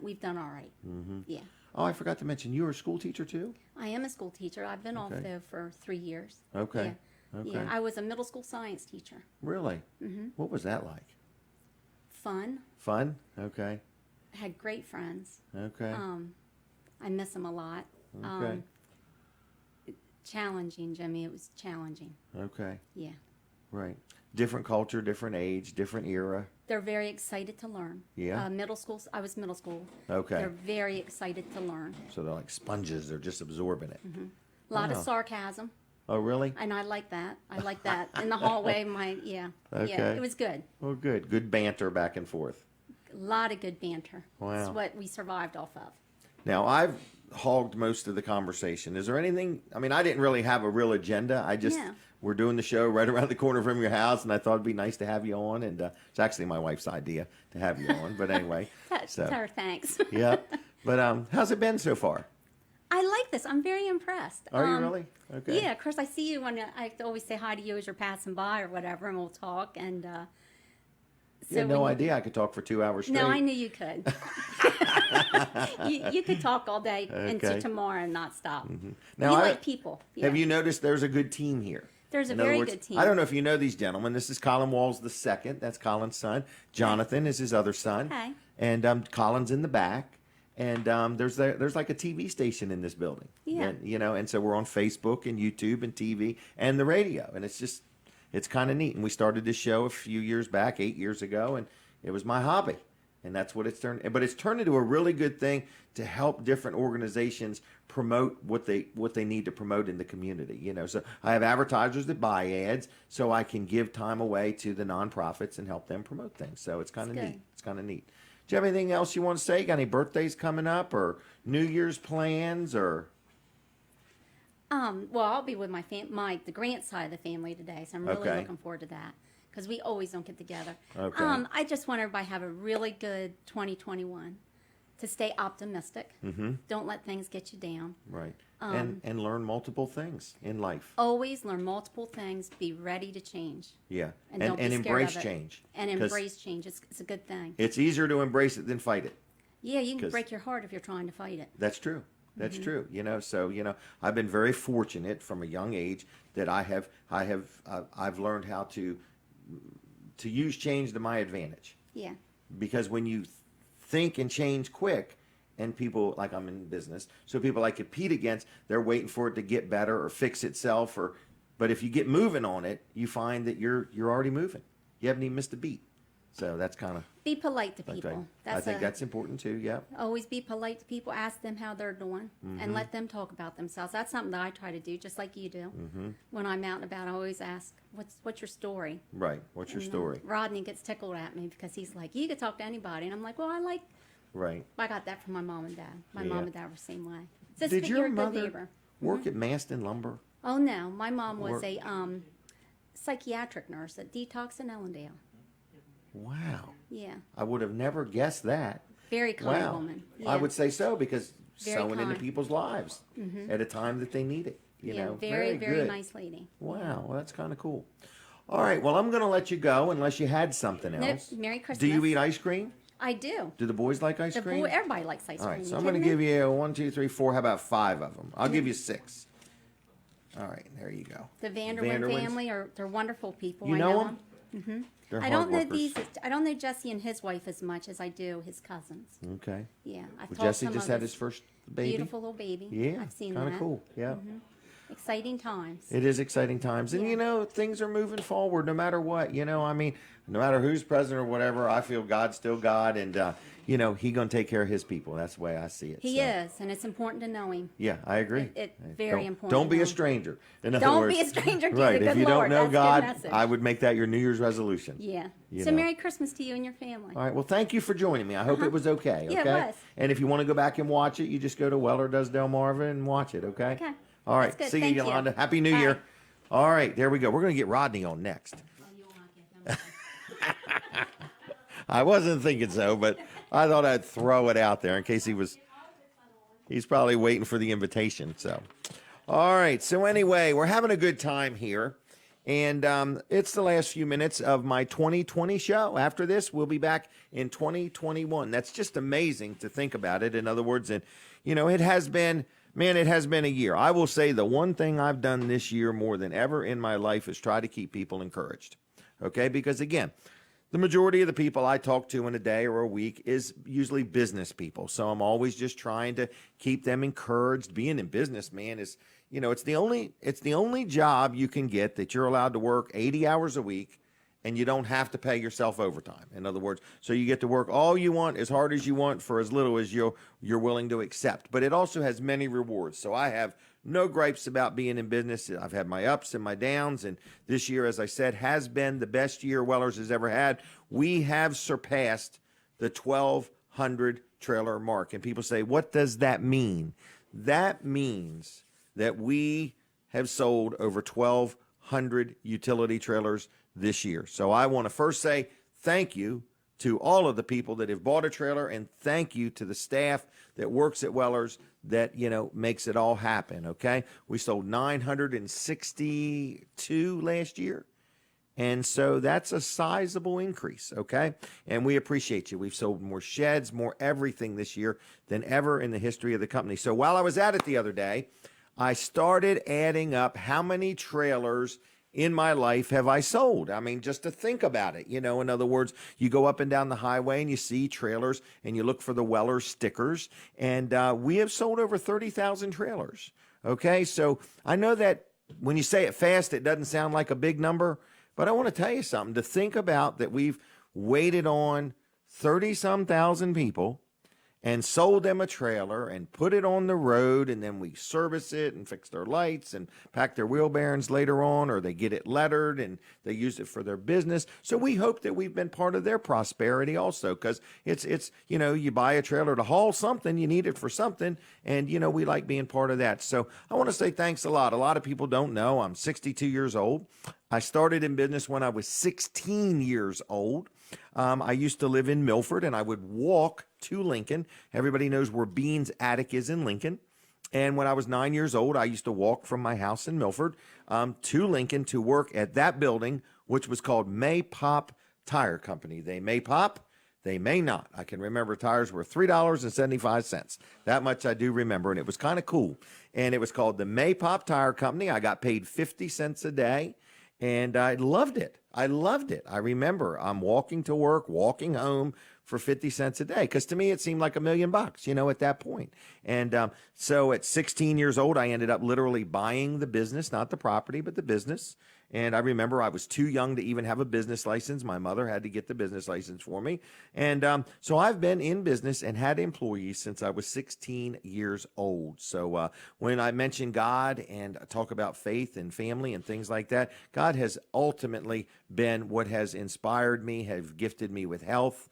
we've done all right. Mm-hmm. Yeah. Oh, I forgot to mention, you were a school teacher too? I am a school teacher. I've been off though for 3 years. Okay. Yeah. Okay. Yeah. I was a middle school science teacher. Really? Mm-hmm. What was that like? Fun. Fun? Okay. Had great friends. Okay. I miss them a lot. Okay. Challenging, Jimmy. It was challenging. Okay. Yeah. Right. Different culture, different age, different era. They're very excited to learn. Yeah. Middle school. I was middle school. Okay. They're very excited to learn. So they're like sponges. They're just absorbing it. Mm-hmm. A lot of sarcasm. Oh, really? And I like that. I like that. In the hallway, yeah. Okay. Yeah, it was good. Well, good. Good banter back and forth. A lot of good banter. Wow. That's what we survived off of. Now, I've hogged most of the conversation. Is there anything, I mean, I didn't really have a real agenda. We're doing the show right around the corner from your house, and I thought it'd be nice to have you on. And it's actually my wife's idea to have you on. But anyway. Tell her thanks. Yeah. But how's it been so far? I like this. I'm very impressed. Are you really? Okay. Yeah, of course. I see you when I always say hi to you as you're passing by or whatever, and we'll talk. And you had no idea I could talk for 2 hours straight. No, I knew you could. you could talk all day into tomorrow and not stop. Mm-hmm. Now, you like people. Yeah. Have you noticed there's a good team here? There's a very good team. I don't know if you know these gentlemen. This is Colin Walls II. That's Colin's son. Jonathan is his other son. Okay. And Colin's in the back. And there's like a TV station in this building. Yeah. And, and so we're on Facebook and YouTube and TV and the radio. And it's kind of neat. And we started this show a few years back, 8 years ago, and it was my hobby. And that's what it's turned. But it's turned into a really good thing to help different organizations promote what they need to promote in the community. So I have advertisers that buy ads, so I can give time away to the nonprofits and help them promote things. So it's kind of neat. It's kind of neat. Do you have anything else you want to say? Got any birthdays coming up or New Year's plans or? Well, I'll be with the Grant side of the family today, so I'm really looking forward to that because we always don't get together. Okay. I just want everybody to have a really good 2021. To stay optimistic. Mm-hmm. Don't let things get you down. Right. And learn multiple things in life. Always learn multiple things. Be ready to change. Yeah. And don't be scared embrace of it. change. And embrace change. It's a good thing. It's easier to embrace it than fight it. Yeah, you can break your heart if you're trying to fight it. That's true. That's true. So I've been very fortunate from a young age that I've learned how to use change to my advantage. Yeah. Because when you think and change quick, and people, like I'm in business, so people I compete against, they're waiting for it to get better or fix itself, but if you get moving on it, you find that you're already moving. You haven't even missed a beat. So that's kind of be polite to people. Okay. I think that's important too. Yeah. Always be polite to people. Ask them how they're doing, and let them talk about themselves. That's something that I try to do, just like you do. Mm-hmm. When I'm out and about, I always ask, "What's your story?" Right. What's your story? Rodney gets tickled at me because he's like, "You can talk to anybody," and I'm like, "Well, I like." Right. I got that from my mom and dad. My mom and dad were the same way. So Did your mother neighbor. work at Maston Lumber? Oh no, my mom was a psychiatric nurse at Detox in Ellendale. Wow. Yeah. I would have never guessed that. Very kind woman. Yeah. I would say so because Very sewing into kind. people's lives at a time that they need it. You know, very good. nice lady. Wow, well, that's kind of cool. All right, well, I'm going to let you go unless you had something else. Merry Christmas. Do you eat ice cream? I do. Do the boys like ice cream? Everybody likes ice cream. All right, so I'm going to give you 1, 2, 3, 4. How about 5 of them? I'll give you 6. All right, there you go. The Vanderwyn family they're wonderful people. You know them? Mm-hmm. They're I hard don't know workers. I don't know Jesse and his wife as much as I do his cousins. Okay. Yeah, I've Well, taught Jesse some just of had his first baby. beautiful little baby. Yeah, I've seen that. kind of cool. Yeah. Mm-hmm. Exciting times. It is exciting times. And, things are moving forward no matter what. I mean, no matter who's president or whatever, I feel God's still God. And, He going to take care of his people. That's the way I see it. He is. And it's important to know him. Yeah, I agree. It's very important. Don't to be know a him. stranger. In other Don't words, be a stranger to right. the good If you Lord. don't know That's a good God, message. I would make that your New Year's resolution. Yeah. You So know. Merry Christmas to you and your family. All right. Well, thank you for joining me. I hope it was okay. Yeah, it Okay? was. And if you want to go back and watch it, you just go to Weller Does Delmarva and watch it. Okay. Okay. All right. That's good. See Thank you, you. Yolanda. Happy New Bye. Year. All right. There we go. We're going to get Rodney on next. I wasn't thinking so, but I thought I'd throw it out there in case he's probably waiting for the invitation. So, all right. So anyway, we're having a good time here. And it's the last few minutes of my 2020 show. After this, we'll be back in 2021. That's just amazing to think about it. In other words, and it has been a year. I will say the one thing I've done this year more than ever in my life is try to keep people encouraged. Okay? Because again, the majority of the people I talk to in a day or a week is usually business people. So I'm always just trying to keep them encouraged. Being in business, man, is it's the only job you can get that you're allowed to work 80 hours a week and you don't have to pay yourself overtime. In other words, so you get to work all you want, as hard as you want, for as little as you're willing to accept. But it also has many rewards. So I have no gripes about being in business. I've had my ups and my downs, and this year, as I said, has been the best year Wellers has ever had. We have surpassed the 1,200 trailer mark. And people say, what does that mean? That means that we have sold over 1,200 utility trailers this year. So I want to first say thank you to all of the people that have bought a trailer, and thank you to the staff that works at Wellers that, makes it all happen, okay? We sold 962 last year, and so that's a sizable increase, okay? And we appreciate you. We've sold more sheds, more everything this year than ever in the history of the company. So while I was at it the other day, I started adding up how many trailers in my life have I sold. I mean, just to think about it, in other words, you go up and down the highway and you see trailers and you look for the Weller stickers, and we have sold over 30,000 trailers. Okay, so I know that when you say it fast, it doesn't sound like a big number, but I want to tell you something. To think about that we've waited on 30-some thousand people and sold them a trailer and put it on the road, and then we service it and fix their lights and pack their wheel bearings later on, or they get it lettered and they use it for their business. So we hope that we've been part of their prosperity also, because it's you buy a trailer to haul something, you need it for something, and we like being part of that. So I want to say thanks a lot. A lot of people don't know I'm 62 years old. I started in business when I was 16 years old. I used to live in Milford, and I would walk to Lincoln. Everybody knows where Bean's Attic is in Lincoln. And when I was 9 years old, I used to walk from my house in Milford to Lincoln to work at that building, which was called May Pop Tire Company. They may pop, they may not. I can remember tires were $3.75. That much I do remember, and it was kind of cool. And it was called the May Pop Tire Company. I got paid 50 cents a day. And I loved it. I remember I'm walking to work, walking home for 50 cents a day, because to me it seemed like $1 million, at that point. And so at 16 years old, I ended up literally buying the business, not the property, but the business. And I remember I was too young to even have a business license. My mother had to get the business license for me. And so I've been in business and had employees since I was 16 years old. So when I mention God and talk about faith and family and things like that, God has ultimately been what has inspired me, has gifted me with health,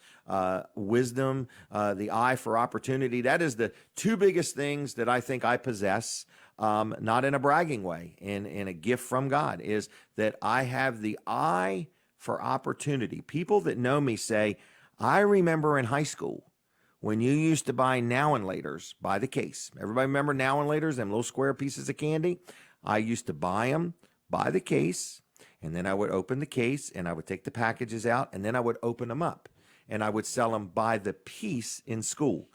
wisdom, the eye for opportunity. That is the two biggest things that I think I possess. Not in a bragging way, in a gift from God, is that I have the eye for opportunity. People that know me say, I remember in high school when you used to buy Now and Laters by the case. Everybody remember Now and Laters, them little square pieces of candy? I used to buy them by the case, and then I would open the case, and I would take the packages out, and then I would open them up, and I would sell them by the piece in school.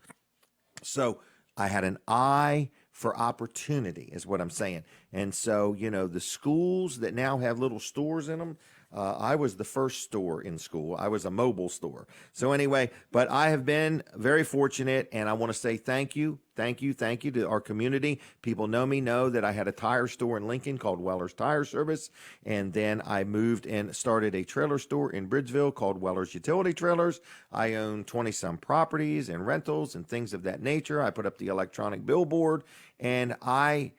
So I had an eye for opportunity, is what I'm saying. And so, the schools that now have little stores in them, I was the first store in school. I was a mobile store. So anyway, but I have been very fortunate, and I want to say thank you to our community. People know that I had a tire store in Lincoln called Weller's Tire Service, and then I moved and started a trailer store in Bridgeville called Weller's Utility Trailers. I own 20-some properties and rentals and things of that nature. I put up the electronic billboard, and I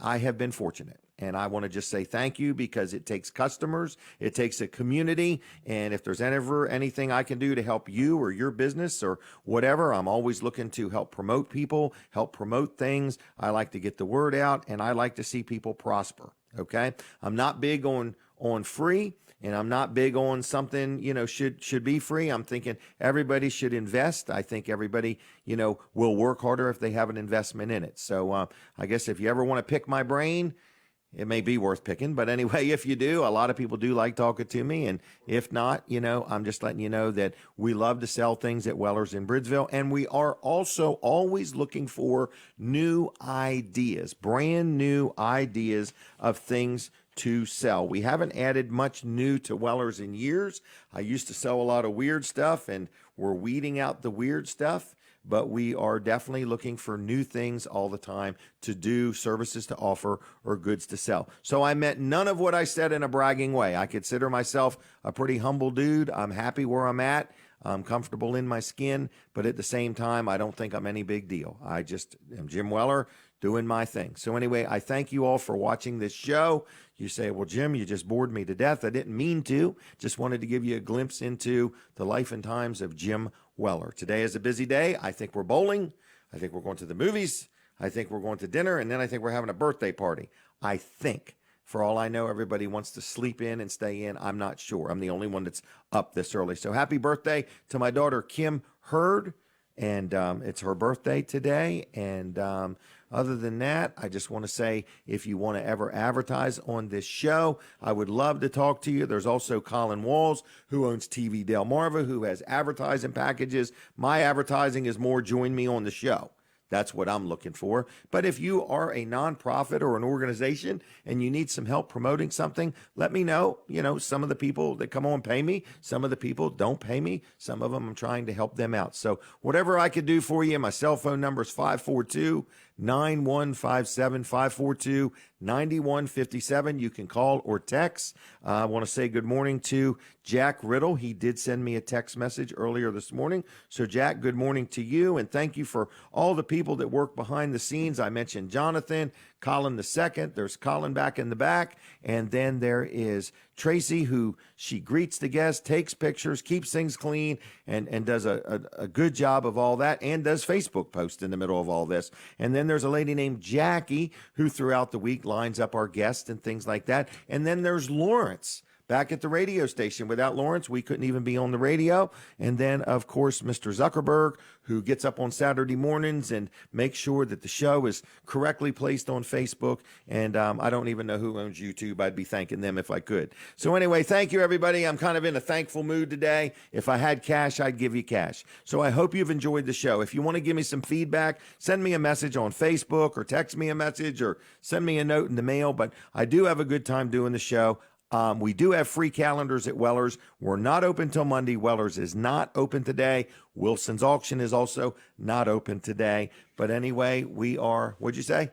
have been fortunate. And I want to just say thank you, because it takes customers, it takes a community, and if there's ever anything I can do to help you or your business or whatever, I'm always looking to help promote people, help promote things. I like to get the word out, and I like to see people prosper, okay? I'm not big on on free, and I'm not big on something, should be free. I'm thinking everybody should invest. I think everybody, will work harder if they have an investment in it. So I guess if you ever want to pick my brain, it may be worth picking. But anyway, if you do, a lot of people do like talking to me. And if not, I'm just letting you know that we love to sell things at Weller's in Bridgeville. And we are also always looking for new ideas, brand new ideas of things to sell. We haven't added much new to Weller's in years. I used to sell a lot of weird stuff, and we're weeding out the weird stuff. But we are definitely looking for new things all the time to do, services to offer, or goods to sell. So I meant none of what I said in a bragging way. I consider myself a pretty humble dude. I'm happy where I'm at. I'm comfortable in my skin, but at the same time, I don't think I'm any big deal. I just am Jim Weller doing my thing. So anyway, I thank you all for watching this show. You say, well, Jim, you just bored me to death. I didn't mean to. Just wanted to give you a glimpse into the life and times of Jim Weller. Today is a busy day. I think we're bowling. I think we're going to the movies. I think we're going to dinner. And then I think we're having a birthday party. I think. For all I know, everybody wants to sleep in and stay in. I'm not sure. I'm the only one that's up this early. So happy birthday to my daughter, Kim Hurd. And it's her birthday today. And other than that, I just want to say, if you want to ever advertise on this show, I would love to talk to you. There's also Colin Walls, who owns TV Delmarva, who has advertising packages. My advertising is more join me on the show. That's what I'm looking for. But if you are a nonprofit or an organization and you need some help promoting something, let me know. Some of the people that come on pay me. Some of the people don't pay me. Some of them I'm trying to help them out. So whatever I could do for you, my cell phone number is 542-9157, 542-9157. You can call or text. I want to say good morning to Jack Riddle. He did send me a text message earlier this morning. So Jack, good morning to you. And thank you for all the people that work behind the scenes. I mentioned Jonathan, Colin the second. There's Colin back in the back. And then there is Tracy, who she greets the guests, takes pictures, keeps things clean, and does a good job of all that, and does Facebook posts in the middle of all this. And then there's a lady named Jackie, who throughout the week lines up our guests and things like that. And then there's Lawrence, back at the radio station. Without Lawrence, we couldn't even be on the radio. And then, of course, Mr. Zuckerberg, who gets up on Saturday mornings and makes sure that the show is correctly placed on Facebook. And I don't even know who owns YouTube. I'd be thanking them if I could. So anyway, thank you, everybody. I'm kind of in a thankful mood today. If I had cash, I'd give you cash. So I hope you've enjoyed the show. If you want to give me some feedback, send me a message on Facebook or text me a message or send me a note in the mail. But I do have a good time doing the show. We do have free calendars at Weller's. We're not open till Monday. Weller's is not open today. Wilson's Auction is also not open today. But anyway, we are, what'd you say?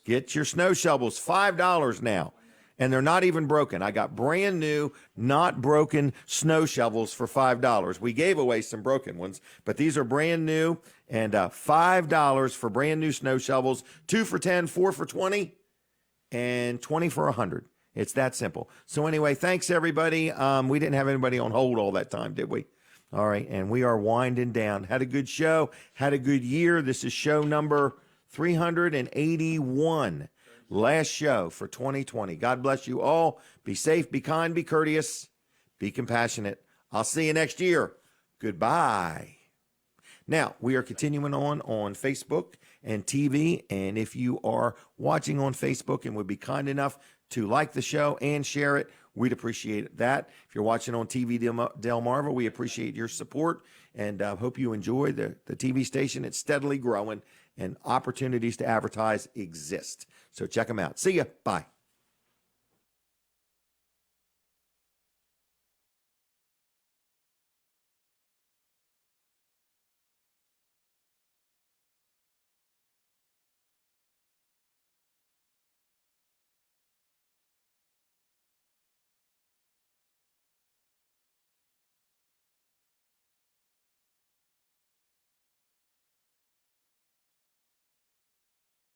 Get your snow shovels. $5 now. And they're not even broken. I got brand new, not broken snow shovels for $5. We gave away some broken ones, but these are brand new, and $5 for brand new snow shovels. 2 for $10, 4 for $20, and 20 for $100. It's that simple. So anyway, thanks, everybody. We didn't have anybody on hold all that time, did we? All right, and we are winding down. Had a good show. Had a good year. This is show number 381. Last show for 2020. God bless you all. Be safe, be kind, be courteous, be compassionate. I'll see you next year. Goodbye. Now, we are continuing on Facebook and TV. And if you are watching on Facebook and would be kind enough to like the show and share it, we'd appreciate that. If you're watching on TV Delmarva, we appreciate your support and hope you enjoy the TV station. It's steadily growing and opportunities to advertise exist. So check them out. See ya. Bye.